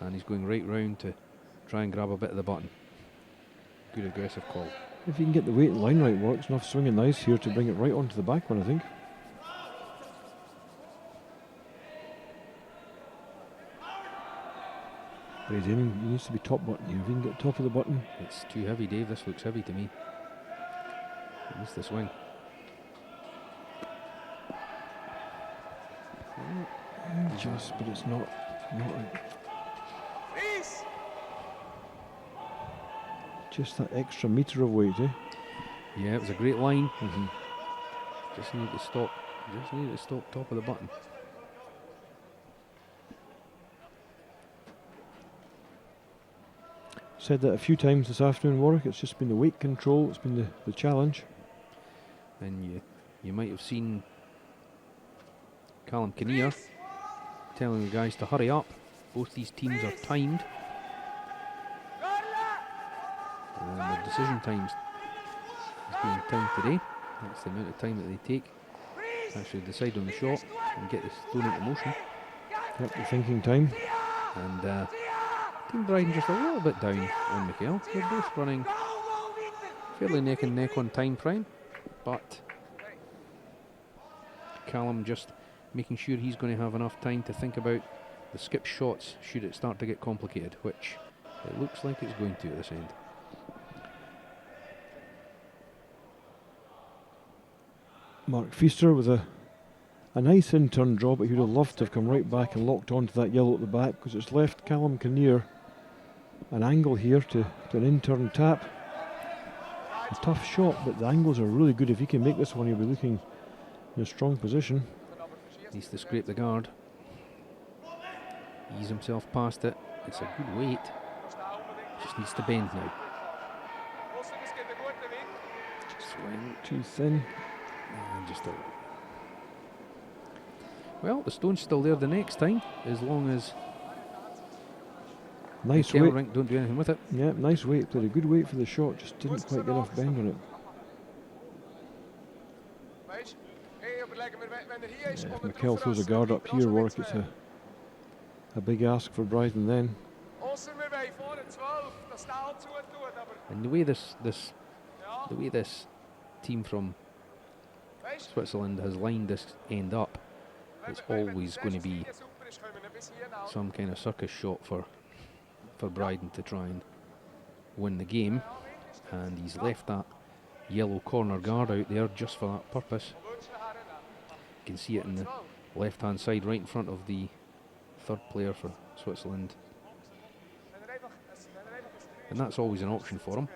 and he's going right round to try and grab a bit of the button. Good aggressive call. If you can get the weight and line right, works enough swinging nice here to bring it right onto the back one, I think. But he's aiming, he needs to be top button here. If he can get top of the button. It's too heavy, Dave. This looks heavy to me. He needs the swing. Just, but it's not just that extra metre of weight, eh? Yeah, it was a great line. Just needed to stop. Just needed to stop top of the button. Said that a few times this afternoon, Warwick. It's just been the weight control. It's been the challenge. And you might have seen Callum Kinnear telling the guys to hurry up. Both these teams are timed. And the decision times is being timed today. That's the amount of time that they take to actually decide on the shot and get this thrown into motion. Yep, the thinking time. And Team Brydone just a little bit down on Michel. They're both running fairly neck and neck on time prime, but Callum just making sure he's going to have enough time to think about the skip shots should it start to get complicated, which it looks like it's going to at this end. Mark Feaster with a nice in-turn draw, but he would have loved to have come right back and locked onto that yellow at the back, because it's left Callum Kinnear an angle here to an in-turn tap. A tough shot, but the angles are really good. If he can make this one, he'll be looking in a strong position. Needs to scrape the guard. Ease himself past it. It's a good weight. Just needs to bend now. Swing too thin. And just well, the stone's still there the next time, as long as nice the weight. Rink don't do anything with it. Yeah, nice weight. Played a good weight for the shot. Just didn't quite get enough bend on it. If Michel throws a guard up here, Warwick, it's a big ask for Brydone then. And the way this team from Switzerland has lined this end up, it's always going to be some kind of circus shot for Brydone to try and win the game, and he's left that yellow corner guard out there just for that purpose. You can see it in the left hand side right in front of the third player for Switzerland, and that's always an option for him.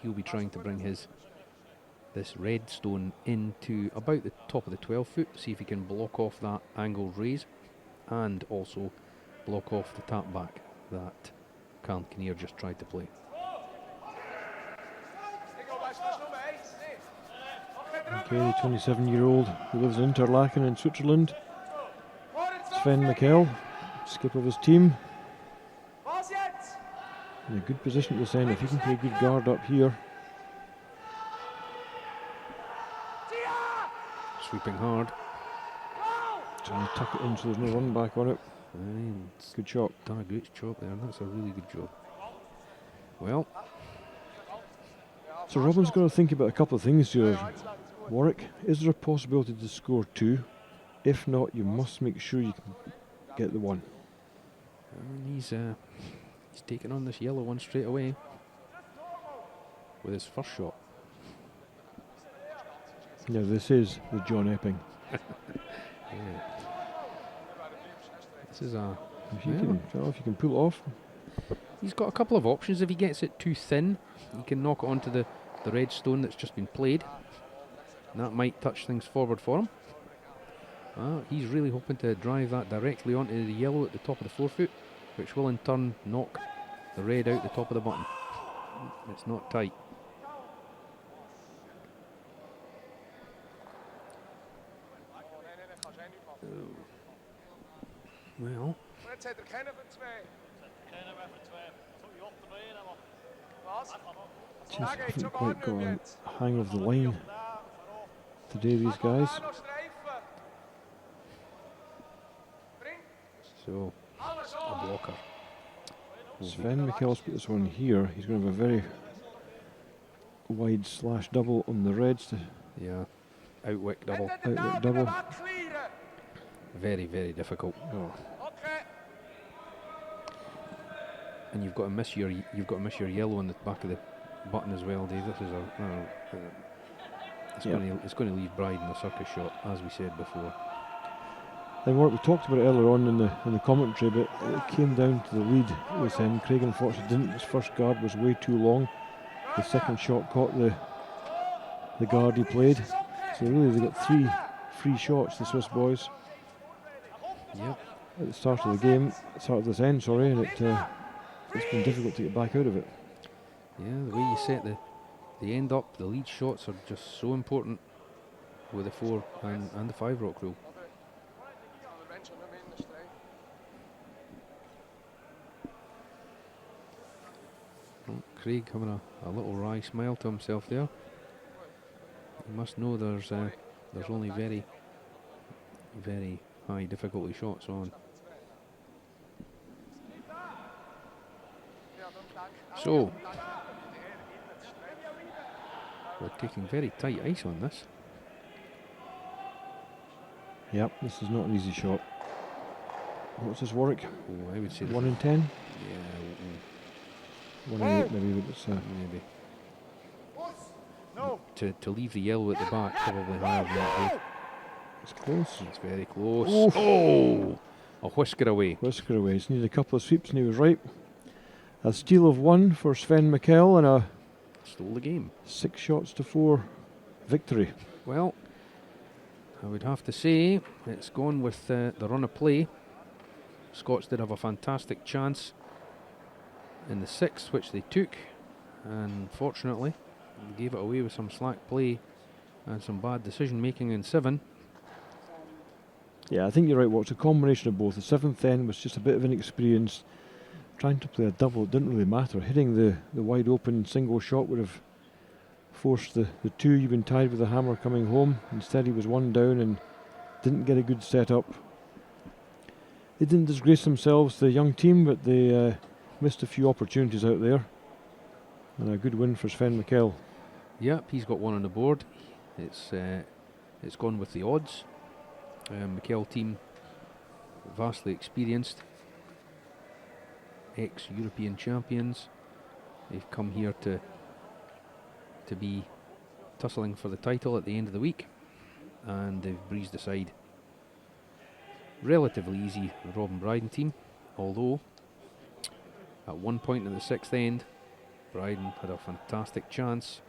He'll be trying to bring this red stone into about the top of the 12 foot, see if he can block off that angled raise and also block off the tap back that Callum Kinnear just tried to play. Okay, the 27-year-old who lives in Interlaken in Switzerland, S.Michel, skip of his team. In a good position to send if he can play a good guard up here. Sweeping hard. Trying to tuck it in so there's no run back on it. Good shot. Done a great job there. That's a really good job. Well, So Robin's got to think about a couple of things here. Warwick, is there a possibility to score 2? If not, you must make sure you can get the 1. And he's taking on this yellow one straight away with his first shot. Now this is the John Epping. Yeah. This is a. If you can pull it off. He's got a couple of options. If he gets it too thin, he can knock it onto the red stone that's just been played. And that might touch things forward for him. He's really hoping to drive that directly onto the yellow at the top of the forefoot, which will in turn knock the red out the top of the button. It's not tight. Well, Jetzt hat keinen für 2. Kennen wir für 2. So, ich hoffe, der Beine, aber. Was? Just haven't quite got a hang of the line today, these guys. so a blocker. Sven-Michel's put this one here. He's going to have a very wide slash double on the reds to Yeah, outwick double. outwick double. Very, very difficult. Oh, And you've got to miss your yellow on the back of the button as well, Dave. This is it's going to leave Brydone a circus shot, as we said before. and what we talked about it earlier on in the commentary, but it came down to the lead with him. Craig unfortunately didn't. His first guard was way too long. The second shot caught the guard he played. So really they got 3 free shots, the Swiss boys, Yep. at the start of the game, start of this end, sorry, and it's been difficult to get back out of it. Yeah, the way you set the end up, the lead shots are just so important with the 4 and the 5 rock rule. Oh, Craig having a little wry smile to himself there. You must know there's only very, very high difficulty shots on. So we're taking very tight ice on this. Yep, this is not an easy shot. What's this, Warwick? Oh, I would say 1 in 10? Yeah, 1 in 8 maybe, but it's maybe. To leave the yellow at the back, probably higher than that. it's close. It's very close. Oof. Oh, a whisker away. Whisker away. He's needed a couple of sweeps and he was right. A steal of 1 for Sven-Michel and a Stole the game. 6 shots to 4 victory. Well, I would have to say it's gone with the run of play. Scots did have a fantastic chance in the 6th, which they took, and fortunately they gave it away with some slack play and some bad decision making in 7. Yeah, I think you're right. Well, it's a combination of both. The 7th end was just a bit of inexperience. Trying to play a double, it didn't really matter. Hitting the wide open single shot would have forced the 2 you've been tied with the hammer coming home. Instead he was 1 down and didn't get a good setup. They didn't disgrace themselves, the young team, but they missed a few opportunities out there. And a good win for Sven-Michel. Yep, he's got 1 on the board. It's gone with the odds. Michel team, vastly experienced, ex-European champions. They've come here to be tussling for the title at the end of the week, and they've breezed aside relatively easy the R.Brydone team, although at one point in the 6th end Brydone had a fantastic chance,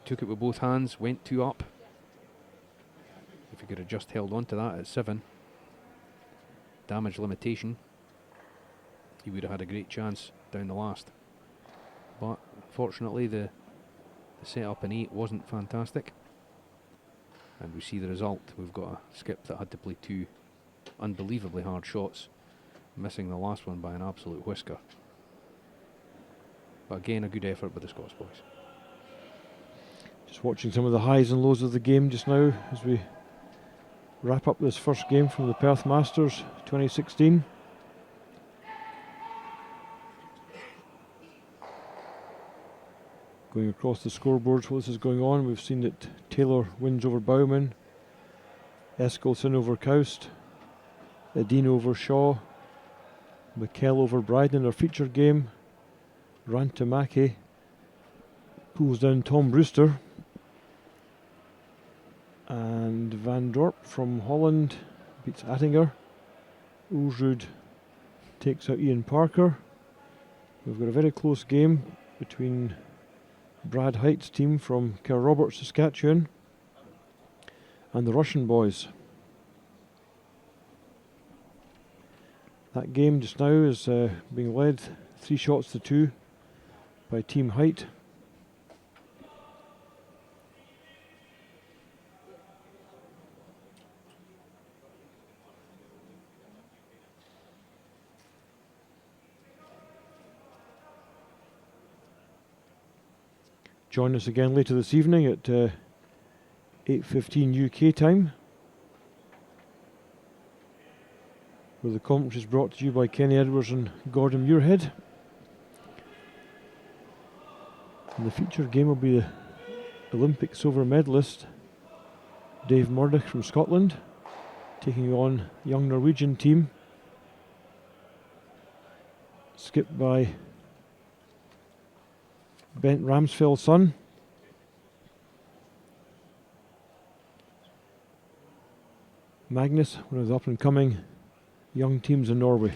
took it with both hands, went 2 up. If he could have just held on to that at 7, damage limitation, he would have had a great chance down the last. But fortunately the setup in 8 wasn't fantastic, and we see the result. We've got a skip that had to play 2 unbelievably hard shots, missing the last one by an absolute whisker. But again, a good effort by the Scots boys. Just watching some of the highs and lows of the game just now as we wrap up this first game from the Perth Masters 2016. Going across the scoreboards while this is going on, we've seen that Taylor wins over Bowman, Eskilsson over Koust, Edin over Shaw, McKell over Bryden in our featured game, Rantamaki pulls down Tom Brewster, and Van Dorp from Holland beats Attinger. Ulrud takes out Ian Parker. We've got a very close game between Brad Height's team from Kerr Roberts, Saskatchewan, and the Russian boys. That game just now is being led 3 shots to 2 by Team Height. Join us again later this evening at 8:15 UK time, where the conference is brought to you by Kenny Edwards and Gordon Muirhead. And the featured game will be the Olympic silver medalist Dave Murdoch from Scotland, taking on young Norwegian team, skipped by Bent Ramsfield's son. Magnus, one of the up and coming young teams in Norway.